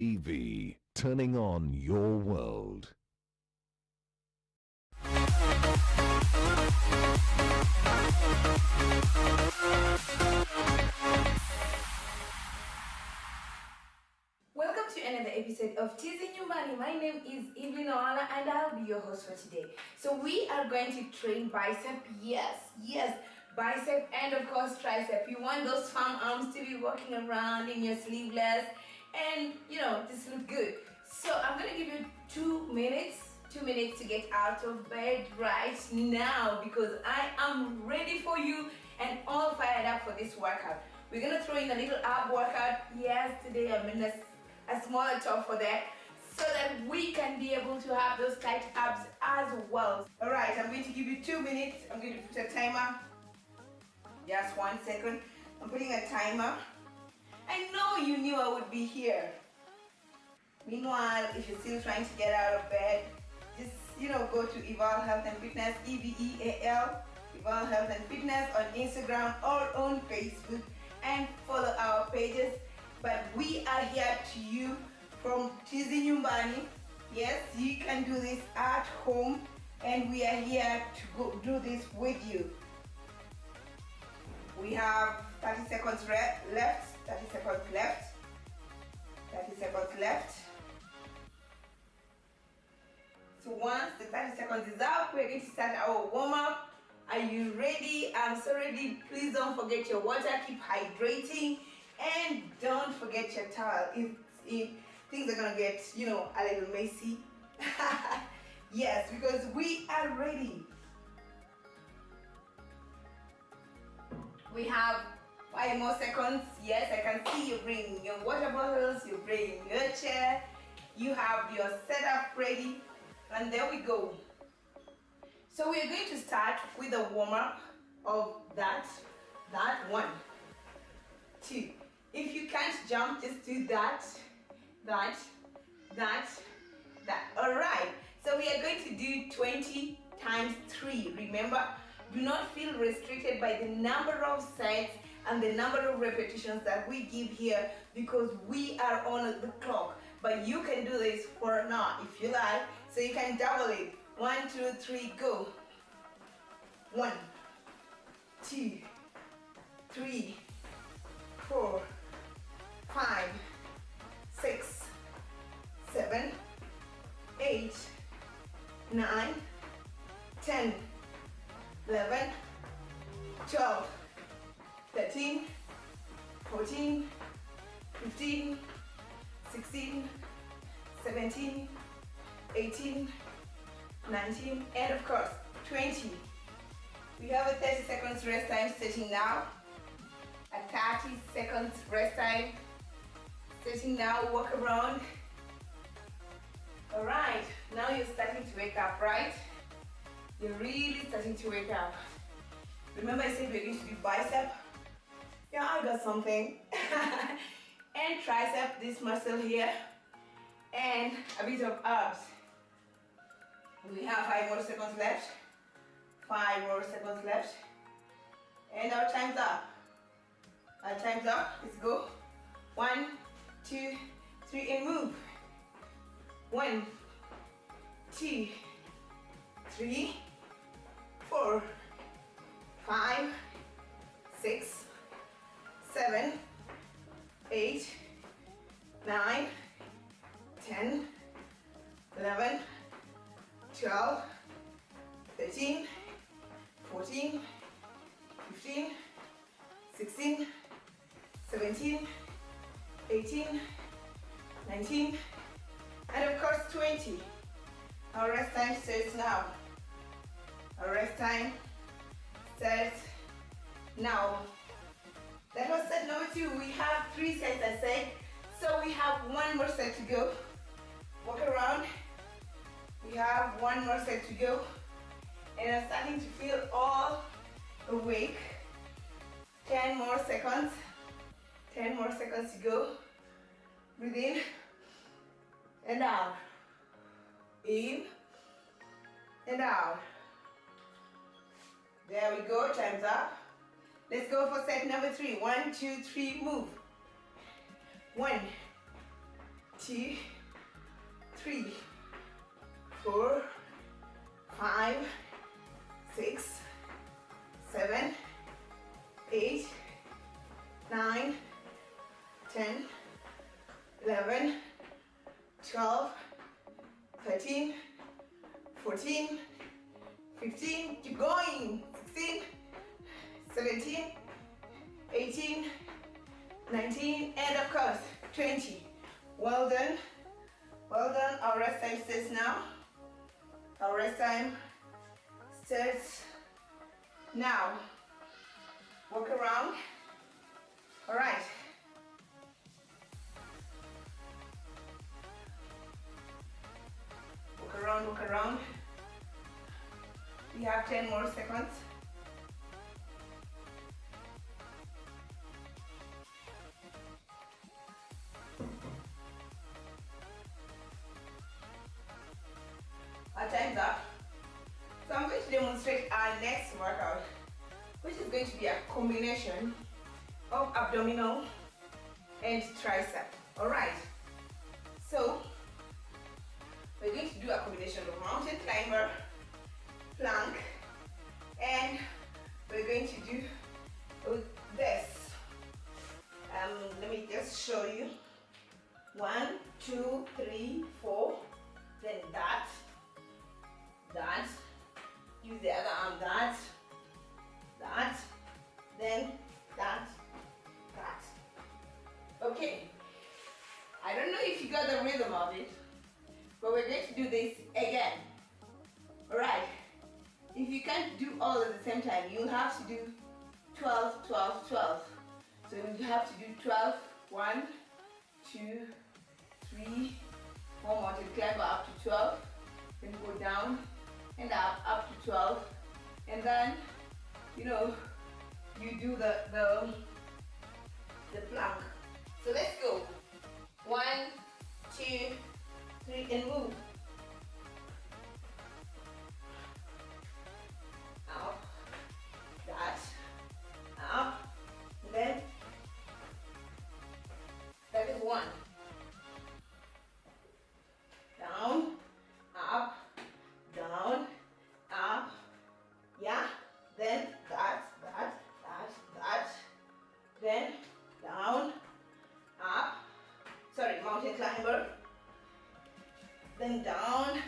EV, turning on your world. Welcome to another episode of Teasing You Money. My name is Evelyn Oana and I'll be your host for today. So we are going to train bicep, yes, bicep and of course tricep. You want those farm arms to be walking around in your sleeveless and just look good. So I'm going to give you 2 minutes to get out of bed right now because I am ready for you and all fired up for this workout. We're going to throw in a little ab workout. Yes, today I'm in a smaller top for that so that we can be able to have those tight abs as well. All right, I'm going to give you 2 minutes. I'm going to put a timer. Just 1 second. I'm putting a timer. I know you knew I would be here. Meanwhile, if you're still trying to get out of bed, just go to Eval Health and Fitness, EVEAL, Eval Health and Fitness on Instagram or on Facebook and follow our pages. But we are here to you from Teasing You Money. Yes, you can do this at home and we are here to go do this with you. We have 30 seconds left, 30 seconds left, 30 seconds left. So once the 30 seconds is up, we're going to start our warm-up. Are you ready? I'm so ready. Please don't forget your water, keep hydrating, and don't forget your towel. If things are gonna get, a little messy. Yes, because we are ready. We have 5 more seconds. Yes, I can see you bring your water bottles, you bring your chair, you have your setup ready, and there we go. So we're going to start with a warm-up of that 1, 2. If you can't jump, just do that. All right. So we are going to do 20 times 3. Remember, do not feel restricted by the number of sets and the number of repetitions that we give here because we are on the clock. But you can do this for now if you like. So you can double it. 1, 2, 3, go. 1, 2, 3, 4, 5, 6, 7, 8, 9, 10, 11, 12, 13, 14, 15, 16, 17, 18, 19, and of course 20. We have a 30 seconds rest time starting now. A 30 seconds rest time starting now. Walk around. All right, now you're starting to wake up, right? You're really starting to wake up. Remember I said we're going to do bicep? Yeah, I got something. And tricep, this muscle here, and a bit of abs. We have 5 more seconds left. 5 more seconds left. And our time's up. Our time's up. Let's go. 1, 2, 3, and move. 1, 2, 3, 4, 5, 6, 7, 8, 9, 10, 11, 12, 13, 14, 15, 16, 17, 18, 19, and of course 20. Our rest time starts now. Our rest time starts now. That was set number 2. We have 3 sets, I said. So we have 1 more set to go. Walk around. We have 1 more set to go. And I'm starting to feel all awake. 10 more seconds. 10 more seconds to go. Breathe in and out. In and out. There we go, time's up. Let's go for set number 3. 1, 2, 3, move. 1, 2, 3, 4, 5, 6, 7, 8, 9, 10, 11, 12, 13, 14, 15, keep going, 16, 17, 18, 19, and of course, 20. Well done. Well done. Our rest time starts now. Our rest time starts now. Walk around. All right. Walk around, walk around. We have 10 more seconds. Our time's up. So I'm going to demonstrate our next workout, which is going to be a combination of abdominal and tricep. Alright. So we're going to do a combination of mountain climber, plank, and we're going to do this. Let me just show you. 1, 2, 3, 4, then that, use the other arm, that, then that. Okay, I don't know if you got the rhythm of it, but we're going to do this again. Alright, if you can't do all at the same time, you'll have to do 12, 12, 12. So you have to do 12, 1, 2, 3, 4 mountain climber up to 12, then go down and up to 12, and then you do the plank. So let's go. 1, 2, 3, and move. Up, that, up, and then that is 1. Down, up, down, up, yeah, then that, then down, up, mountain climber, then down,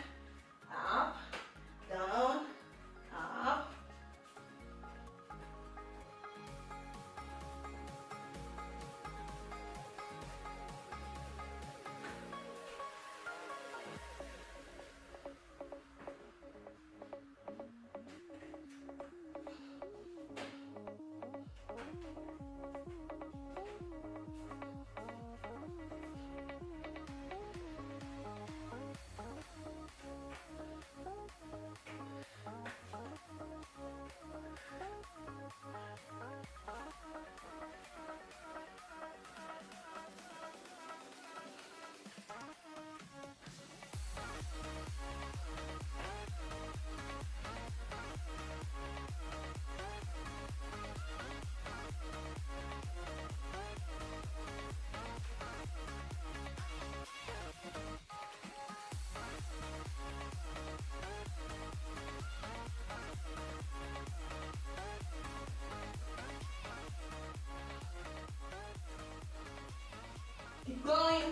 up, down, up. Keep going.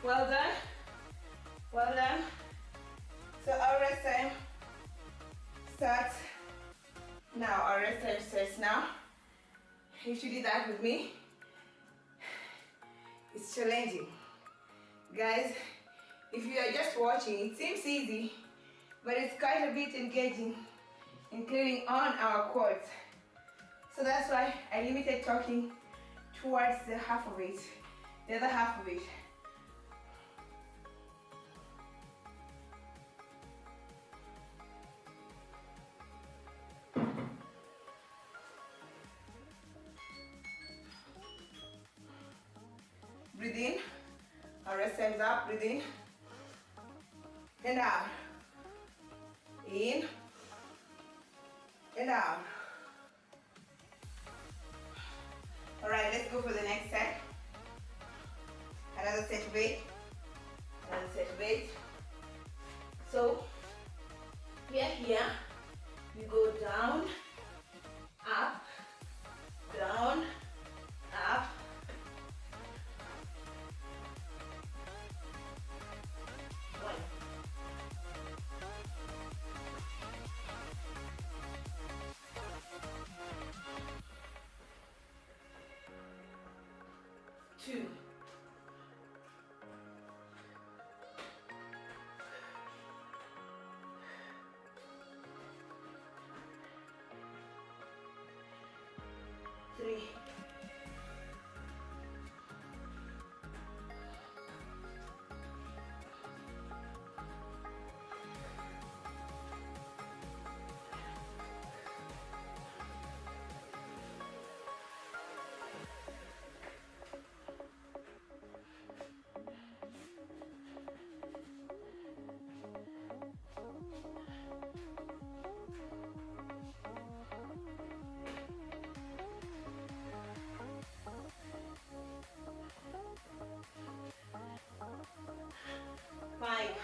Well done. Well done. So our rest time starts now. Our rest time starts now. You should do that with me. It's challenging. Guys, if you are just watching, it seems easy, but it's quite a bit engaging, including on our quads. So that's why I limited talking towards the half of it, the other half of it. Breathe in. Our rest time's up. Breathe in and out. In down. All right, let's go for the next set. Another set of 8. Another set of 8. So we are here. You go down, up, down, up. One. Two. Three. Five.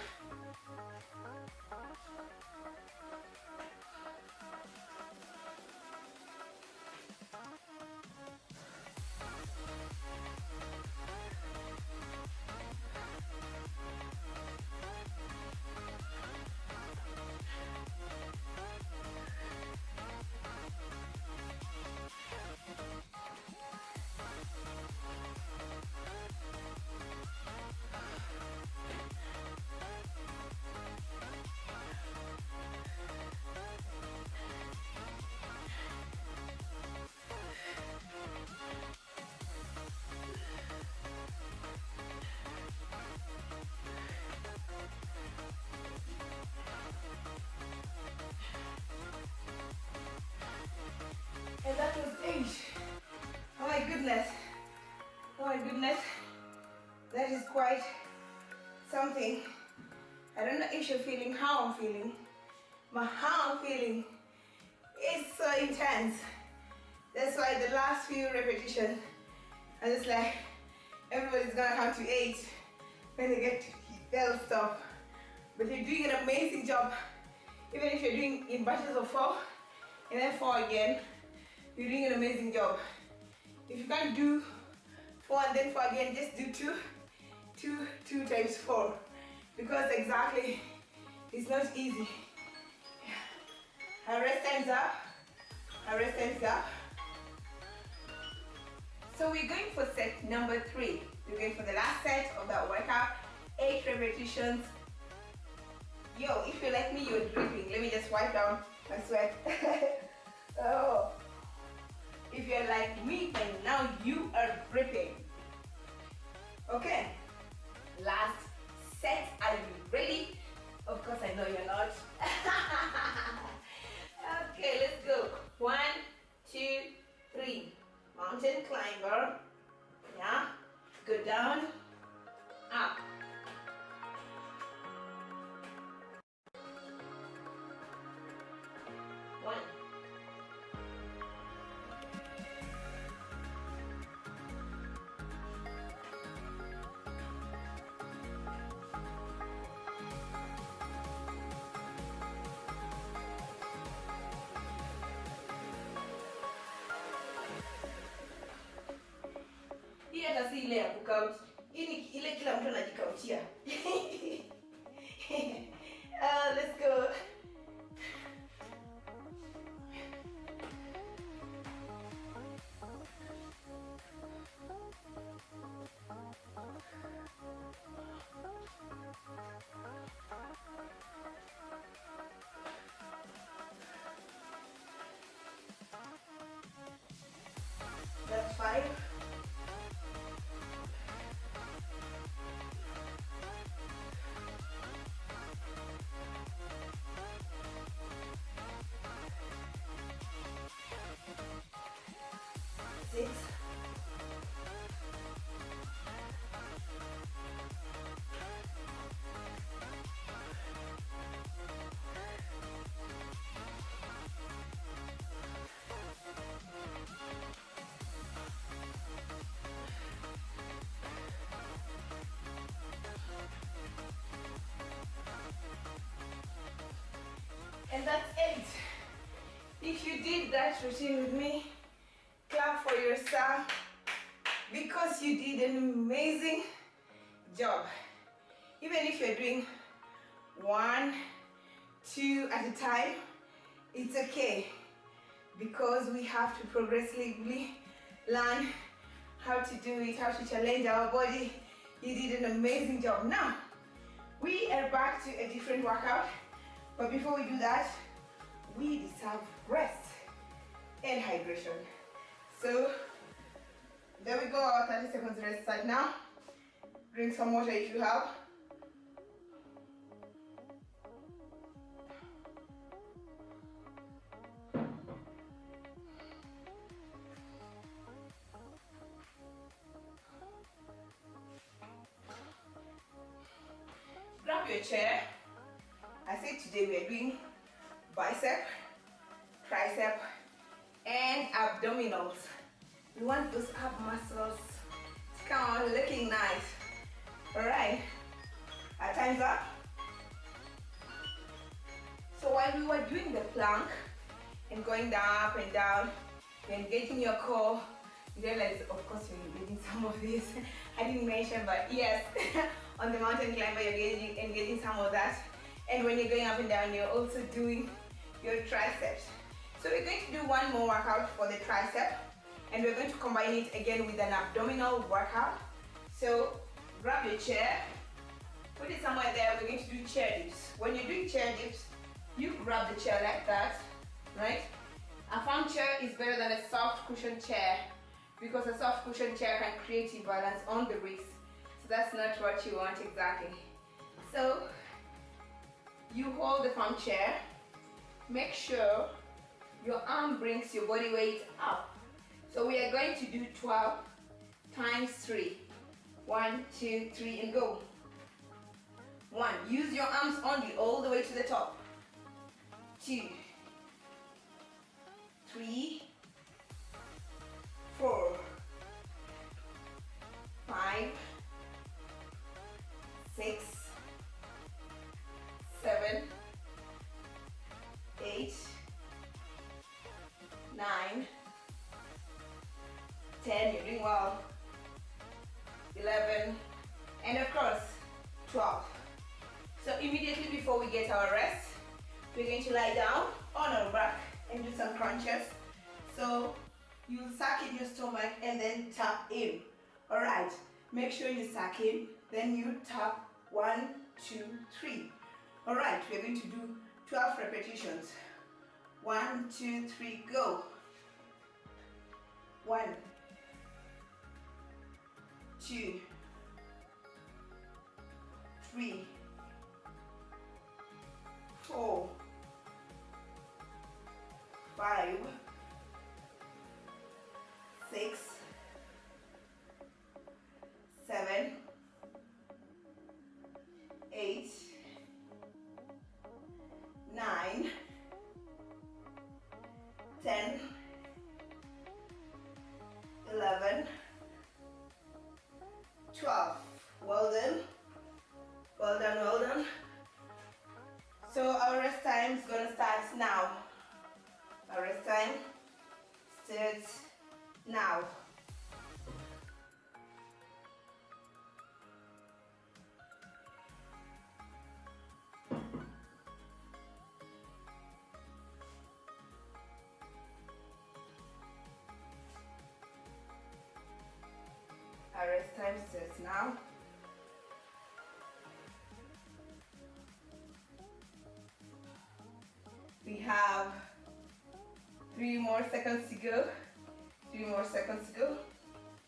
And that was 8. Oh my goodness. Oh my goodness. That is quite something. I don't know if you're feeling how I'm feeling, but how I'm feeling is so intense. That's why the last few repetitions, I just like, everybody's gonna count to 8 when they get to they'll stop. But you're doing an amazing job. Even if you're doing in batches of 4 and then 4 again, you're doing an amazing job. If you can't do 4 and then 4 again, just do 2 times 4. Because exactly, it's not easy. Our rest time's up. Our rest time's up. So we're going for set number 3. We're going for the last set of that workout. 8 repetitions. Yo, if you're like me, you're dripping. Let me just wipe down my sweat. Oh. If you're like me, then now you are dripping. Okay. Last set. Are you ready? Of course, I know you're not. Okay, let's go. 1, 2, 3. Mountain climber. Yeah. Go down. Up. 1. 'Hii hata si ile ya kucount. Hii ni ile kila mtu anajikautia. Let's go. That's 5. Six. 7. And that's 8. If you did that routine with me, clap for yourself because you did an amazing job. Even if you're doing 1, 2 at a time, it's okay because we have to progressively learn how to do it, how to challenge our body. You did an amazing job. Now, we are back to a different workout, but before we do that, we deserve rest and hydration. So, there we go, our 30 seconds rest right now. Drink some water if you have. Grab your chair. I said today we are doing bicep, tricep, and abdominals. We want those ab muscles to come on looking nice. Alright, our time's up. So while we were doing the plank and going down, up and down, you're engaging your core. You realize, of course, you're engaging some of this. I didn't mention, but yes, on the mountain climber, you're engaging some of that. And when you're going up and down, you're also doing your triceps. So we're going to do one more workout for the tricep, and we're going to combine it again with an abdominal workout. So grab your chair, put it somewhere there. We're going to do chair dips. When you're doing chair dips, you grab the chair like that, right? A firm chair is better than a soft cushion chair because a soft cushion chair can create imbalance on the wrist. So that's not what you want exactly. So you hold the firm chair. Make sure your arm brings your body weight up. So we are going to do 12 times 3. 1, 2, 3, and go. 1. Use your arms only all the way to the top. 2, 3, 4, 5, 6, 7, 8, 9, 10, you're doing well, 11, and of course, 12. So immediately before we get our rest, we're going to lie down on our back and do some crunches. So you suck in your stomach and then tap in. Alright, make sure you suck in, then you tap 1, 2, 3. Alright, we're going to do 12 repetitions. 1, 2, 3, go. 1, 2, 3, 4, 5, 6, 7, 8, 9, 10, 11, 12. Well done. Well done, well done. So our rest time is going to start now. Our rest time starts now. Our rest time starts now. We have 3 more seconds to go. 3 more seconds to go.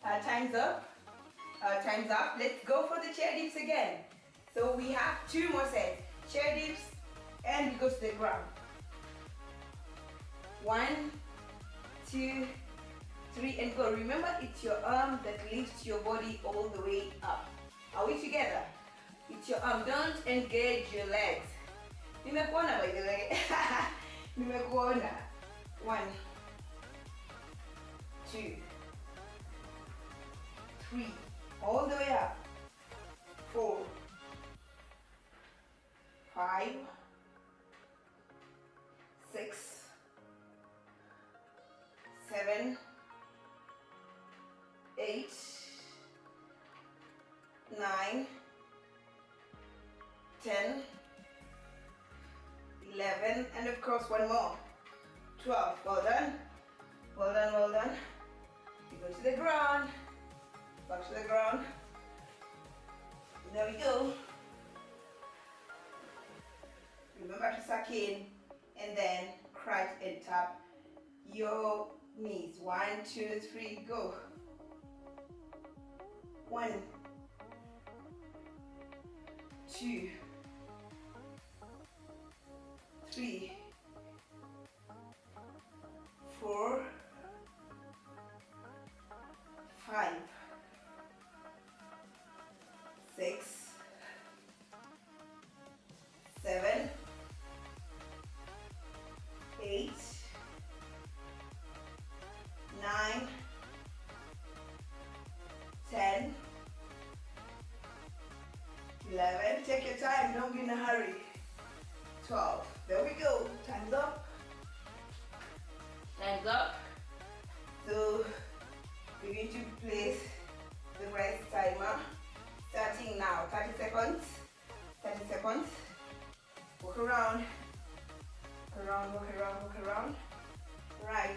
Our time's up. Our time's up. Let's go for the chair dips again. So we have 2 more sets. Chair dips and we go to the ground. 1, 2, 3, and go. Remember, it's your arm that lifts your body all the way up. Are we together? It's your arm. Don't engage your legs. Nimekuona by the way. Nimekuona. 1, 2, 3, all the way up. 4, 5, across, one more. 12, well done. Well done, well done. You go to the ground, back to the ground. There we go. Remember to suck in and then crouch and tap your knees. 1, 2, 3, go. 1, 2, 3, 4, 5, 6, 7, 8, 9, 10, 11, take your time, don't be in a hurry. 12, there we go, time's up. Time's up. So we're going to place the rest timer, starting now. 30 seconds, 30 seconds. Walk around, walk around, walk around, walk around. Right.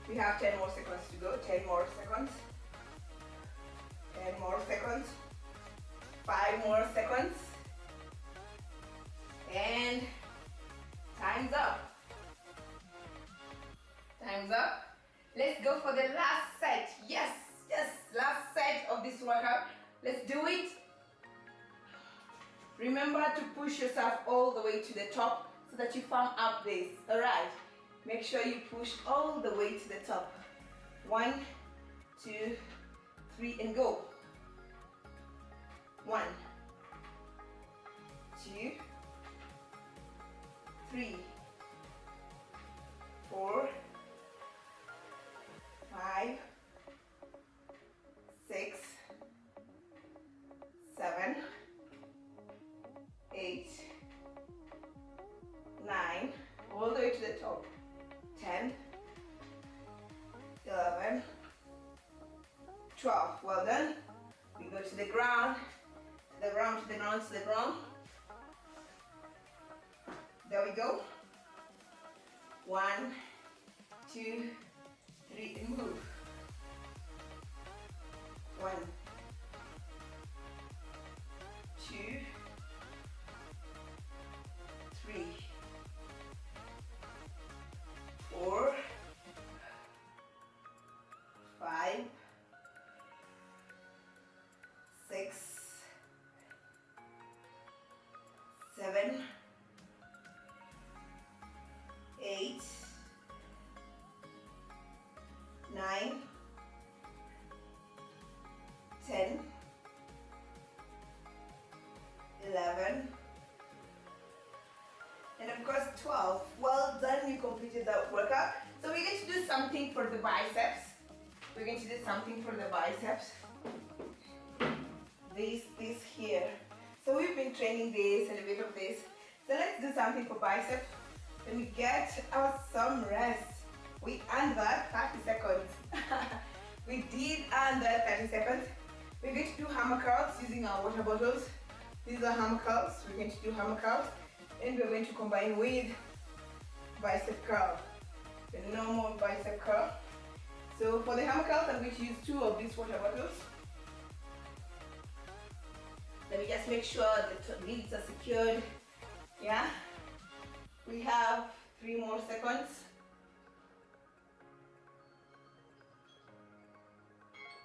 We have 10 more seconds to go, 10 more seconds. 10 more seconds. 5 more seconds. And time's up. Time's up. Let's go for the last set. Yes, yes, last set of this workout. Let's do it. Remember to push yourself all the way to the top so that you firm up this. All right. Make sure you push all the way to the top. 1, 2, 3, and go. 1, 2, 3, 4, 5, 6, 7, 8, 9, all the way to the top. 10, 11, 12. Well done. We go to the ground, to the ground, to the ground, to the ground. There we go. 1, 2, 3, and move. 1, 2, 3, 4, 5, 6, 7, 8, 9, 10, 11, and of course 12. Well done, you completed that workout. So we're going to do something for the biceps. We're going to do something for the biceps. This here. So we've been training this and a bit of this. So let's do something for biceps. Let me get us some rest. We earned that 30 seconds. We did earn that 30 seconds. We're going to do hammer curls using our water bottles. These are hammer curls. We're going to do hammer curls. And we're going to combine with bicep curl. The normal bicep curl. So for the hammer curls, I'm going to use 2 of these water bottles. Let me just make sure the leads are secured. Yeah. We have 3 more seconds.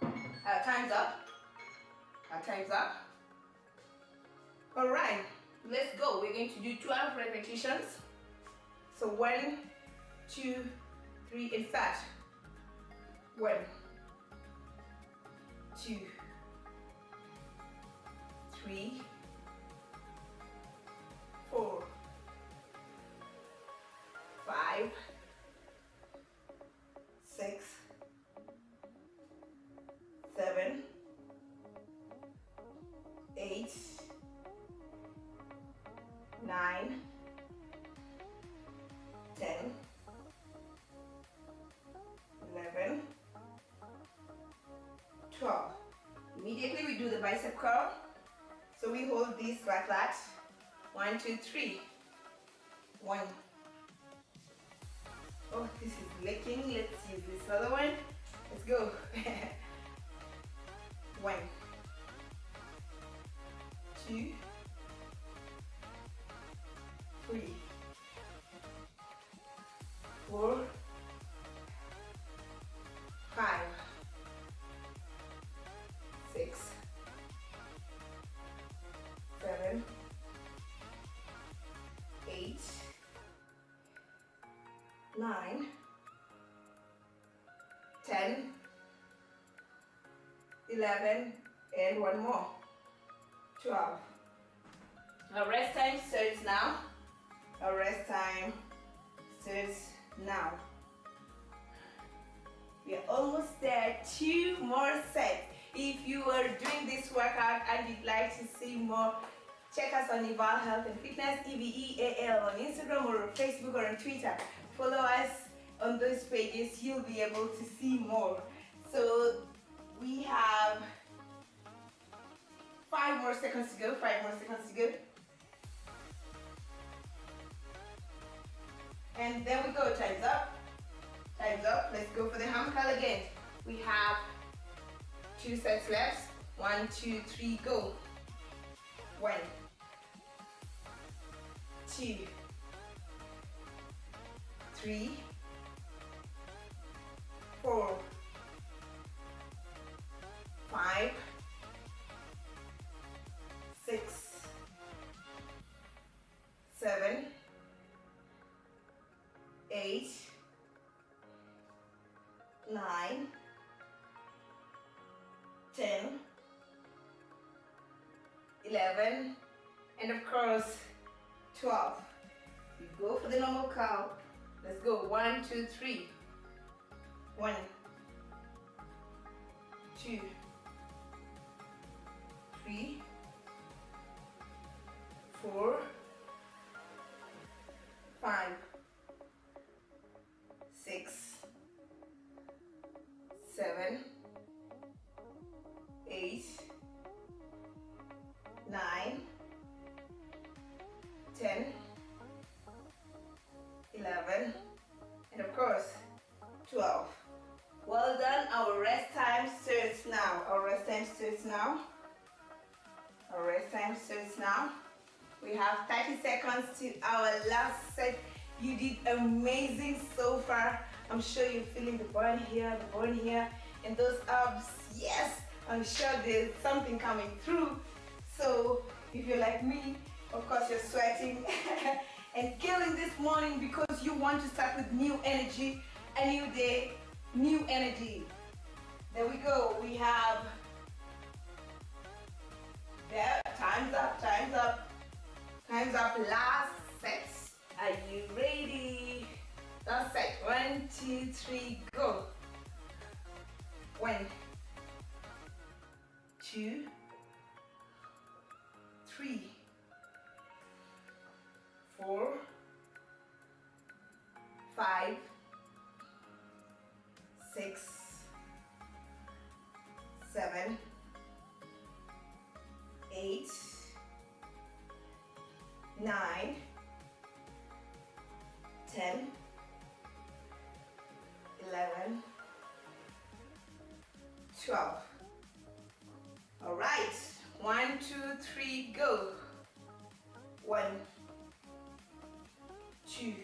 Our time's up. Our time's up. All right, let's go. We're going to do 12 repetitions. So 1, 2, 3, and start. 1, 2, 3, 4, 5, 6, 7, 8, 9, 10, 11, 12. Immediately we do the bicep curl. So we hold this like that. 1, 2, 3. 1. Oh, this is licking. Let's use this other one. Let's go. 1, 2, 3, 4, 5, 6, 7, 8, 9, 10, 11, and one more. 12. Our rest time starts now. Our rest time starts now. We are almost there. 2 more sets. If you are doing this workout and you'd like to see more, check us on Eval Health and Fitness, EVEAL, on Instagram or on Facebook or on Twitter. Follow us on those pages. You'll be able to see more. So we have 5 more seconds to go. 5 more seconds to go. And there we go. Time's up. Time's up. Let's go for the ham curl again. We have 2 sets left. 1, 2, 3, go. 1, 2, 3, 4, 5, 6, 7, 8, 9, 10, 11, and of course 12. You go for the normal count. Let's go. 1, 2, 3. 1, 2, 3, 4, 5, 6, 7, 8, 9, 10, 11, and of course 12. Well done. Our rest time starts now. Our rest time starts now. Our rest time starts now. We have 30 seconds to our last set. You did amazing so far. I'm sure you're feeling the burn here, and those abs. Yes, I'm sure there's something coming through. So if you're like me, of course you're sweating and killing this morning because you want to start with new energy, a new day, new energy. There we go. We have there. Time's up. Time's up. Time's up. Last set. Are you ready? Last set. 1, 2, 3, go. 1, 2, 3, 4, 5, 6, 7, 8, 9, 10, 11, 12. All right. 1, 2, 3, go. 1, 2,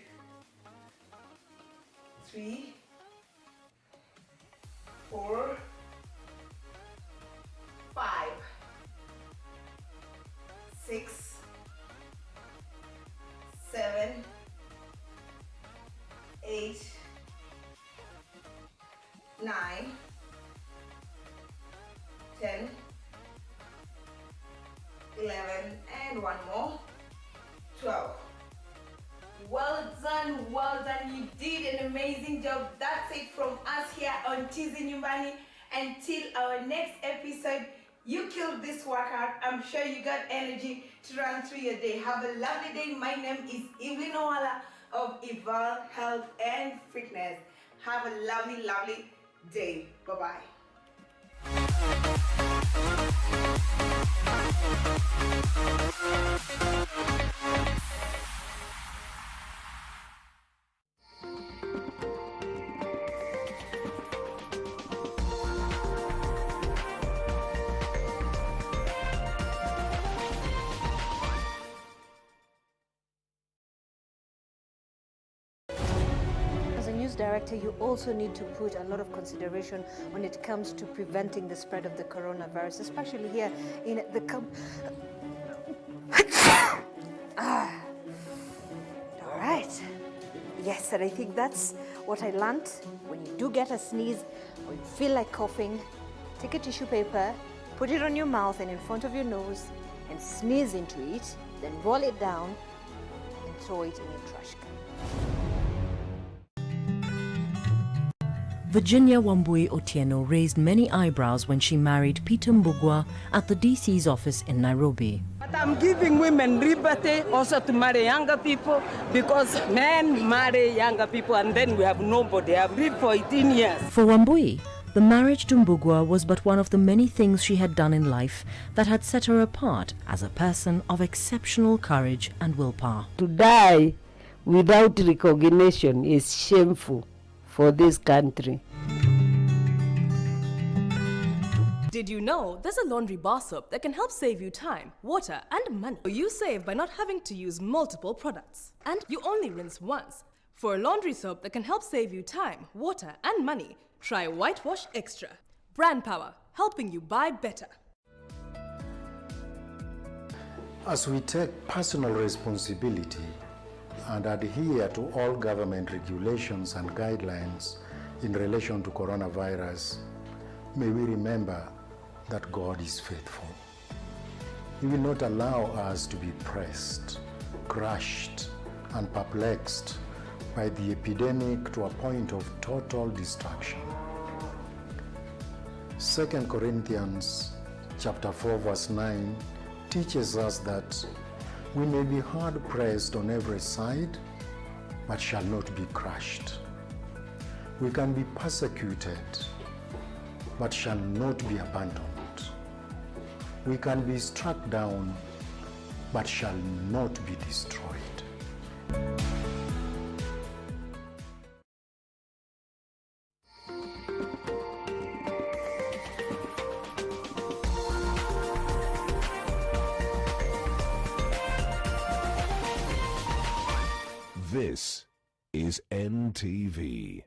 3, 4, 5, 6, 7, 8, 9, 10, 11, and one more. 12. Well done, well done. You did an amazing job. That's it from us here on Tizi Nyumbani. Until our next episode, you killed this workout. I'm sure you got energy to run through your day. Have a lovely day. My name is Evelyn Owala of Eval Health and Fitness. Have a lovely, lovely day. Bye-bye. director, you also need to put a lot of consideration when it comes to preventing the spread of the coronavirus, especially here in the All right. Yes, and I think that's what I learned. When you do get a sneeze or you feel like coughing, take a tissue paper, put it on your mouth and in front of your nose and sneeze into it, then roll it down and throw it in your trash can. Virginia Wambui Otieno raised many eyebrows when she married Peter Mbugua at the DC's office in Nairobi. But I'm giving women liberty also to marry younger people, because men marry younger people and then we have nobody. I've lived for 18 years. For Wambui, the marriage to Mbugua was but one of the many things she had done in life that had set her apart as a person of exceptional courage and willpower. To die without recognition is shameful for this country. Did you know there's a laundry bar soap that can help save you time, water, and money? You save by not having to use multiple products. And you only rinse once. For a laundry soap that can help save you time, water, and money, try Whitewash Extra. Brand power, helping you buy better. As we take personal responsibility and adhere to all government regulations and guidelines in relation to coronavirus, may we remember that God is faithful. He will not allow us to be pressed, crushed, and perplexed by the epidemic to a point of total destruction. 2 Corinthians chapter 4 verse 9 teaches us that we may be hard pressed on every side, but shall not be crushed. We can be persecuted, but shall not be abandoned. We can be struck down, but shall not be destroyed. This is NTV.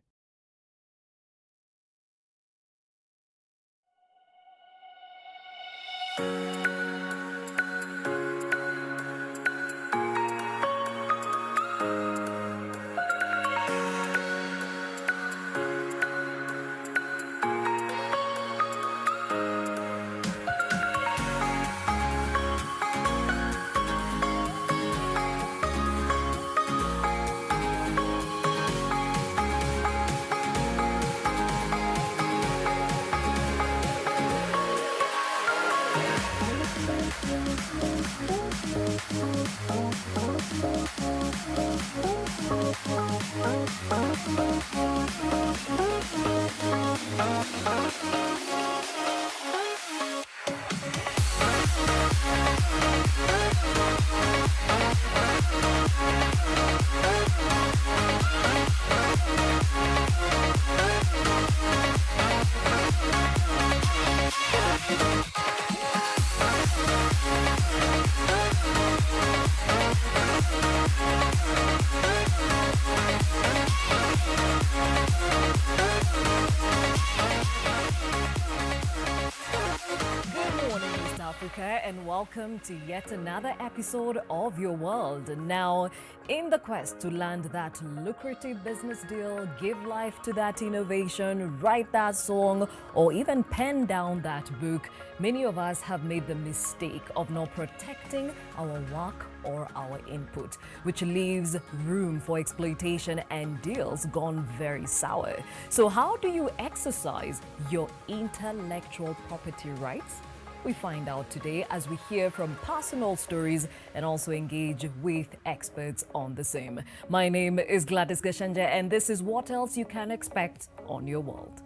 And welcome to yet another episode of Your World. Now, in the quest to land that lucrative business deal, give life to that innovation, write that song, or even pen down that book, many of us have made the mistake of not protecting our work or our input, which leaves room for exploitation and deals gone very sour. So how do you exercise your intellectual property rights? We find out today as we hear from personal stories and also engage with experts on the same. My name is Gladys Gachanja, and this is what else you can expect on Your World.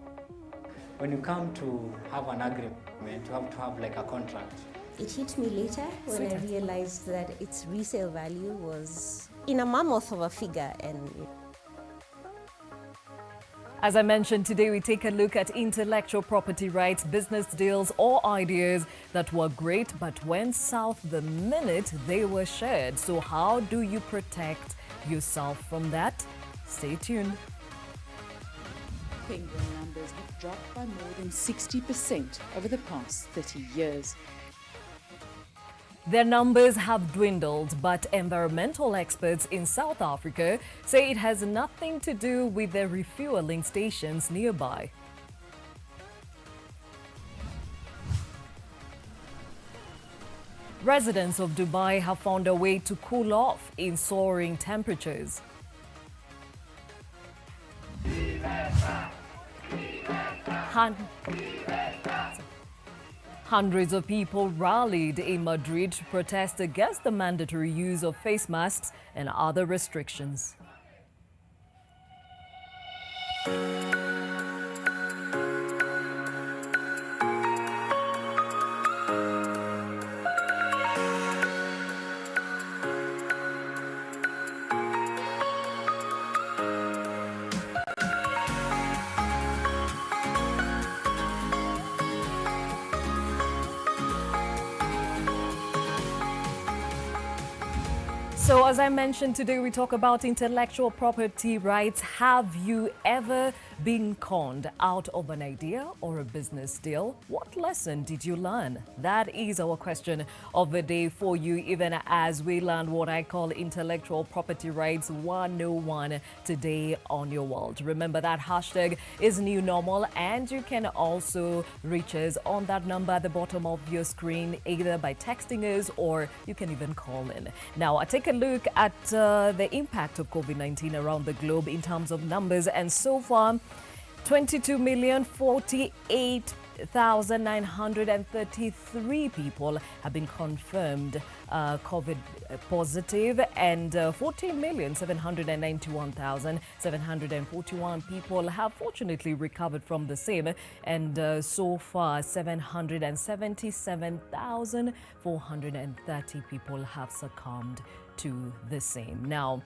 When you come to have an agreement, you have to have like a contract. It hit me later when I realized that its resale value was in a mammoth of a figure. And as I mentioned, today we take a look at intellectual property rights, business deals, or ideas that were great but went south the minute they were shared. So how do you protect yourself from that? Stay tuned. penguin numbers have dropped by more than 60% over the past 30 years. Their numbers have dwindled, but environmental experts in South Africa say it has nothing to do with the refueling stations nearby. Residents of Dubai have found a way to cool off in soaring temperatures. Hundreds of people rallied in Madrid to protest against the mandatory use of face masks and other restrictions. So as I mentioned today, we talk about intellectual property rights. Have you ever been conned out of an idea or a business deal? What lesson did you learn? That is our question of the day for you, even as we learn what I call intellectual property rights 101 today on Your World. Remember that hashtag is new normal, and you can also reach us on that number at the bottom of your screen, either by texting us or you can even call in. Now, I take a look at the impact of COVID-19 around the globe in terms of numbers, and so far 22,048,933 people have been confirmed COVID positive, and 14,791,741 people have fortunately recovered from the same, and so far 777,430 people have succumbed to the same. Now,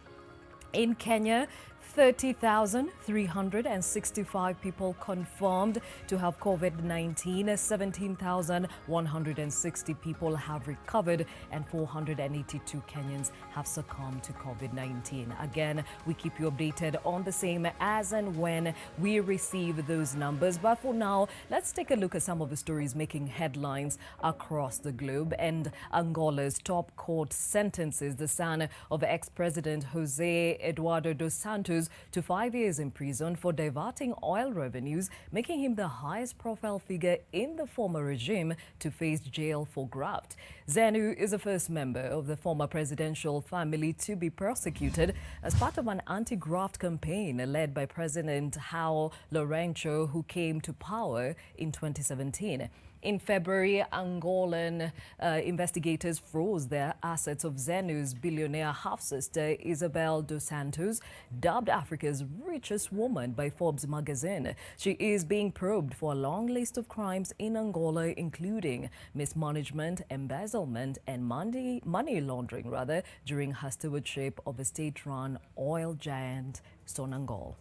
in Kenya, 30,365 people confirmed to have COVID-19, 17,160 people have recovered, and 482 Kenyans have succumbed to COVID-19. Again, we keep you updated on the same as and when we receive those numbers. But for now, let's take a look at some of the stories making headlines across the globe. And Angola's top court sentences the son of ex-president Jose Eduardo dos Santos to 5 years in prison for diverting oil revenues, making him the highest profile figure in the former regime to face jail for graft. Zenu is the first member of the former presidential family to be prosecuted as part of an anti-graft campaign led by President João Lourenço, who came to power in 2017. In February, Angolan investigators froze the assets of Zenu's billionaire half-sister Isabel dos Santos, dubbed Africa's richest woman by Forbes magazine. She is being probed for a long list of crimes in Angola, including mismanagement, embezzlement, and money laundering, during her stewardship of a state-run oil giant, Sonangol.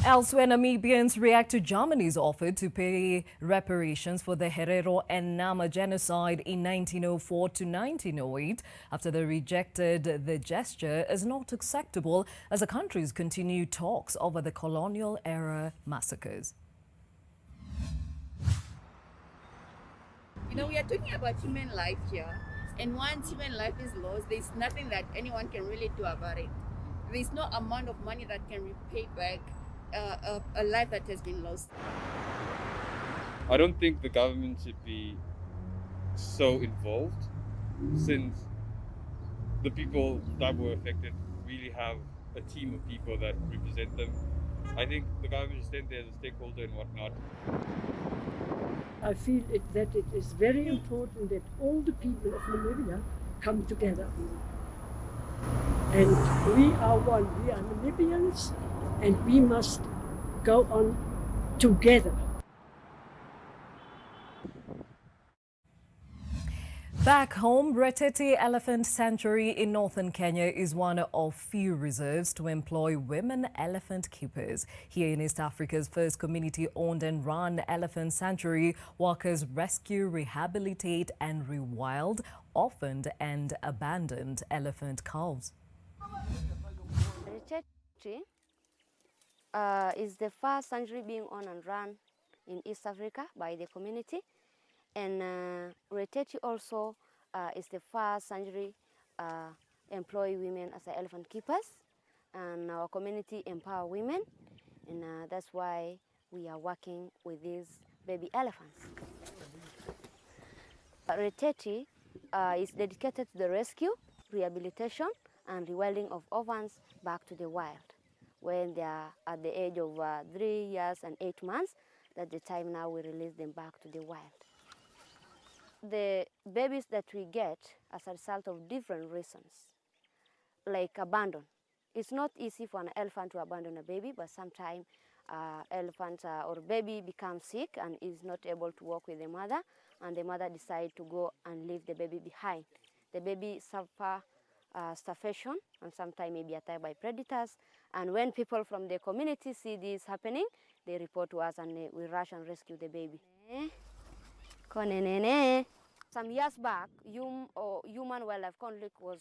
Elsewhere, Namibians react to Germany's offer to pay reparations for the Herero and Nama genocide in 1904 to 1908 after they rejected the gesture as not acceptable as the countries continue talks over the colonial-era massacres. You know, we are talking about human life here, and once human life is lost, there's nothing that anyone can really do about it. There's no amount of money that can repay back a life that has been lost. I don't think the government should be so involved, since the people that were affected really have a team of people that represent them. I think the government should stand there as a stakeholder and whatnot. I feel that it is very important that all the people of Namibia come together. And we are one. We are Namibians, and we must go on together. Back home, Reteti Elephant Sanctuary in northern Kenya is one of few reserves to employ women elephant keepers. Here in East Africa's first community-owned and run elephant sanctuary, workers rescue, rehabilitate and rewild orphaned and abandoned elephant calves. Reteti is the first sanctuary being owned and run in East Africa by the community. And Reteti also is the first sanctuary employ women as elephant keepers, and our community empower women, and that's why we are working with these baby elephants. Reteti is dedicated to the rescue, rehabilitation, and rewilding of orphans back to the wild. When they are at the age of 3 years and 8 months, that's the time now we release them back to the wild. The babies that we get as a result of different reasons, like abandon. It's not easy for an elephant to abandon a baby, but sometimes elephant or baby becomes sick and is not able to walk with the mother, and the mother decides to go and leave the baby behind. The baby suffer starvation and sometimes may be attacked by predators. And when people from the community see this happening, they report to us and we rush and rescue the baby. Some years back, human-wildlife conflict was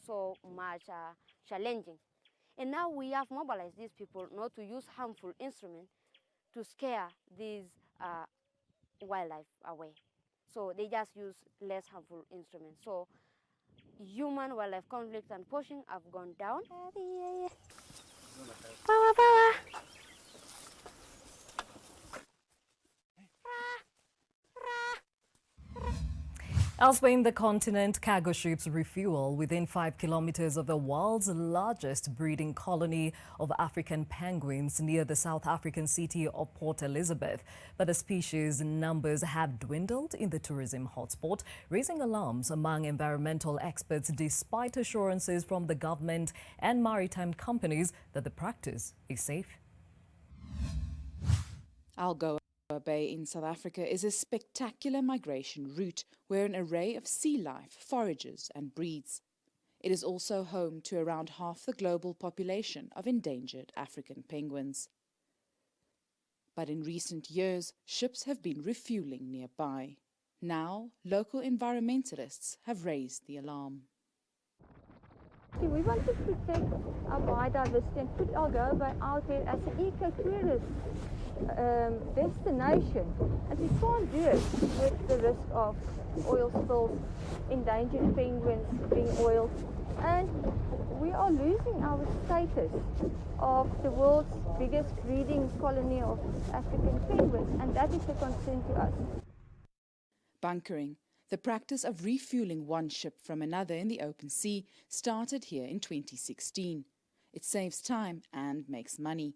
so much challenging. And now we have mobilized these people not to use harmful instruments to scare these wildlife away. So they just use less harmful instruments. So human-wildlife conflict and poaching have gone down. Power, power. Elsewhere in the continent, cargo ships refuel within 5 kilometers of the world's largest breeding colony of African penguins near the South African city of Port Elizabeth. But the species numbers have dwindled in the tourism hotspot, raising alarms among environmental experts despite assurances from the government and maritime companies that the practice is safe. Algoa Bay in South Africa is a spectacular migration route where an array of sea life forages and breeds. It is also home to around half the global population of endangered African penguins. But in recent years, ships have been refueling nearby. Now, local environmentalists have raised the alarm. We want to protect our biodiversity and put Algoa Bay out there as an eco-tourist destination, and we can't do it with the risk of oil spills, endangered penguins being oiled, and we are losing our status of the world's biggest breeding colony of African penguins, and that is a concern to us. Bunkering, the practice of refueling one ship from another in the open sea, started here in 2016. It saves time and makes money.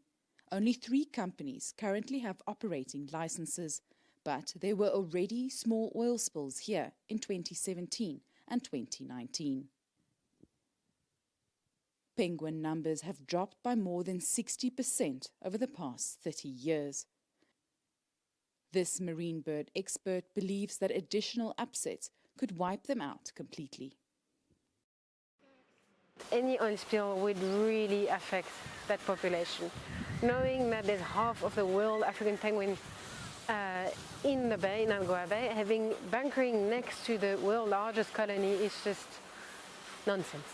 Only 3 companies currently have operating licenses, but there were already small oil spills here in 2017 and 2019. Penguin numbers have dropped by more than 60% over the past 30 years. This marine bird expert believes that additional upsets could wipe them out completely. Any oil spill would really affect that population. Knowing that there's half of the world African penguin in the bay, in Algoa Bay, having bunkering next to the world's largest colony is just nonsense.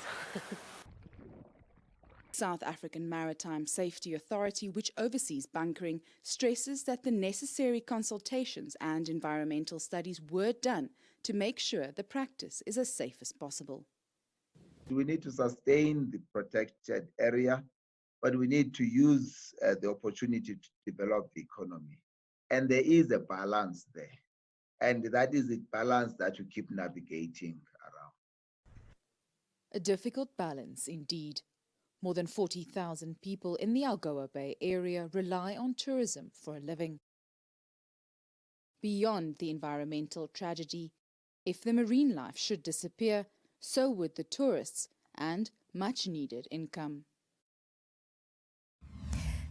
South African Maritime Safety Authority, which oversees bunkering, stresses that the necessary consultations and environmental studies were done to make sure the practice is as safe as possible. We need to sustain the protected area, but we need to use the opportunity to develop the economy. And there is a balance there. And that is the balance that we keep navigating around. A difficult balance indeed. More than 40,000 people in the Algoa Bay area rely on tourism for a living. Beyond the environmental tragedy, if the marine life should disappear, so would the tourists and much-needed income.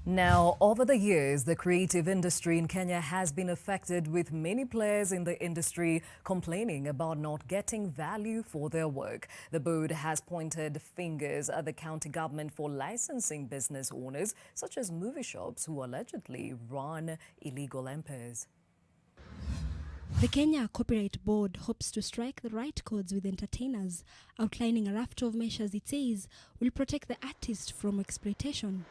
Now, over the years, the creative industry in Kenya has been affected, with many players in the industry complaining about not getting value for their work. The board has pointed fingers at the county government for licensing business owners, such as movie shops, who allegedly run illegal empires. The Kenya Copyright Board hopes to strike the right chords with entertainers, outlining a raft of measures it says will protect the artist from exploitation.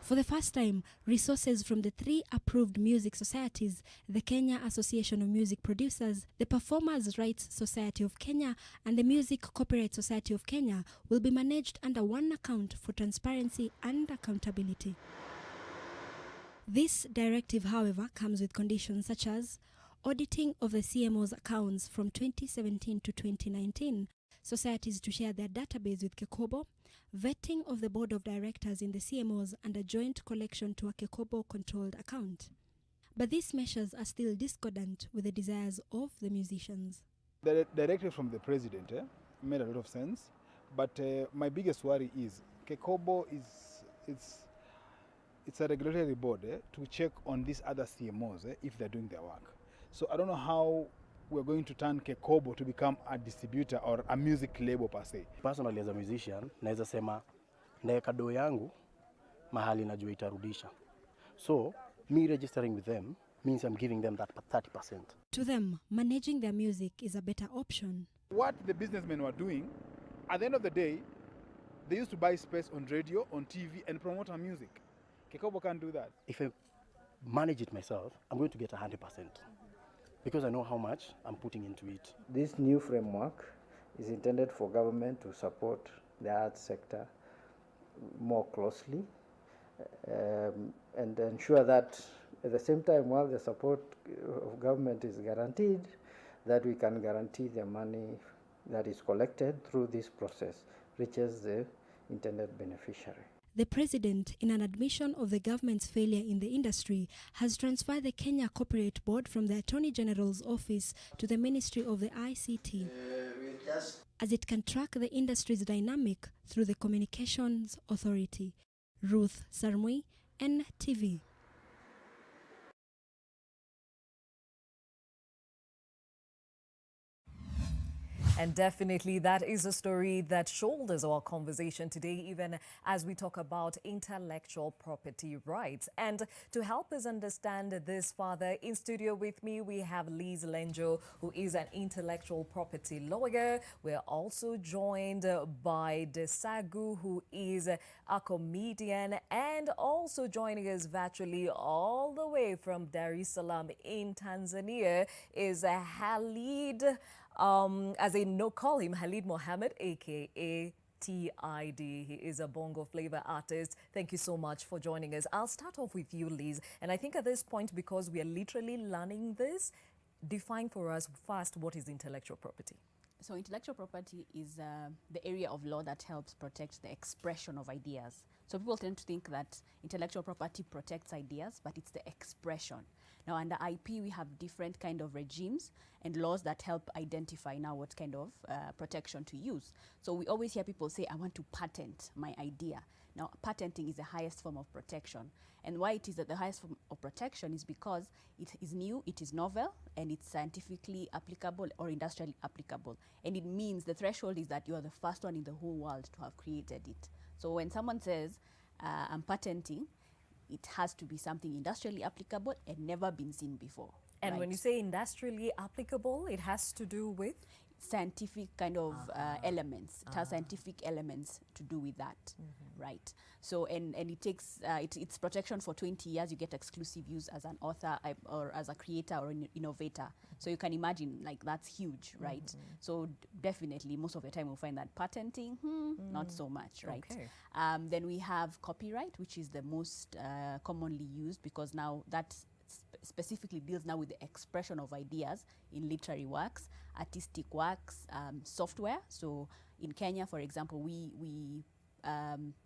For the first time, resources from the 3 approved music societies, the Kenya Association of Music Producers, the Performers' Rights Society of Kenya, and the Music Copyright Society of Kenya, will be managed under one account for transparency and accountability. This directive, however, comes with conditions such as auditing of the CMO's accounts from 2017 to 2019, societies to share their database with Kekobo, vetting of the board of directors in the CMOs, and a joint collection to a Kekobo-controlled account. But these measures are still discordant with the desires of the musicians. The directive from the president made a lot of sense, but my biggest worry is Kekobo it's a regulatory board to check on these other CMOs if they're doing their work. So I don't know how we're going to turn Kekobo to become a distributor or a music label per se. Personally, as a musician, naweza sema naeka doo yangu mahali najua itarudisha. So me registering with them means I'm giving them that 30%. To them, managing their music is a better option. What the businessmen were doing, at the end of the day, they used to buy space on radio, on TV, and promote our music. Kekobo can't do that. If I manage it myself, I'm going to get 100%. Because I know how much I'm putting into it. This new framework is intended for government to support the arts sector more closely and ensure that at the same time, while the support of government is guaranteed, that we can guarantee the money that is collected through this process reaches the intended beneficiary. The president, in an admission of the government's failure in the industry, has transferred the Kenya Copyright Board from the Attorney General's office to the Ministry of the ICT, as it can track the industry's dynamic through the Communications Authority. Ruth Sarmui, NTV. And definitely that is a story that shoulders our conversation today, even as we talk about intellectual property rights. And to help us understand this further, in studio with me, we have Liz Lenjo, who is an intellectual property lawyer. We're also joined by Desagu, who is a comedian, and also joining us virtually all the way from Dar es Salaam in Tanzania is Halid. As they call him, Halid Mohammed, aka TID. He is a bongo flavor artist. Thank you so much for joining us. I'll start off with you, Liz. And I think at this point, because we are literally learning this, define for us first what is intellectual property. So intellectual property is the area of law that helps protect the expression of ideas. So people tend to think that intellectual property protects ideas, but it's the expression. Now, under IP, we have different kind of regimes and laws that help identify now what kind of protection to use. So we always hear people say, I want to patent my idea. Now, patenting is the highest form of protection. And why it is the highest form of protection is because it is new, it is novel, and it's scientifically applicable or industrially applicable. And it means the threshold is that you are the first one in the whole world to have created it. So when someone says, I'm patenting, it has to be something industrially applicable and never been seen before. And when you say industrially applicable, it has to do with? Scientific kind of elements. It has scientific elements to do with that, right? So, and it takes, it's protection for 20 years. You get exclusive use as an author or as a creator or an innovator. So you can imagine, like, that's huge, right? So definitely, most of the time we'll find that patenting, not so much, right? Okay. Then we have copyright, which is the most commonly used, because now that specifically deals now with the expression of ideas in literary works, artistic works, software. So in Kenya, for example, we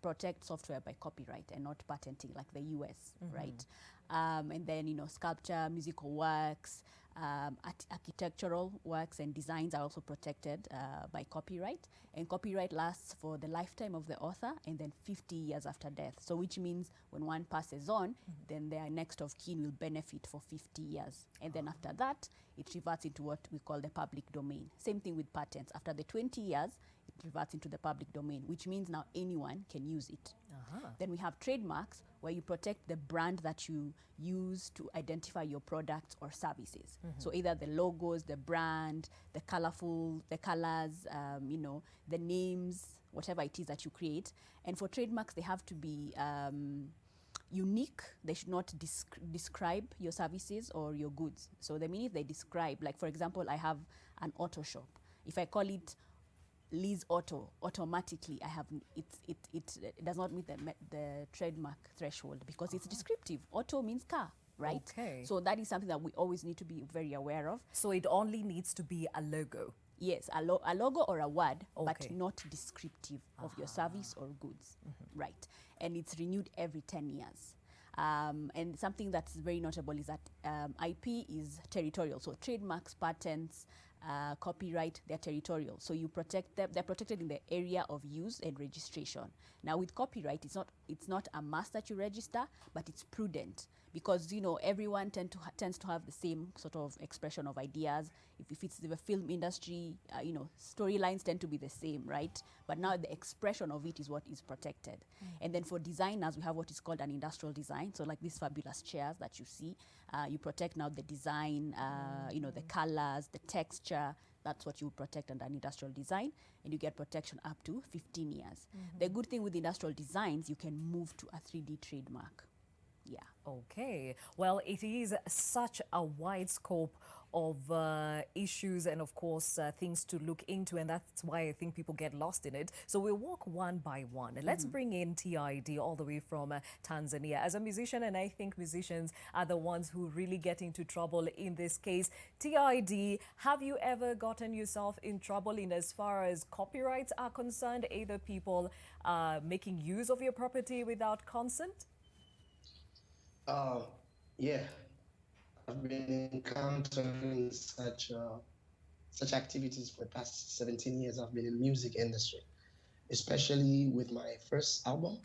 protect software by copyright and not patenting like the US, right? And then, sculpture, musical works, Architectural works and designs are also protected by copyright, and copyright lasts for the lifetime of the author and then 50 years after death. So which means when one passes on, then their next of kin will benefit for 50 years. And then after that, it reverts into what we call the public domain. Same thing with patents. After the 20 years, it reverts into the public domain, which means now anyone can use it. Then we have trademarks, where you protect the brand that you use to identify your products or services. So either the logos, the brand, the the colors, the names, whatever it is that you create. And for trademarks, they have to be unique. They should not describe your services or your goods. So the minute they describe, like for example, I have an auto shop. If I call it Liz Auto, automatically I have it does not meet the trademark threshold because it's descriptive. Auto means car, right? Okay. So that is something that we always need to be very aware of. So it only needs to be a logo. Yes, a logo or a word, but Okay. not descriptive of your service or goods, right? And it's renewed every 10 years. And something that's very notable is that IP is territorial. So trademarks, patents, copyright, they're territorial. So you protect them, they're protected in the area of use and registration. Now with copyright, it's not a must that you register, but it's prudent because everyone tends to have the same sort of expression of ideas. If it's the film industry, storylines tend to be the same, right? But now the expression of it is what is protected. And then for designers, we have what is called an industrial design. So like these fabulous chairs that you see, you protect now the design, the colors, the texture. That's what you protect under an industrial design, and you get protection up to 15 years. The good thing with industrial designs, you can move to a 3D trademark. Yeah. Okay. Well, it is such a wide scope of issues and, of course, things to look into, and that's why I think people get lost in it. So we'll walk one by one. Let's bring in TID all the way from Tanzania. As a musician, and I think musicians are the ones who really get into trouble in this case. TID, have you ever gotten yourself in trouble in as far as copyrights are concerned, either people making use of your property without consent? Yeah, I've been encountering such activities for the past 17 years. I've been in the music industry, especially with my first album.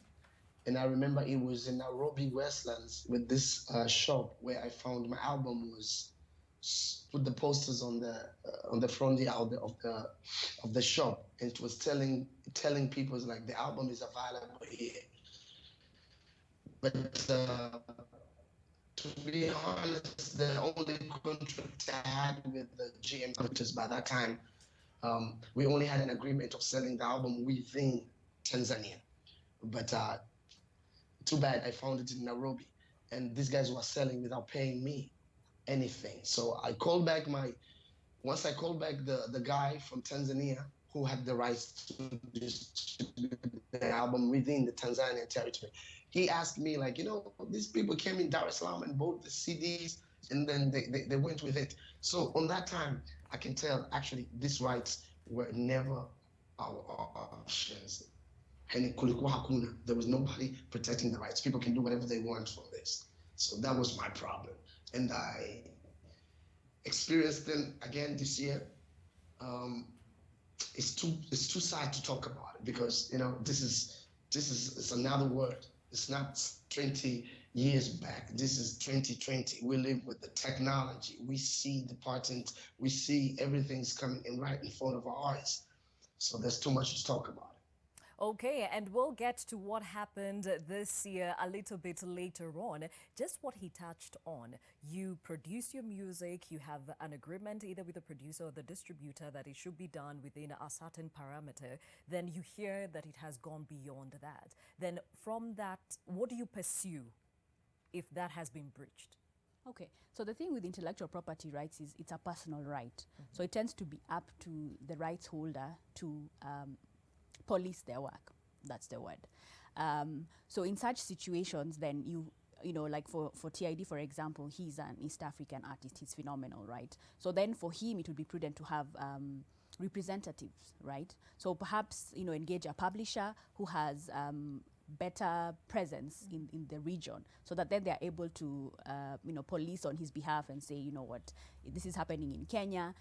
And I remember it was in Nairobi, Westlands, with this shop where I found my album was put the posters on the front of the shop, and it was telling people like the album is available here. But to be honest, the only contract I had with the GM, because by that time, we only had an agreement of selling the album within Tanzania. But too bad I found it in Nairobi, and these guys were selling without paying me anything. So I called back once I called back the guy from Tanzania who had the rights to distribute the album within the Tanzanian territory. He asked me, like, these people came in Dar es Salaam and bought the CDs, and then they went with it. So on that time, I can tell, actually, these rights were never our options. And there was nobody protecting the rights. People can do whatever they want from this. So that was my problem. And I experienced them again this year. It's too sad to talk about it because this is another word. It's not 20 years back. This is 2020. We live with the technology. We see the patents. We see everything's coming in right in front of our eyes. So there's too much to talk about. Okay, and we'll get to what happened this year a little bit later on. Just what he touched on. You produce your music, you have an agreement either with the producer or the distributor that it should be done within a certain parameter. Then you hear that it has gone beyond that. Then from that, what do you pursue if that has been breached? Okay, so the thing with intellectual property rights is it's a personal right. So it tends to be up to the rights holder to police their work. That's the word. So in such situations, then like for TID, for example, he's an East African artist. He's phenomenal, right? So then for him, it would be prudent to have representatives, right? So perhaps, engage a publisher who has better presence in the region, so that then they're able to police on his behalf and say, you know what, this is happening in Kenya.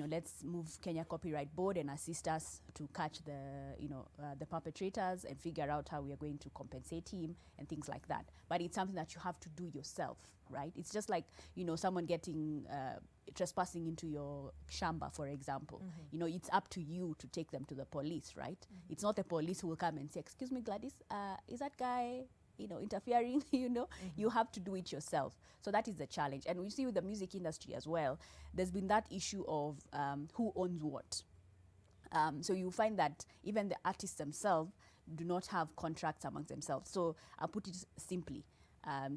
Let's move Kenya Copyright Board and assist us to catch the perpetrators and figure out how we are going to compensate him and things like that. But it's something that you have to do yourself, right? It's just like, someone getting trespassing into your shamba, for example. It's up to you to take them to the police, right? It's not the police who will come and say, excuse me, Gladys, is that guy interfering? You have to do it yourself. So that is the challenge. And we see with the music industry as well, there's been that issue of who owns what. So you find that even the artists themselves do not have contracts amongst themselves. So I'll put it simply.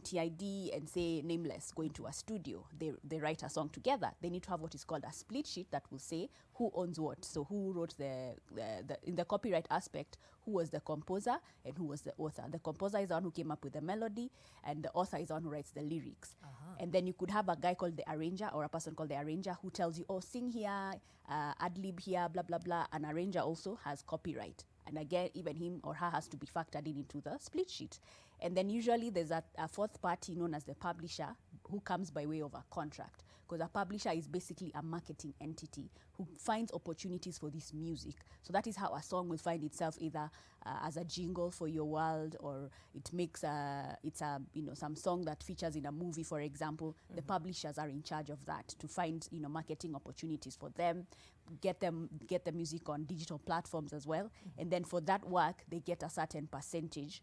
TID and say Nameless go into a studio, they write a song together. They need to have what is called a split sheet that will say who owns what. So who wrote in the copyright aspect, who was the composer and who was the author. The composer is the one who came up with the melody, and the author is the one who writes the lyrics. And then you could have a guy called the arranger, or a person called the arranger, who tells you, oh, sing here, ad-lib here, blah, blah, blah. An arranger also has copyright. And again, even him or her has to be factored into the split sheet. And then usually there's a fourth party known as the publisher, who comes by way of a contract. Because a publisher is basically a marketing entity who finds opportunities for this music. So that is how a song will find itself either as a jingle for your world, or it makes some song that features in a movie, for example. The publishers are in charge of that, to find marketing opportunities for them, get the music on digital platforms as well, and then for that work they get a certain percentage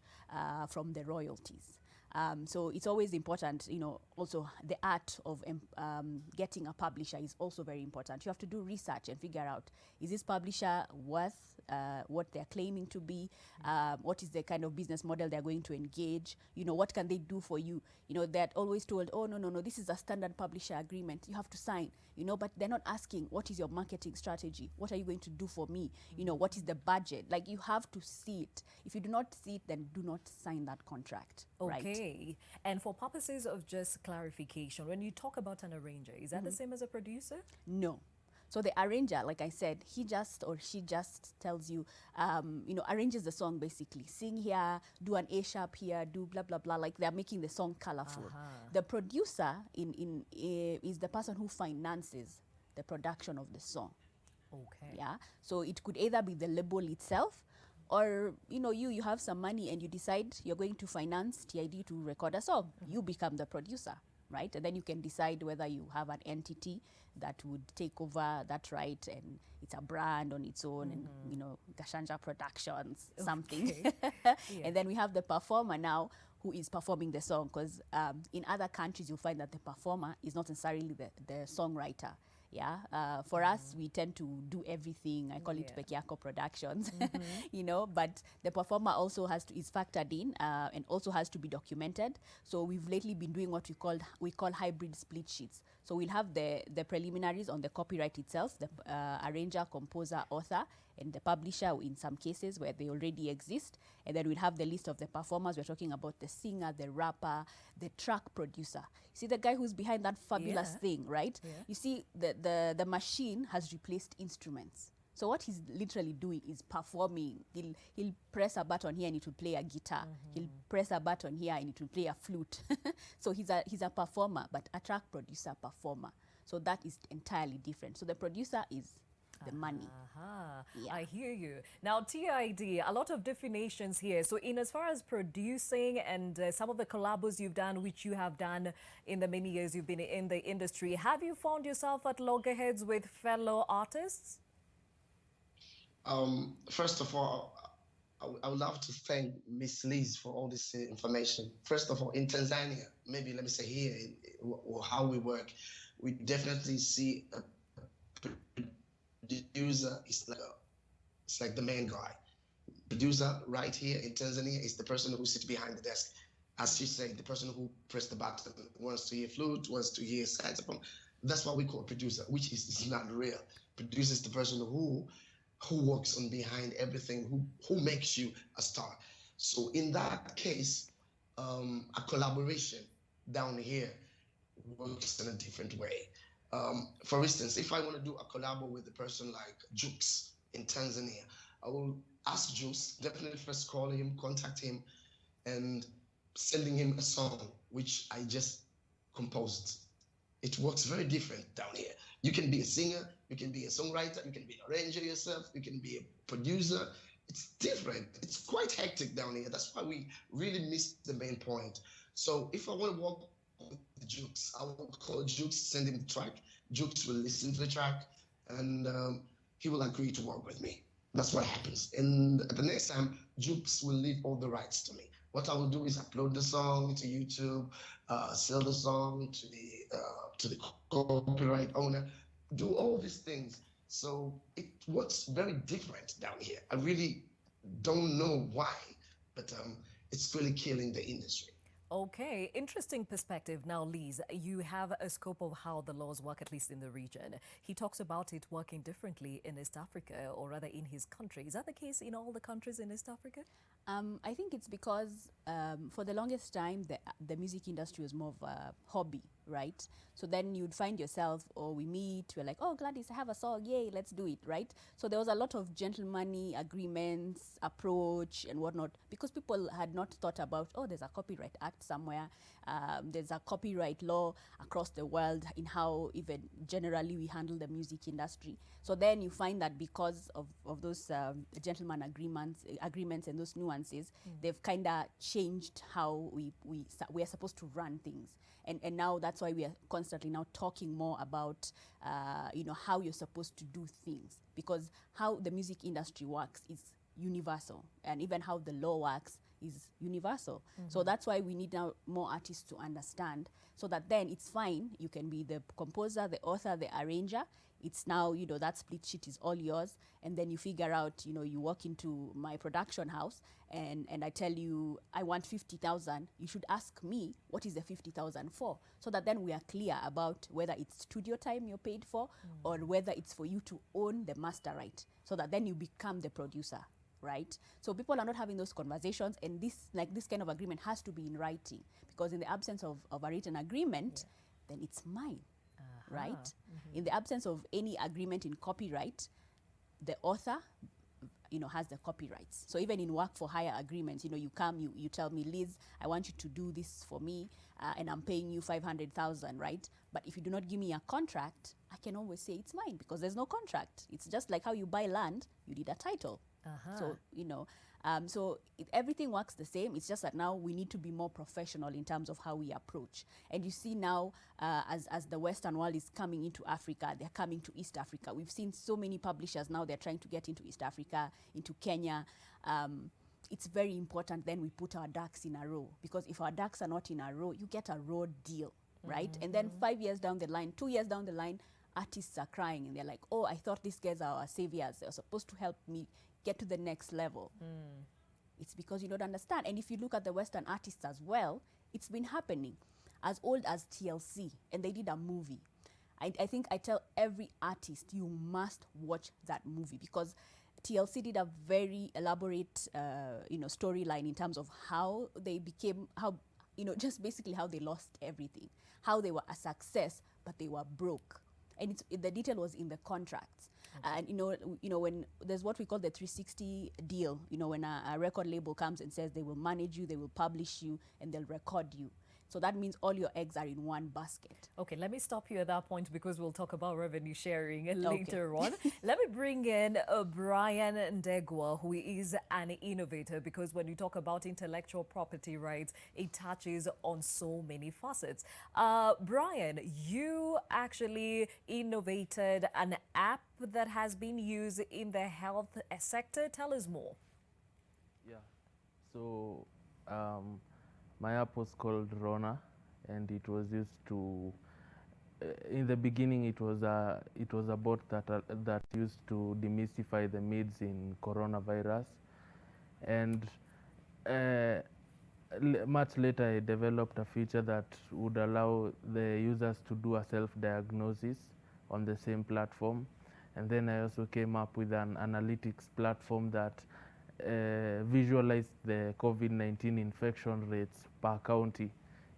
from the royalties. So it's always important, also the art of getting a publisher is also very important. You have to do research and figure out, is this publisher worth what they're claiming to be? What is the kind of business model they're going to engage? What can they do for you? They're always told, oh, no, this is a standard publisher agreement. You have to sign, but they're not asking, what is your marketing strategy? What are you going to do for me? What is the budget? Like, you have to see it. If you do not see it, then do not sign that contract. Okay. Right? And for purposes of just clarification, when you talk about an arranger, is that the same as a producer? No. So the arranger, like I said, he just or she just tells you, arranges the song basically. Sing here, do an A sharp here, do blah, blah, blah. Like, they're making the song colorful. The producer is the person who finances the production of the song. Okay. Yeah. So it could either be the label itself, or you have some money and you decide you're going to finance TID to record a song. You become the producer, right? And then you can decide whether you have an entity that would take over that right, and it's a brand on its own, and Gachanja Productions, something. And then we have the performer now, who is performing the song, because in other countries you'll find that the performer is not necessarily the songwriter. Yeah, for us, we tend to do everything. I call it Pekiako Productions, but the performer also is factored in and also has to be documented. So we've lately been doing what we call hybrid split sheets. So we'll have the preliminaries on the copyright itself, the arranger, composer, author, and the publisher in some cases where they already exist. And then we'll have the list of the performers. We're talking about the singer, the rapper, the track producer. See the guy who's behind that fabulous thing, right? Yeah. You see, the machine has replaced instruments. So what he's literally doing is performing. He'll press a button here and it will play a guitar. He'll press a button here and it will play a flute. So he's a performer, but a track producer, performer. So that is entirely different. So the producer is the money. Yeah. I hear you. Now, TID, a lot of definitions here. So in as far as producing and some of the collabos you've done, which you have done in the many years you've been in the industry, have you found yourself at loggerheads with fellow artists? First of all, I would love to thank Miss Liz for all this information. First of all, in Tanzania, maybe let me say here, or how we work, we definitely see a producer is like the main guy. Producer right here in Tanzania is the person who sits behind the desk. As she said, the person who pressed the button, wants to hear flute, wants to hear saxophone. That's what we call a producer, which is not real. Producer is the person who works on behind everything, who makes you a star. So in that case, a collaboration down here works in a different way. For instance, if I want to do a collab with a person like Jukes in Tanzania, I will ask Juice, definitely first call him, contact him, and sending him a song which I just composed. It works very different down here. You can be a singer, you can be a songwriter, you can be an arranger yourself, you can be a producer. It's different. It's quite hectic down here. That's why we really miss the main point. So if I want to work with Jukes, I will call Jukes, send him the track. Jukes will listen to the track, and he will agree to work with me. That's what happens. And at the next time, Jukes will leave all the rights to me. What I will do is upload the song to YouTube, sell the song to the copyright owner, do all these things. So it works very different down here. I really don't know why, but it's really killing the industry. Okay, interesting perspective. Now, Liz, you have a scope of how the laws work, at least in the region. He talks about it working differently in East Africa, or rather in his country. Is that the case in all the countries in East Africa? I think it's because for the longest time, the music industry was more of a hobby, right? So then you'd find yourself, or we meet, we're like, oh, Gladys, I have a song, yay, let's do it, right? So there was a lot of gentlemanly agreements, approach, and whatnot, because people had not thought about, oh, there's a Copyright Act somewhere, there's a copyright law across the world in how even generally we handle the music industry. So then you find that because of those gentleman agreements and those nuances, they've kind of changed how we are supposed to run things. And now that's why we are constantly now talking more about, how you're supposed to do things, because how the music industry works is universal, and even how the law works is universal. So that's why we need now more artists to understand, so that then it's fine. You can be the composer, the author, the arranger. It's now, that split sheet is all yours. And then you figure out, you walk into my production house and I tell you, I want 50,000. You should ask me, what is the 50,000 for? So that then we are clear about whether it's studio time you're paid for or whether it's for you to own the master right. So that then you become the producer, right? So people are not having those conversations, and this kind of agreement has to be in writing, because in the absence of a written agreement, then it's mine. Right? In the absence of any agreement in copyright, the author, has the copyrights. So even in work for hire agreements, you come, you tell me, Liz, I want you to do this for me, and I'm paying you 500,000, right? But if you do not give me a contract, I can always say it's mine, because there's no contract. It's just like how you buy land, you need a title. So, everything works the same. It's just that now we need to be more professional in terms of how we approach. And you see now, as the Western world is coming into Africa, they're coming to East Africa. We've seen so many publishers now, they're trying to get into East Africa, into Kenya. It's very important then we put our ducks in a row, because if our ducks are not in a row, you get a raw deal, right? And then 5 years down the line, 2 years down the line, artists are crying and they're like, oh, I thought these guys are our saviors. They're supposed to help me get to the next level. It's because you don't understand. And if you look at the Western artists as well, it's been happening as old as TLC, and they did a movie. I think I tell every artist, you must watch that movie, because TLC did a very elaborate storyline in terms of how they became, just basically how they lost everything, how they were a success but they were broke. And the detail was in the contracts. And when there's what we call the 360 deal, when a record label comes and says they will manage you, they will publish you, and they'll record you. So that means all your eggs are in one basket. Okay, let me stop you at that point, because we'll talk about revenue sharing later on. Let me bring in Brian Ndegwa, who is an innovator, because when you talk about intellectual property rights, it touches on so many facets. Brian, you actually innovated an app that has been used in the health sector. Tell us more. Yeah, so my app was called Rona, and it was used to. In the beginning, it was a bot that used to demystify the myths in coronavirus, and much later I developed a feature that would allow the users to do a self-diagnosis on the same platform, and then I also came up with an analytics platform that visualized the COVID-19 infection rates per county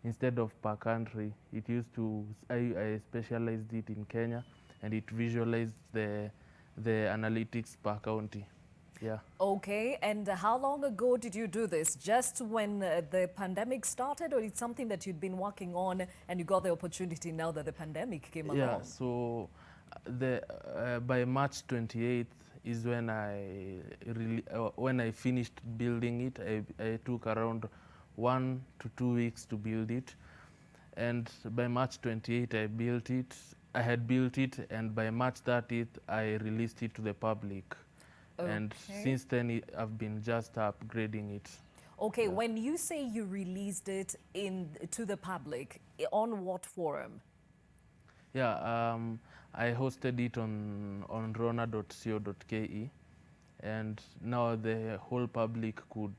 instead of per country. It used to, I specialized it in Kenya, and it visualized the analytics per county. Yeah. Okay, and how long ago did you do this? Just when the pandemic started, or it's something that you'd been working on and you got the opportunity now that the pandemic came Yeah, along? so by March 28th is when I finished building it. I took around 1 to 2 weeks to build it, and by March 28th I built it. I had built it, and by March 30th I released it to the public. And Okay. since then I've been just upgrading it. Okay, when you say you released it to the public, on what forum? Yeah, I hosted it on rona.co.ke, and now the whole public could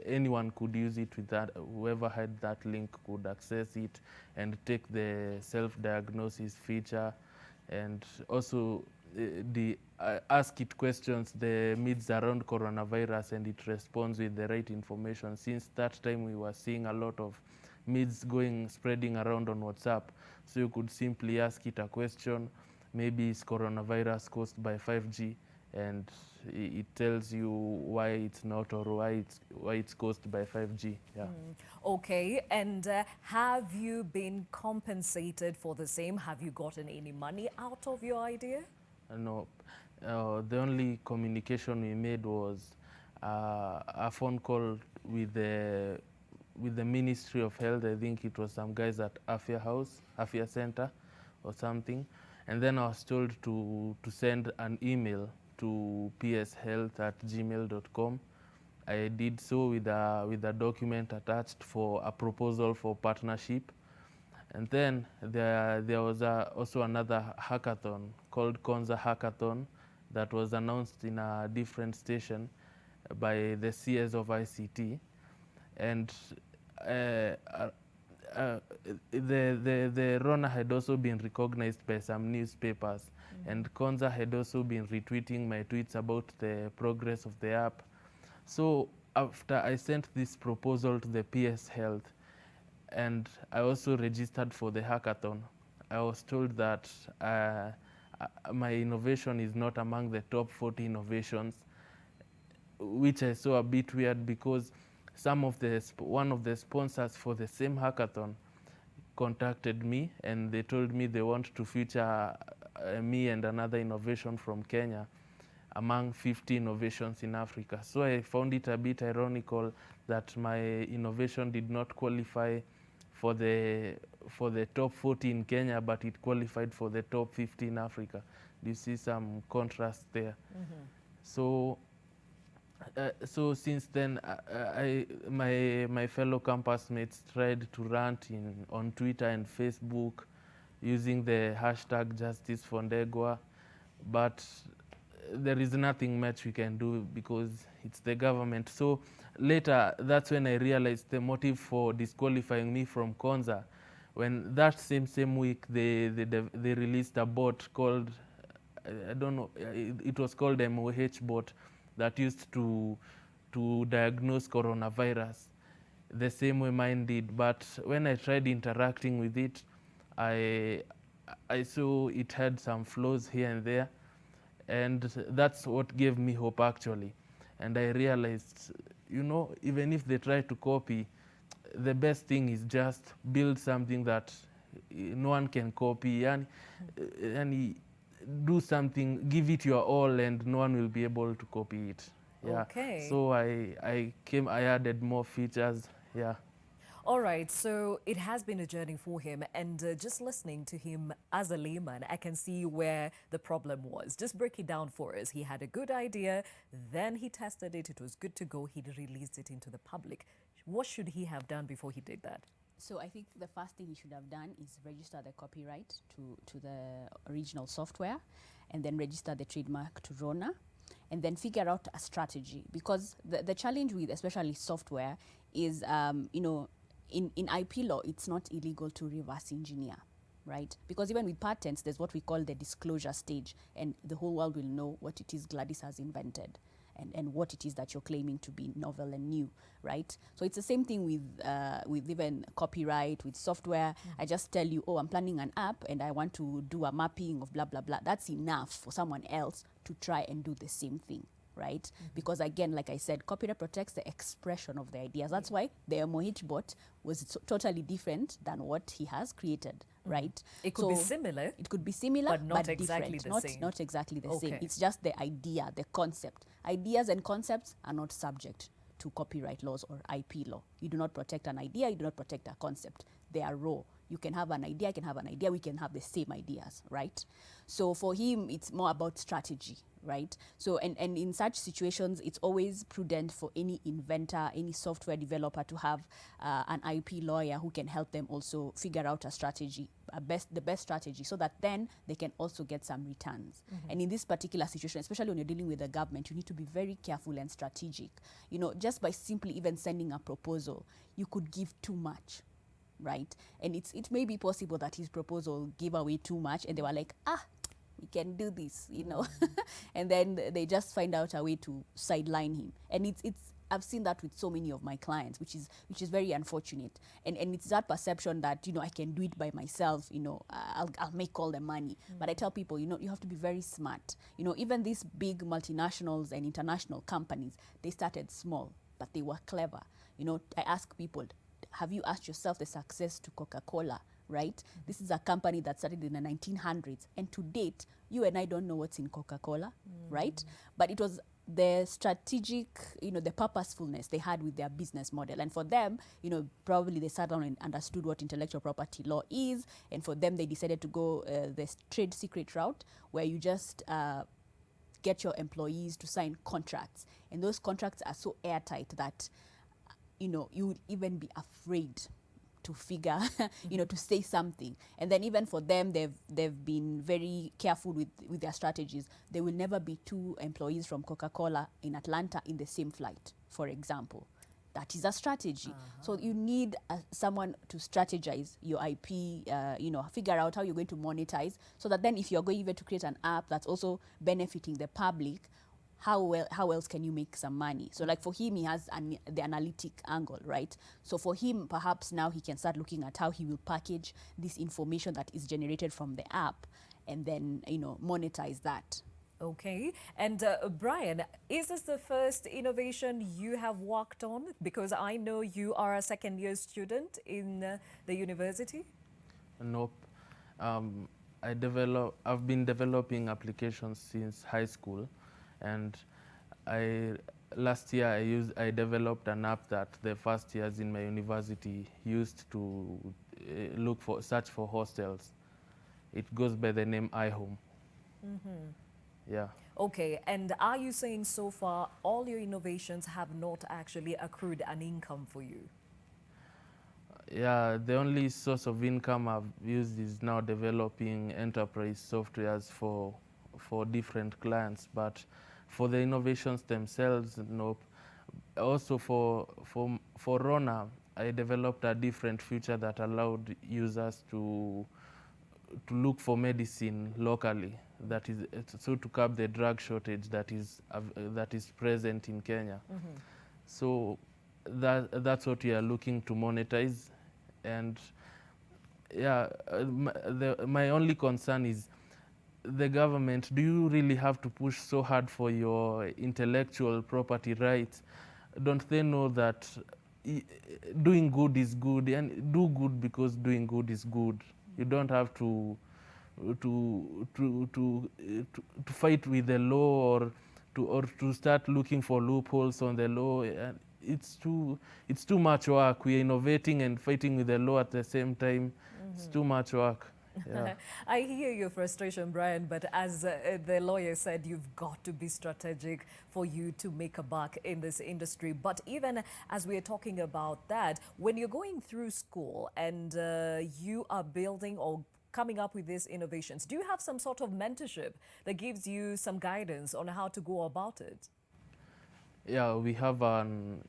anyone could use it with that. Whoever had that link could access it and take the self-diagnosis feature, and also ask it questions, the myths around coronavirus, and it responds with the right information. Since that time we were seeing a lot of myths spreading around on WhatsApp. So you could simply ask it a question, maybe is coronavirus caused by 5G, and it tells you why it's not, or why it's caused by 5G. Yeah. Okay, and have you been compensated for the same? Have you gotten any money out of your idea? No, the only communication we made was a phone call with the Ministry of Health. I think it was some guys at Afya Center or something. And then I was told to send an email to pshealth@gmail.com. I did so with a document attached for a proposal for partnership. And then there was also another hackathon called Konza Hackathon that was announced in a different station by the CS of ICT. And the Rona had also been recognized by some newspapers, and Konza had also been retweeting my tweets about the progress of the app. So after I sent this proposal to the PS Health, and I also registered for the hackathon, I was told that my innovation is not among the top 40 innovations, which I saw a bit weird, because one of the sponsors for the same hackathon contacted me, and they told me they want to feature me and another innovation from Kenya among 50 innovations in Africa. So I found it a bit ironical that my innovation did not qualify for the top 40 in Kenya, but it qualified for the top 50 in Africa. You see some contrast there. So since then, my fellow campus mates tried to rant on Twitter and Facebook using the hashtag Justice for Ndegwa, but there is nothing much we can do because it's the government. So later, that's when I realized the motive for disqualifying me from Konza. When that same week, they released a bot called, I don't know, it was called MOH bot, that used to diagnose coronavirus the same way mine did. But when I tried interacting with it, I saw it had some flaws here and there, and that's what gave me hope, actually. And I realized, even if they try to copy, the best thing is just build something that no one can copy, and do something, give it your all, and no one will be able to copy it. Yeah. Okay. So I added more features. Yeah. All right, so it has been a journey for him, and just listening to him as a layman, I can see where the problem was. Just break it down for us. He had a good idea, then he tested it, it was good to go, he released it into the public. What should he have done before he did that? So I think the first thing he should have done is register the copyright to the original software, and then register the trademark to Rona, and then figure out a strategy. Because the challenge with especially software is, in IP law, it's not illegal to reverse engineer, right? Because even with patents, there's what we call the disclosure stage, and the whole world will know what it is Gladys has invented and what it is that you're claiming to be novel and new, right? So it's the same thing with even copyright, with software. I just tell you, oh, I'm planning an app and I want to do a mapping of blah, blah, blah. That's enough for someone else to try and do the same thing, right? Because again, like I said, copyright protects the expression of the ideas. That's why the MOH bot was totally different than what he has created, right? It could be similar. It could be similar, but not different. exactly the same. Not exactly the same. Okay. It's just the idea, the concept. Ideas and concepts are not subject to copyright laws or IP law. You do not protect an idea, you do not protect a concept. They are raw. You can have an idea, I can have an idea, we can have the same ideas, right? So for him, it's more about strategy, right? So, and in such situations, it's always prudent for any inventor, any software developer to have an IP lawyer who can help them also figure out a strategy, the best strategy, so that then they can also get some returns. And in this particular situation, especially when you're dealing with the government, you need to be very careful and strategic. You know, just by simply even sending a proposal, you could give too much, right? And it may be possible that his proposal gave away too much and they were like, we can do this, you know. And then they just find out a way to sideline him. And I've seen that with so many of my clients, which is very unfortunate. And it's that perception that, you know, I can do it by myself, you know, I'll make all the money. But I tell people, you know, you have to be very smart. You know, even these big multinationals and international companies, they started small, but they were clever. You know, I ask people, have you asked yourself the success to Coca-Cola, right? This is a company that started in the 1900s, and to date, you and I don't know what's in Coca-Cola, right? But it was the strategic, you know, the purposefulness they had with their business model. And for them, you know, probably they sat down and understood what intellectual property law is, and for them, they decided to go the trade secret route, where you just get your employees to sign contracts. And those contracts are so airtight that, you know, you would even be afraid to figure, you know, to say something. And then even for them, they've been very careful with their strategies. There will never be two employees from Coca-Cola in Atlanta in the same flight, for example. That is a strategy. So you need someone to strategize your IP, you know, figure out how you're going to monetize, so that then if you're going even to create an app that's also benefiting the public, how else can you make some money? So like for him, he has the analytic angle, right? So for him, perhaps now he can start looking at how he will package this information that is generated from the app and then, you know, monetize that. Okay. And Brian, is this the first innovation you have worked on? Because I know you are a second-year student in the university. Nope. I've been developing applications since high school. And last year I developed an app that the first years in my university used to search for hostels. It goes by the name iHome. Yeah. Okay, and are you saying so far all your innovations have not actually accrued an income for you? Yeah, the only source of income I've used is now developing enterprise softwares for different clients, but for the innovations themselves, nope. Also for Rona, I developed a different feature that allowed users to look for medicine locally. That is so to curb the drug shortage that is present in Kenya. So that's what we are looking to monetize. And yeah, my only concern is, the government, do you really have to push so hard for your intellectual property rights? Don't they know that doing good is good, and do good because doing good is good? You don't have to fight with the law or to start looking for loopholes on the law. It's too much work. We are innovating and fighting with the law at the same time. It's too much work. Yeah. I hear your frustration, Brian, but as the lawyer said, you've got to be strategic for you to make a buck in this industry. But even as we are talking about that, when you're going through school and you are building or coming up with these innovations, do you have some sort of mentorship that gives you some guidance on how to go about it? Yeah, we have an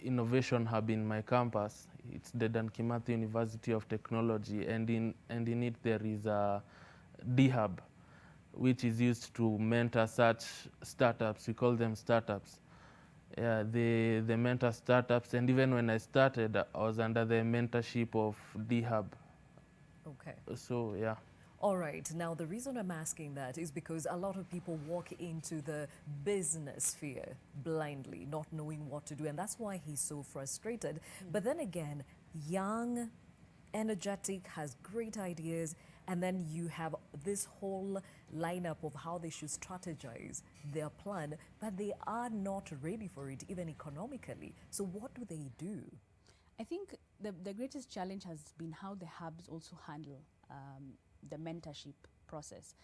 innovation hub in my campus. It's the Dan Kimathi University of Technology, and in it there is a D-Hub, which is used to mentor such startups. We call them startups. Yeah, they mentor startups, and even when I started, I was under the mentorship of D-Hub. Okay. So, yeah. All right. Now, the reason I'm asking that is because a lot of people walk into the business sphere blindly, not knowing what to do. And that's why he's so frustrated. But then again, young, energetic, has great ideas. And then you have this whole lineup of how they should strategize their plan, but they are not ready for it, even economically. So what do they do? I think the greatest challenge has been how the hubs also handle the mentorship process.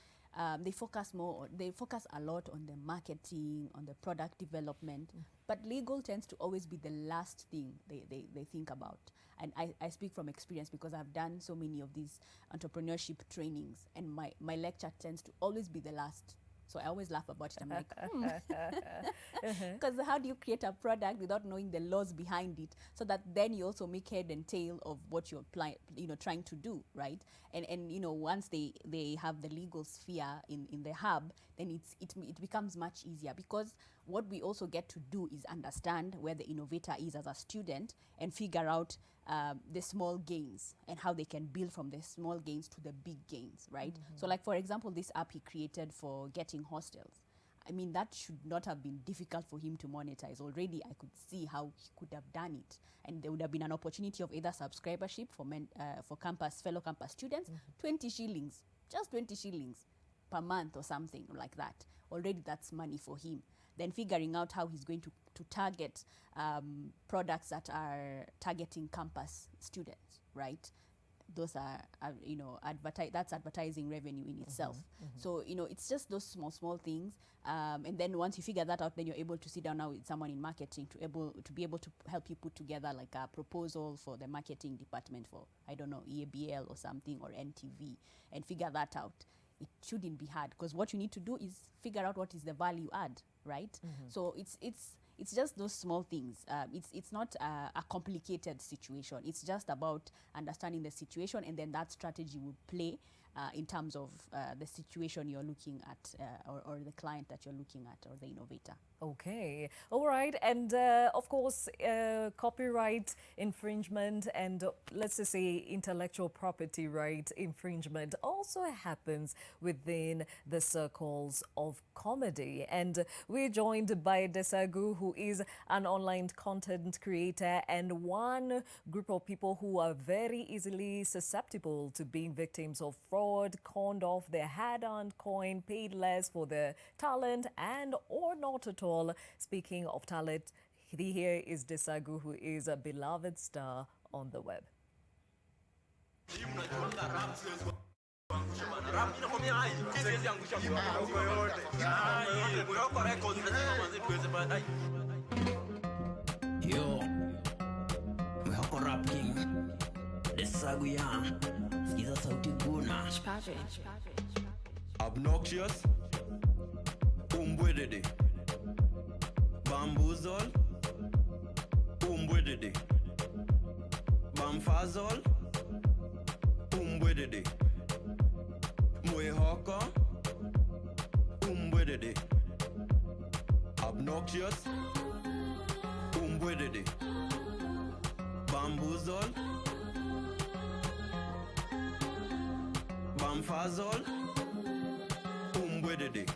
They focus a lot on the marketing, on the product development, but legal tends to always be the last thing they think about. And I speak from experience because I've done so many of these entrepreneurship trainings, and my lecture tends to always be the last. So I always laugh about it. I'm like, because how do you create a product without knowing the laws behind it, so that then you also make head and tail of what you're trying to do, right? And once they have the legal sphere in the hub, then it becomes much easier, because what we also get to do is understand where the innovator is as a student and figure out the small gains and how they can build from the small gains to the big gains, right? So like, for example, this app he created for getting hostels. I mean, that should not have been difficult for him to monetize. Already I could see how he could have done it. And there would have been an opportunity of either subscribership for fellow campus students, 20 shillings, just 20 shillings per month or something like that. Already that's money for him. Then figuring out how he's going to target products that are targeting campus students, right? Those are that's advertising revenue in itself. So, it's just those small things. And then once you figure that out, then you're able to sit down now with someone in marketing to be able to help you put together like a proposal for the marketing department for, I don't know, EABL or something, or NTV, and figure that out. It shouldn't be hard, because what you need to do is figure out what is the value add, right? So it's just those small things. It's not a complicated situation. It's just about understanding the situation, and then that strategy will play in terms of the situation you're looking at, or the client that you're looking at, or the innovator. Okay. All right. And of course, copyright infringement and let's just say intellectual property right infringement also happens within the circles of comedy. And we're joined by Desagu, who is an online content creator and one group of people who are very easily susceptible to being victims of fraud, conned off their hard-earned coin, paid less for their talent, and or not at all. Speaking of talent, here is Desagu, who is a beloved star on the web. Yo, wako rap king Desagu ya sikiza sauti guna obnoxious umbwedede bamboozle umbwedede bamfazole umbwedede mwehoko umbwedede obnoxious umbwedede bamboozle bamfazole umbwedede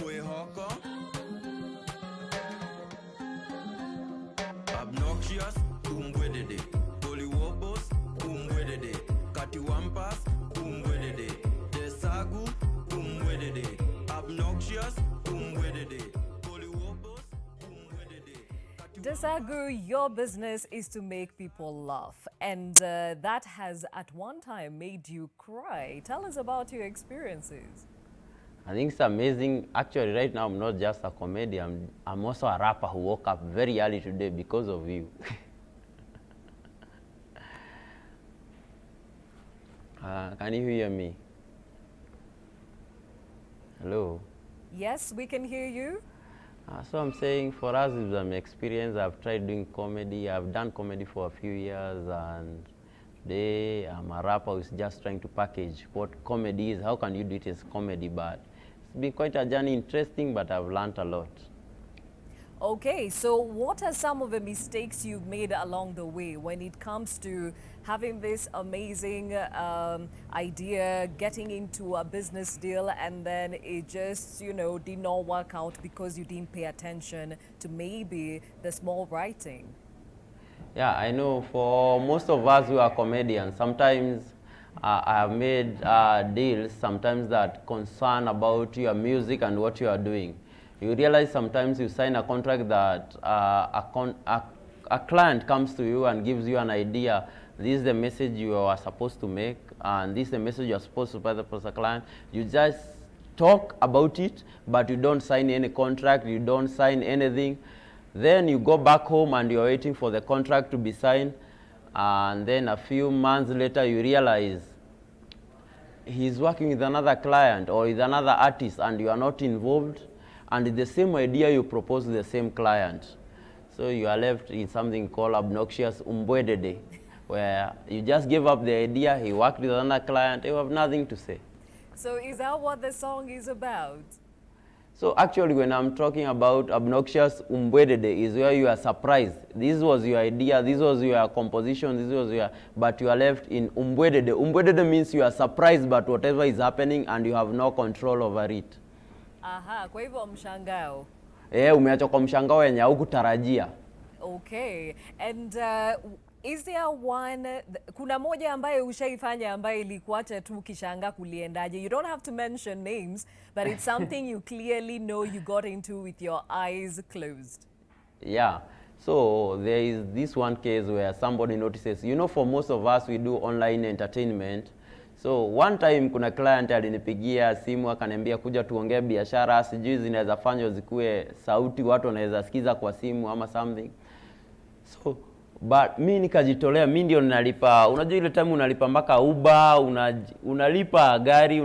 mwehoko obnoxious umbwedede poliwobos umbwedede katiwampas umbwedede Desagu umbwedede obnoxious umbwedede poliwobos umbwedede. Desagu, your business is to make people laugh, and that has at one time made you cry. Tell us about your experiences. I think it's amazing. Actually, right now, I'm not just a comedian. I'm also a rapper who woke up very early today because of you. Can you hear me? Hello? Yes, we can hear you. So I'm saying for us, it's an experience. I've tried doing comedy. I've done comedy for a few years, and today I'm a rapper who's just trying to package what comedy is. How can you do it as comedy? But it's been quite a journey, interesting, but I've learned a lot. Okay, so what are some of the mistakes you've made along the way when it comes to having this amazing idea, getting into a business deal, and then it just, did not work out because you didn't pay attention to maybe the small writing? Yeah, I know for most of us who are comedians, sometimes I have made deals sometimes that concern about your music and what you are doing. You realize sometimes you sign a contract that a client comes to you and gives you an idea. This is the message you are supposed to make, and this is the message you are supposed to provide for the client. You just talk about it, but you don't sign any contract, you don't sign anything. Then you go back home and you're waiting for the contract to be signed, and then a few months later you realize he's working with another client or with another artist and you are not involved, and the same idea you propose to the same client. So you are left in something called obnoxious umbwedede, where you just give up the idea, he worked with another client, you have nothing to say. So is that what the song is about? So actually when I'm talking about obnoxious umbwedede is where you are surprised. This was your idea, this was your composition, this was your, but you are left in umbwedede. Umbwedede means you are surprised by whatever is happening and you have no control over it. Aha, kwa hivyo mshangao. Umeacha kwa mshangao wenye haukutarajia. Okay, and is there one, kuna moja ambaye ushaifanya ambaye ilikuacha tu kishanga kuliendaje? You don't have to mention names, but it's something you clearly know you got into with your eyes closed. Yeah, so there is this one case where somebody notices, for most of us we do online entertainment. So one time kuna client alinipigia simu akaniambia kuja tuongee biashara, sijui zinaweza fanywa zikuwe sauti watu wanaweza sikiza kwa simu ama something. So but mimi nikajitolea, mimi ndio ninalipa. Unajua ile time unalipa mpaka Uber, unalipa gari,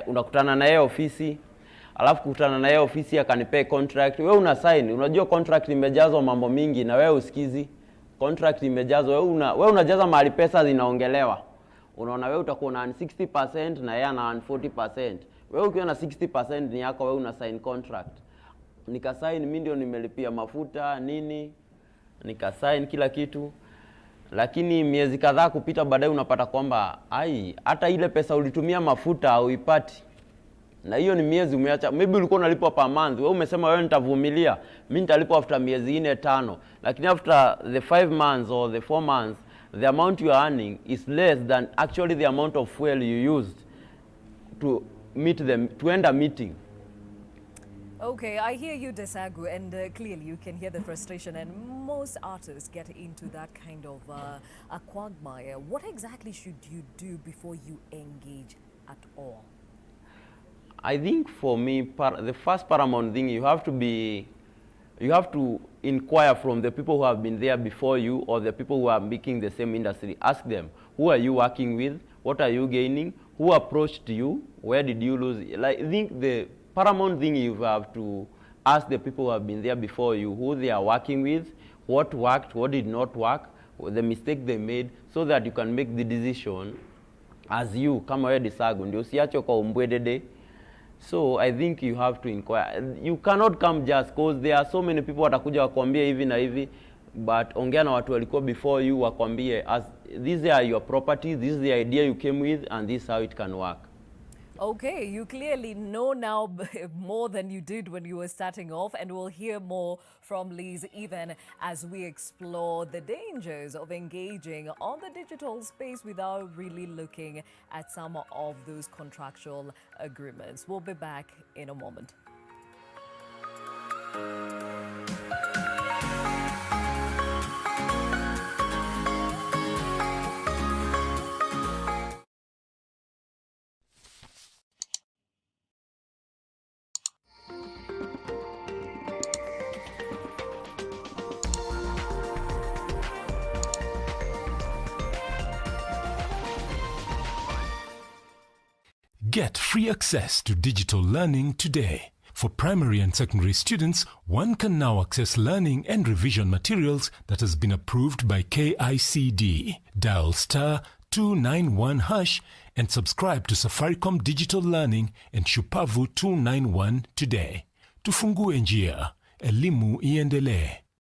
unakutana na yeye ofisi. Alafu kukutana na yeye ofisi akanipea contract. Wewe una sign, unajua contract imejazwa mambo mingi na wewe usikizi. Contract imejazwa, wewe unajaza mahali pesa zinaongelewa. Unaona wewe utakuwa na 60% na yeye ana 40%. Wewe ukiwa na 60% ni yako, wewe una sign contract. Nikasign, mimi ndio nimelipia mafuta nini, nikasign kila kitu. Lakini miezi kadhaa kupita baadaye unapata kwamba hata ile pesa ulitumia mafuta hauipati. Na hiyo ni miezi umeacha. Maybe ulikuwa unalipwa per month. Wewe umesema wewe nitavumilia, mimi nitalipwa after miezi 4-5. Lakini after the 5 months or the 4 months, the amount you are earning is less than actually the amount of fuel you used to end a meeting. Okay, I hear you, Desagu, and clearly you can hear the frustration, and most artists get into that kind of a quagmire. What exactly should you do before you engage at all? I think for me, the first paramount thing, you have to inquire from the people who have been there before you or the people who are making the same industry. Ask them, who are you working with? What are you gaining? Who approached you? Where did you lose? I think the paramount thing, you have to ask the people who have been there before you, who they are working with, what worked, what did not work, the mistake they made, so that you can make the decision as you, kama wewe Desagu, ndio usiache kwa umbwedede. So I think you have to inquire. You cannot come just because there are so many people watakuja wakwambie hivi na hivi, but ongea na watu walikuwa before you wakwambie, as these are your properties, this is the idea you came with, and this is how it can work. Okay, you clearly know now more than you did when you were starting off, and we'll hear more from Liz even as we explore the dangers of engaging on the digital space without really looking at some of those contractual agreements. We'll be back in a moment. Get free access to digital learning today. For primary and secondary students, one can now access learning and revision materials that has been approved by KICD. Dial *291# and subscribe to Safaricom Digital Learning and Shupavu 291 today. Tufungue njia. Elimu iendelee.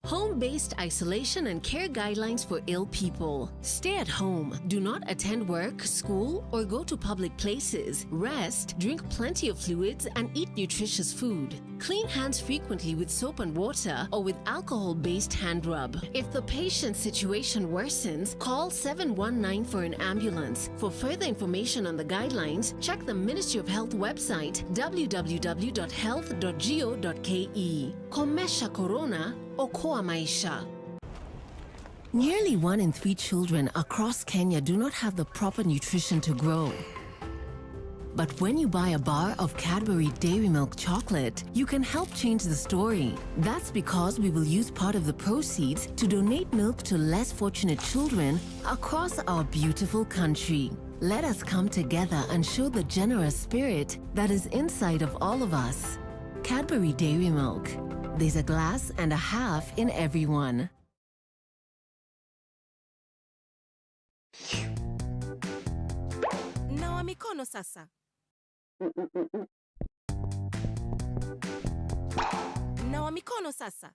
Home-based isolation and care guidelines for ill people. Stay at home. Do not attend work, school, or go to public places. Rest, drink plenty of fluids, and eat nutritious food. Clean hands frequently with soap and water or with alcohol-based hand rub. If the patient's situation worsens, call 719 for an ambulance. For further information on the guidelines, check the Ministry of Health website www.health.go.ke. Komesha Corona, Okoa Maisha. Nearly 1 in 3 children across Kenya do not have the proper nutrition to grow. But when you buy a bar of Cadbury Dairy Milk chocolate, you can help change the story. That's because we will use part of the proceeds to donate milk to less fortunate children across our beautiful country. Let us come together and show the generous spirit that is inside of all of us. Cadbury Dairy Milk. There's a glass and a half in everyone. Nawa mikono sasa. Nawa mikono sasa.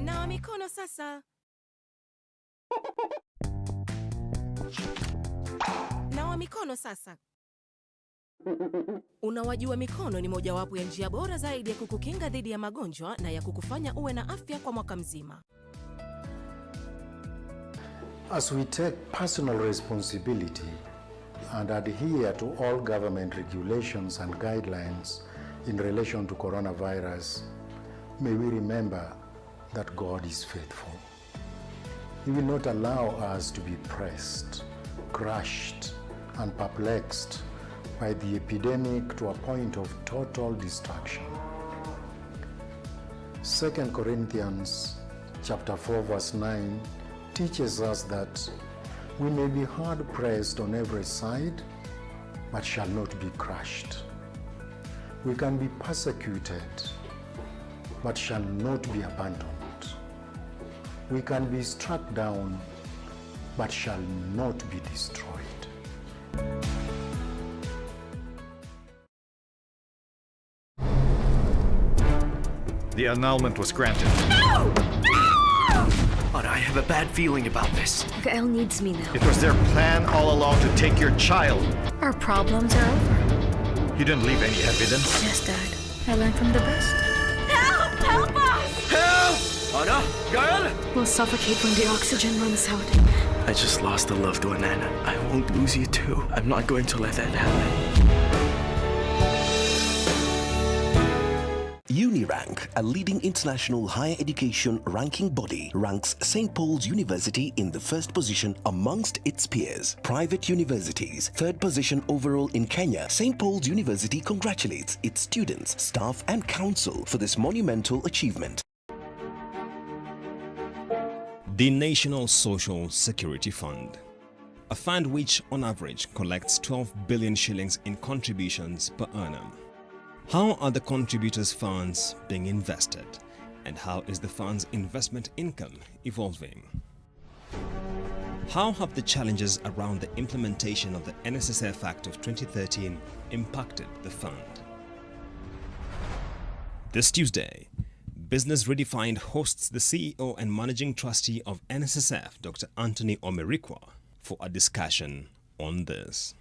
Nawa mikono sasa. Nawa mikono sasa. Unawajua mikono ni mojawapo ya njia bora zaidi ya kukukinga dhidi ya magonjwa na ya kukufanya uwe na afya kwa mwaka mzima. As we take personal responsibility and adhere to all government regulations and guidelines in relation to coronavirus, may we remember that God is faithful. He will not allow us to be pressed, crushed, and perplexed by the epidemic to a point of total destruction. 2 Corinthians chapter 4 verse 9 teaches us that we may be hard pressed on every side, but shall not be crushed. We can be persecuted, but shall not be abandoned. We can be struck down, but shall not be destroyed. The annulment was granted. No! No! But I have a bad feeling about this. Gael needs me now. It was their plan all along to take your child. Our problems are over. You didn't leave any evidence. Yes, Dad. I learned from the best. Help! Help us! Help! Anna, girl! We'll suffocate when the oxygen runs out. I just lost a loved one, and I won't lose you too. I'm not going to let that happen. Unirank, a leading international higher education ranking body, ranks St. Paul's University in the first position amongst its peers. Private universities, third position overall in Kenya, St. Paul's University congratulates its students, staff, and counsel for this monumental achievement. The National Social Security Fund, a fund which on average collects 12 billion shillings in contributions per annum. How are the contributors' funds being invested, and how is the fund's investment income evolving? How have the challenges around the implementation of the NSSF Act of 2013 impacted the fund? This Tuesday, Business Redefined hosts the CEO and Managing Trustee of NSSF, Dr. Anthony Omerikwa, for a discussion on this.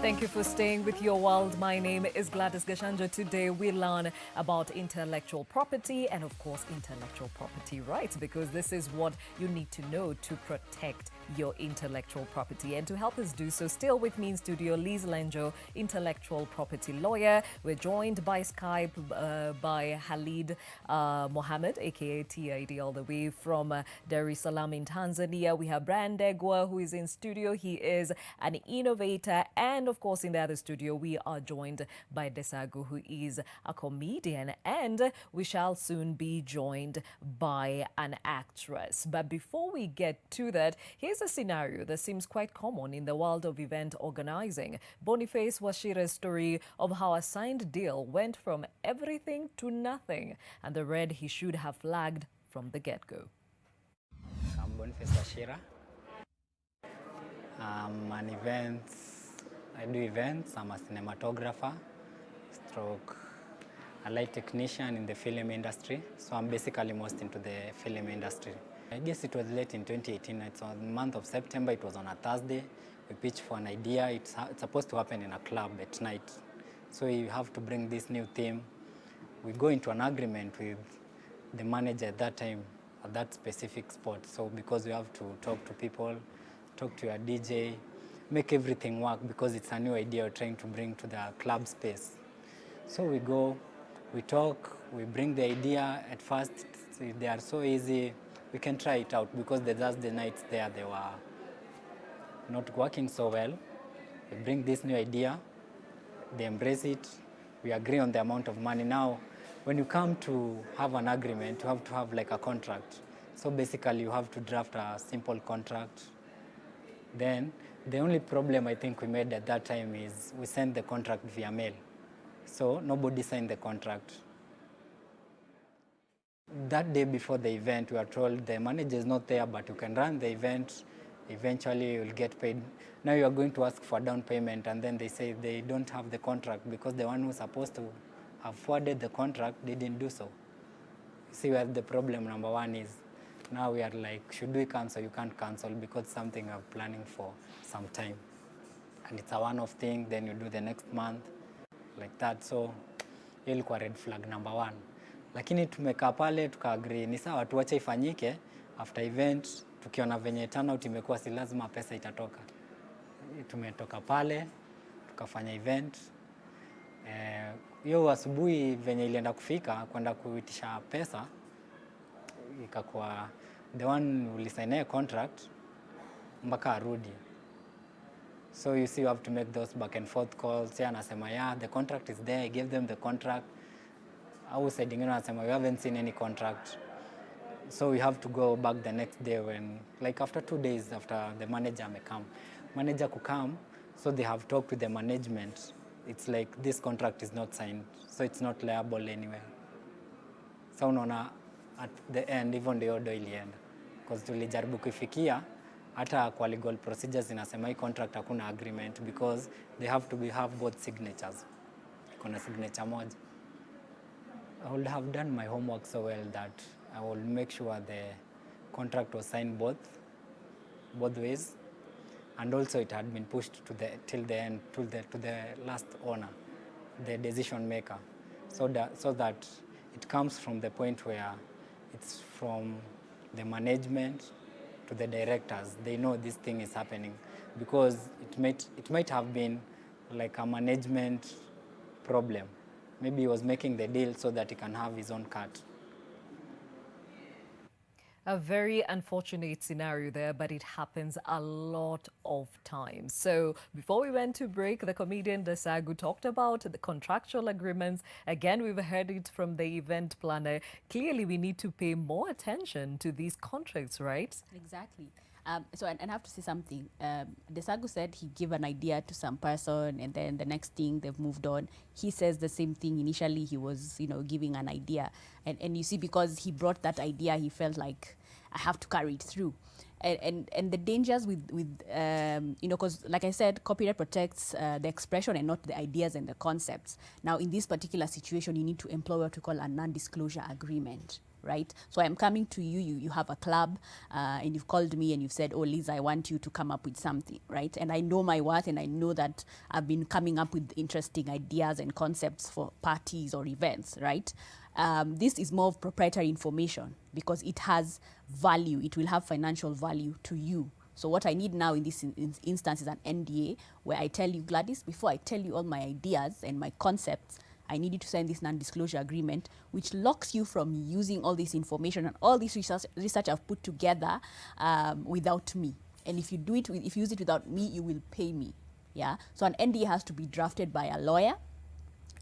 Thank you for staying with Your World. My name is Gladys Gachanja. Today we learn about intellectual property and, of course, intellectual property rights, because this is what you need to know to protect your intellectual property. And to help us do so, still with me in studio, Liz Lenjo, intellectual property lawyer. We're joined by Skype by Halid Mohammed, aka TID, all the way from Dar es Salaam in Tanzania. We have Brian Degwa, who is in studio. He is an innovator. And of course, in the other studio, we are joined by Desagu, who is a comedian. And we shall soon be joined by an actress. But before we get to that, here's a scenario that seems quite common in the world of event organizing. Boniface Washira's story of how a signed deal went from everything to nothing, and the red he should have flagged from the get-go. I'm Boniface Washira. I do events. I'm a cinematographer, stroke a light technician in the film industry. So I'm basically most into the film industry. I guess it was late in 2018. It's on the month of September. It was on a Thursday. We pitched for an idea. It's supposed to happen in a club at night. So you have to bring this new theme. We go into an agreement with the manager at that time, at that specific spot. So because we have to talk to people, talk to your DJ, make everything work, because it's a new idea we're trying to bring to the club space. So we go, we talk, we bring the idea. At first, they are so easy. We can try it out, because the Thursday nights there, they were not working so well. We bring this new idea, they embrace it, we agree on the amount of money. Now, when you come to have an agreement, you have to have like a contract. So basically, you have to draft a simple contract. Then, the only problem I think we made at that time is we sent the contract via mail. So nobody signed the contract. That day before the event, we were told the manager is not there, but you can run the event. Eventually, you'll get paid. Now you are going to ask for down payment, and then they say they don't have the contract because the one who's supposed to have forwarded the contract didn't do so. See where the problem number one is. Now we are like, should we cancel? You can't cancel because something I'm planning for some time. And it's a one-off thing, then you do the next month, like that. So, ilikuwa red flag number one. Lakini tumekaa pale, tuka-agree, ni sawa tuache ifanyike, after event, tukiona venye turnout imekuwa si lazima pesa itatoka. Tumetoka pale, tukafanya event. Hiyo asubuhi venye ilienda kufika, kwenda kuitisha pesa, ikakuwa the one ulisign contract mpaka arudi. So you see, you have to make those back and forth calls. Yeah, anasema, yeah, the contract is there. I gave them the contract. Au said, anasema, we haven't seen any contract. So we have to go back the next day when, like after 2 days after the manager may come. Manager could come, so they have talked with the management. It's like, this contract is not signed, so it's not liable anywhere. So unaona, at the end, even the order ilienda. Because tulijaribu kufikia, hata kwa legal procedures inasema hii contract hakuna agreement, because they have to have both signatures. Kuna signature moja. I would have done my homework so well that I will make sure the contract was signed both ways, and also it had been pushed to till the end, to the last owner, the decision maker, so that it comes from the point where it's from the management to the directors. They know this thing is happening, because it might have been like a management problem. Maybe he was making the deal so that he can have his own cut. A very unfortunate scenario there, but it happens a lot of times. So before we went to break, the comedian Desagu talked about the contractual agreements. Again, we've heard it from the event planner. Clearly, we need to pay more attention to these contracts, right? Exactly. So, and I have to say something. Desagu said he gave an idea to some person, and then the next thing they've moved on. He says the same thing. Initially, he was, giving an idea, and you see, because he brought that idea, he felt like, I have to carry it through. And the dangers with because like I said, copyright protects the expression and not the ideas and the concepts. Now, in this particular situation, you need to employ what we call a non-disclosure agreement. right? So I'm coming to you, you have a club, and you've called me and you've said, oh, Liz, I want you to come up with something, right? And I know my worth, and I know that I've been coming up with interesting ideas and concepts for parties or events, right? This is more of proprietary information because it has value. It will have financial value to you. So what I need now in this instance is an NDA where I tell you, Gladys, before I tell you all my ideas and my concepts, I need you to sign this non-disclosure agreement, which locks you from using all this information and all this research I've put together without me. And if you do it, if you use it without me, you will pay me. Yeah. So an NDA has to be drafted by a lawyer,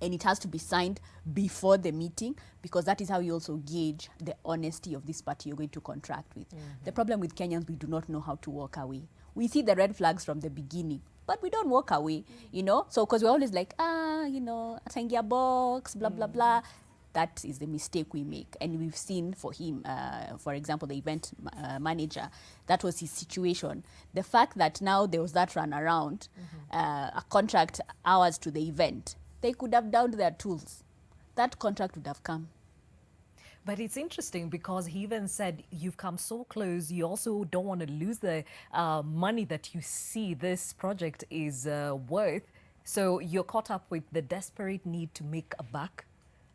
and it has to be signed before the meeting because that is how you also gauge the honesty of this party you're going to contract with. The problem with Kenyans, we do not know how to walk away. We see the red flags from the beginning, but we don't walk away, you know? So, because we're always like, you know, atangia box, blah, blah, blah. That is the mistake we make. And we've seen for him, for example, the event manager, that was his situation. The fact that now there was that run around, a contract hours to the event, they could have downed their tools. That contract would have come. But it's interesting because he even said you've come so close, you also don't want to lose the money that you see this project is worth. So you're caught up with the desperate need to make a buck.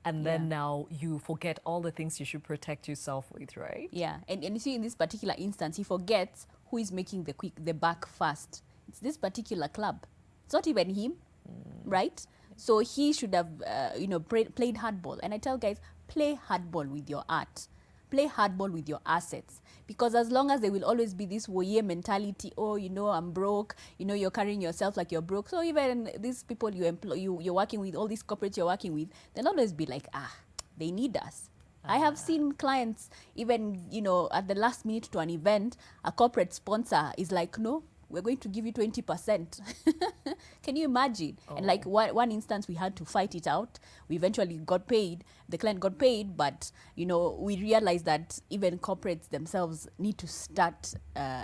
And then now you forget all the things you should protect yourself with, right? Yeah, and you see in this particular instance, he forgets who is making the buck first. It's this particular club. It's not even him, right? So he should have, you know, played hardball. And I tell guys, play hardball with your art. Play hardball with your assets. Because as long as there will always be this warrior mentality, oh, you know, I'm broke, you know, you're carrying yourself like you're broke. So even these people you employ, you're working with, all these corporates you're working with, they'll always be like, they need us. I have seen clients, even, you know, at the last minute to an event, a corporate sponsor is like, no, we're going to give you 20%. Can you imagine? And like one instance, we had to fight it out. We eventually got paid. The client got paid, but you know, we realized that even corporates themselves need to start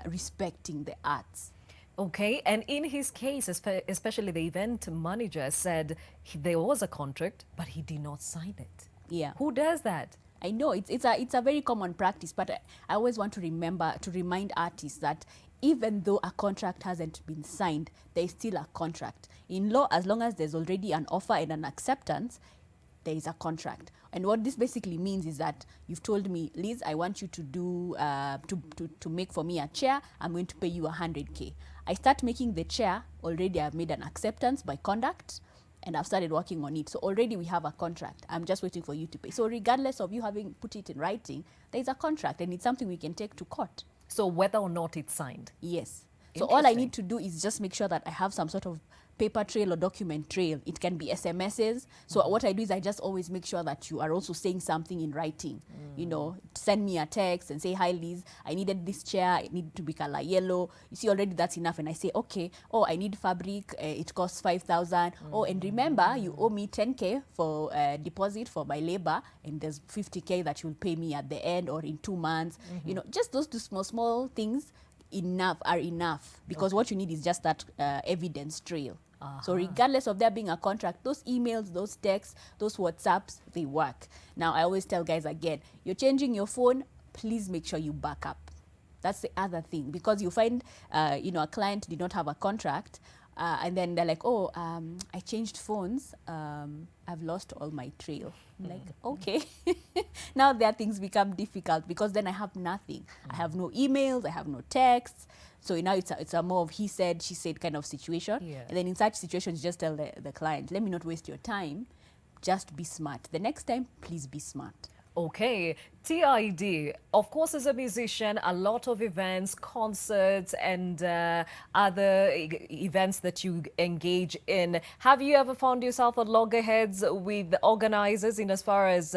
respecting the arts. Okay, and in his case, especially the event manager said there was a contract, but he did not sign it. Yeah. Who does that? I know it's a very common practice, but I always want to remind artists that even though a contract hasn't been signed, there is still a contract. In law, as long as there's already an offer and an acceptance, there is a contract. And what this basically means is that you've told me, Liz, I want you to do to make for me a chair. I'm going to pay you 100K. I start making the chair. Already I've made an acceptance by conduct, and I've started working on it. So already we have a contract. I'm just waiting for you to pay. So regardless of you having put it in writing, there's a contract, and it's something we can take to court. So whether or not it's signed? Yes. So all I need to do is just make sure that I have some sort of paper trail or document trail. It can be SMSs. So what I do is I just always make sure that you are also saying something in writing. You know, send me a text and say, hi Liz, I needed this chair, it needed to be color yellow. You see, already that's enough. And I say, okay, oh, I need fabric, it costs 5,000. Oh, and remember, you owe me 10K for deposit for my labor, and there's 50K that you'll pay me at the end or in 2 months. You know, just those two small things are enough, because what you need is just that evidence trail. So regardless of there being a contract, those emails, those texts, those WhatsApps, they work. Now, I always tell guys again, you're changing your phone, please make sure you back up. That's the other thing, because you find, you know, a client did not have a contract, and then they're like, oh, I changed phones, I've lost all my trail. Like, okay. Now there things become difficult, because then I have nothing. I have no emails, I have no texts. So now it's a more of he said, she said kind of situation. Yeah. And then in such situations, just tell the client, let me not waste your time, just be smart. The next time, please be smart. Okay, TID, of course, as a musician, a lot of events, concerts, and other events that you engage in. Have you ever found yourself at loggerheads with organizers in as far as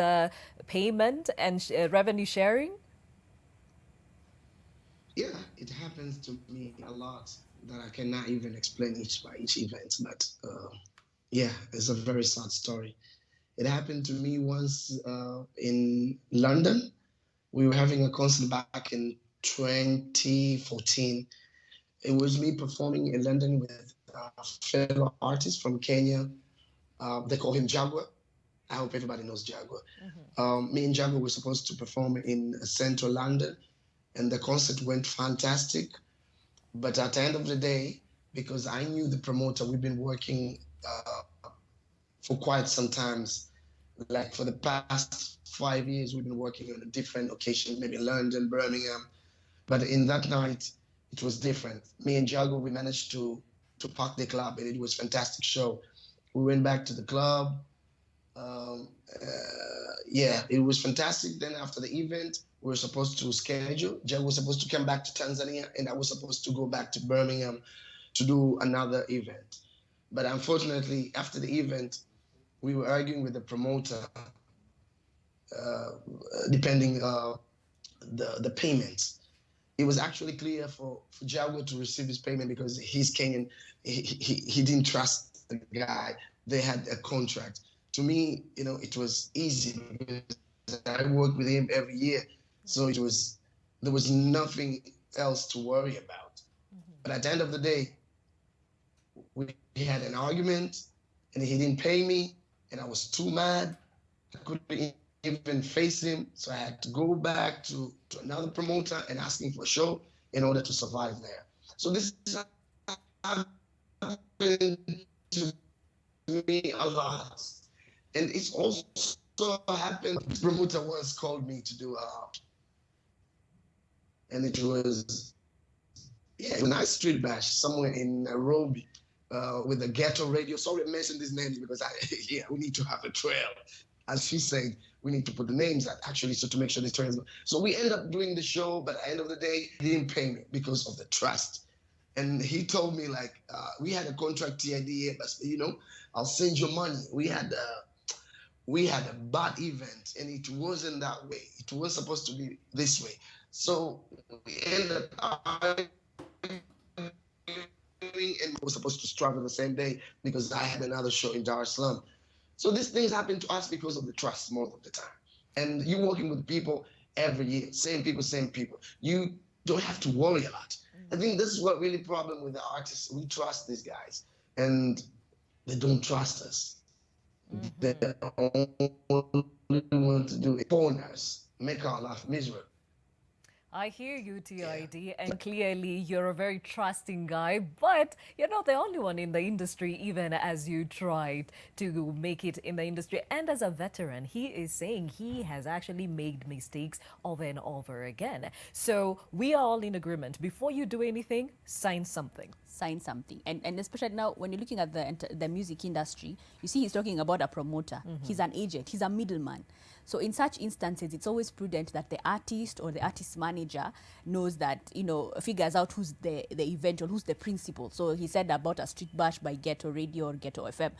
payment and revenue sharing? Yeah, it happens to me a lot that I cannot even explain each event. But yeah, it's a very sad story. It happened to me once in London. We were having a concert back in 2014. It was me performing in London with a fellow artist from Kenya. They call him Jaguar. I hope everybody knows Jaguar. Me and Jaguar were supposed to perform in central London, and the concert went fantastic. But at the end of the day, because I knew the promoter, we've been working for quite some times. Like for the past 5 years, we've been working on a different occasion, maybe London, Birmingham. But in that night, it was different. Me and Jago, we managed to park the club, and it was a fantastic show. We went back to the club. Yeah, it was fantastic. Then after the event, we were supposed to schedule. Jago was supposed to come back to Tanzania, and I was supposed to go back to Birmingham to do another event. But unfortunately, after the event, we were arguing with the promoter, depending the payments. It was actually clear for Jaguar to receive his payment because he's Kenyan. He didn't trust the guy. They had a contract. To me, it was easy because I worked with him every year. So there was nothing else to worry about. But at the end of the day, we had an argument, and he didn't pay me, and I was too mad. I couldn't even face him, so I had to go back to another promoter and asking for a show in order to survive there. So this happened to me a lot, and it's also happened. The promoter once called me to do and it was a nice street bash somewhere in Nairobi with a ghetto radio. Sorry I mentioned these names because we need to have a trail. As she said, we need to put the names out actually, so to make sure the trails. So we end up doing the show, but at the end of the day, he didn't pay me because of the trust. And he told me we had a contract TID, but I'll send you money. We had a bad event, and it wasn't that way. It was supposed to be this way. So we ended up and we were supposed to travel the same day because I had another show in Dar es Salaam. So these things happen to us because of the trust most of the time. And you're working with people every year, same people. You don't have to worry a lot. I think this is what really problem with the artists. We trust these guys, and they don't trust us. They only want to do it for us, make our life miserable. I hear you, TID, and clearly you're a very trusting guy, but you're not the only one in the industry, even as you tried to make it in the industry. And as a veteran, he is saying he has actually made mistakes over and over again. So we are all in agreement. Before you do anything, sign something. Sign something. And especially now, when you're looking at the music industry, you see he's talking about a promoter. He's an agent. He's a middleman. So in such instances, it's always prudent that the artist or the artist manager knows that, figures out who's the event or who's the principal. So he said about a street bash by Ghetto Radio or Ghetto FM.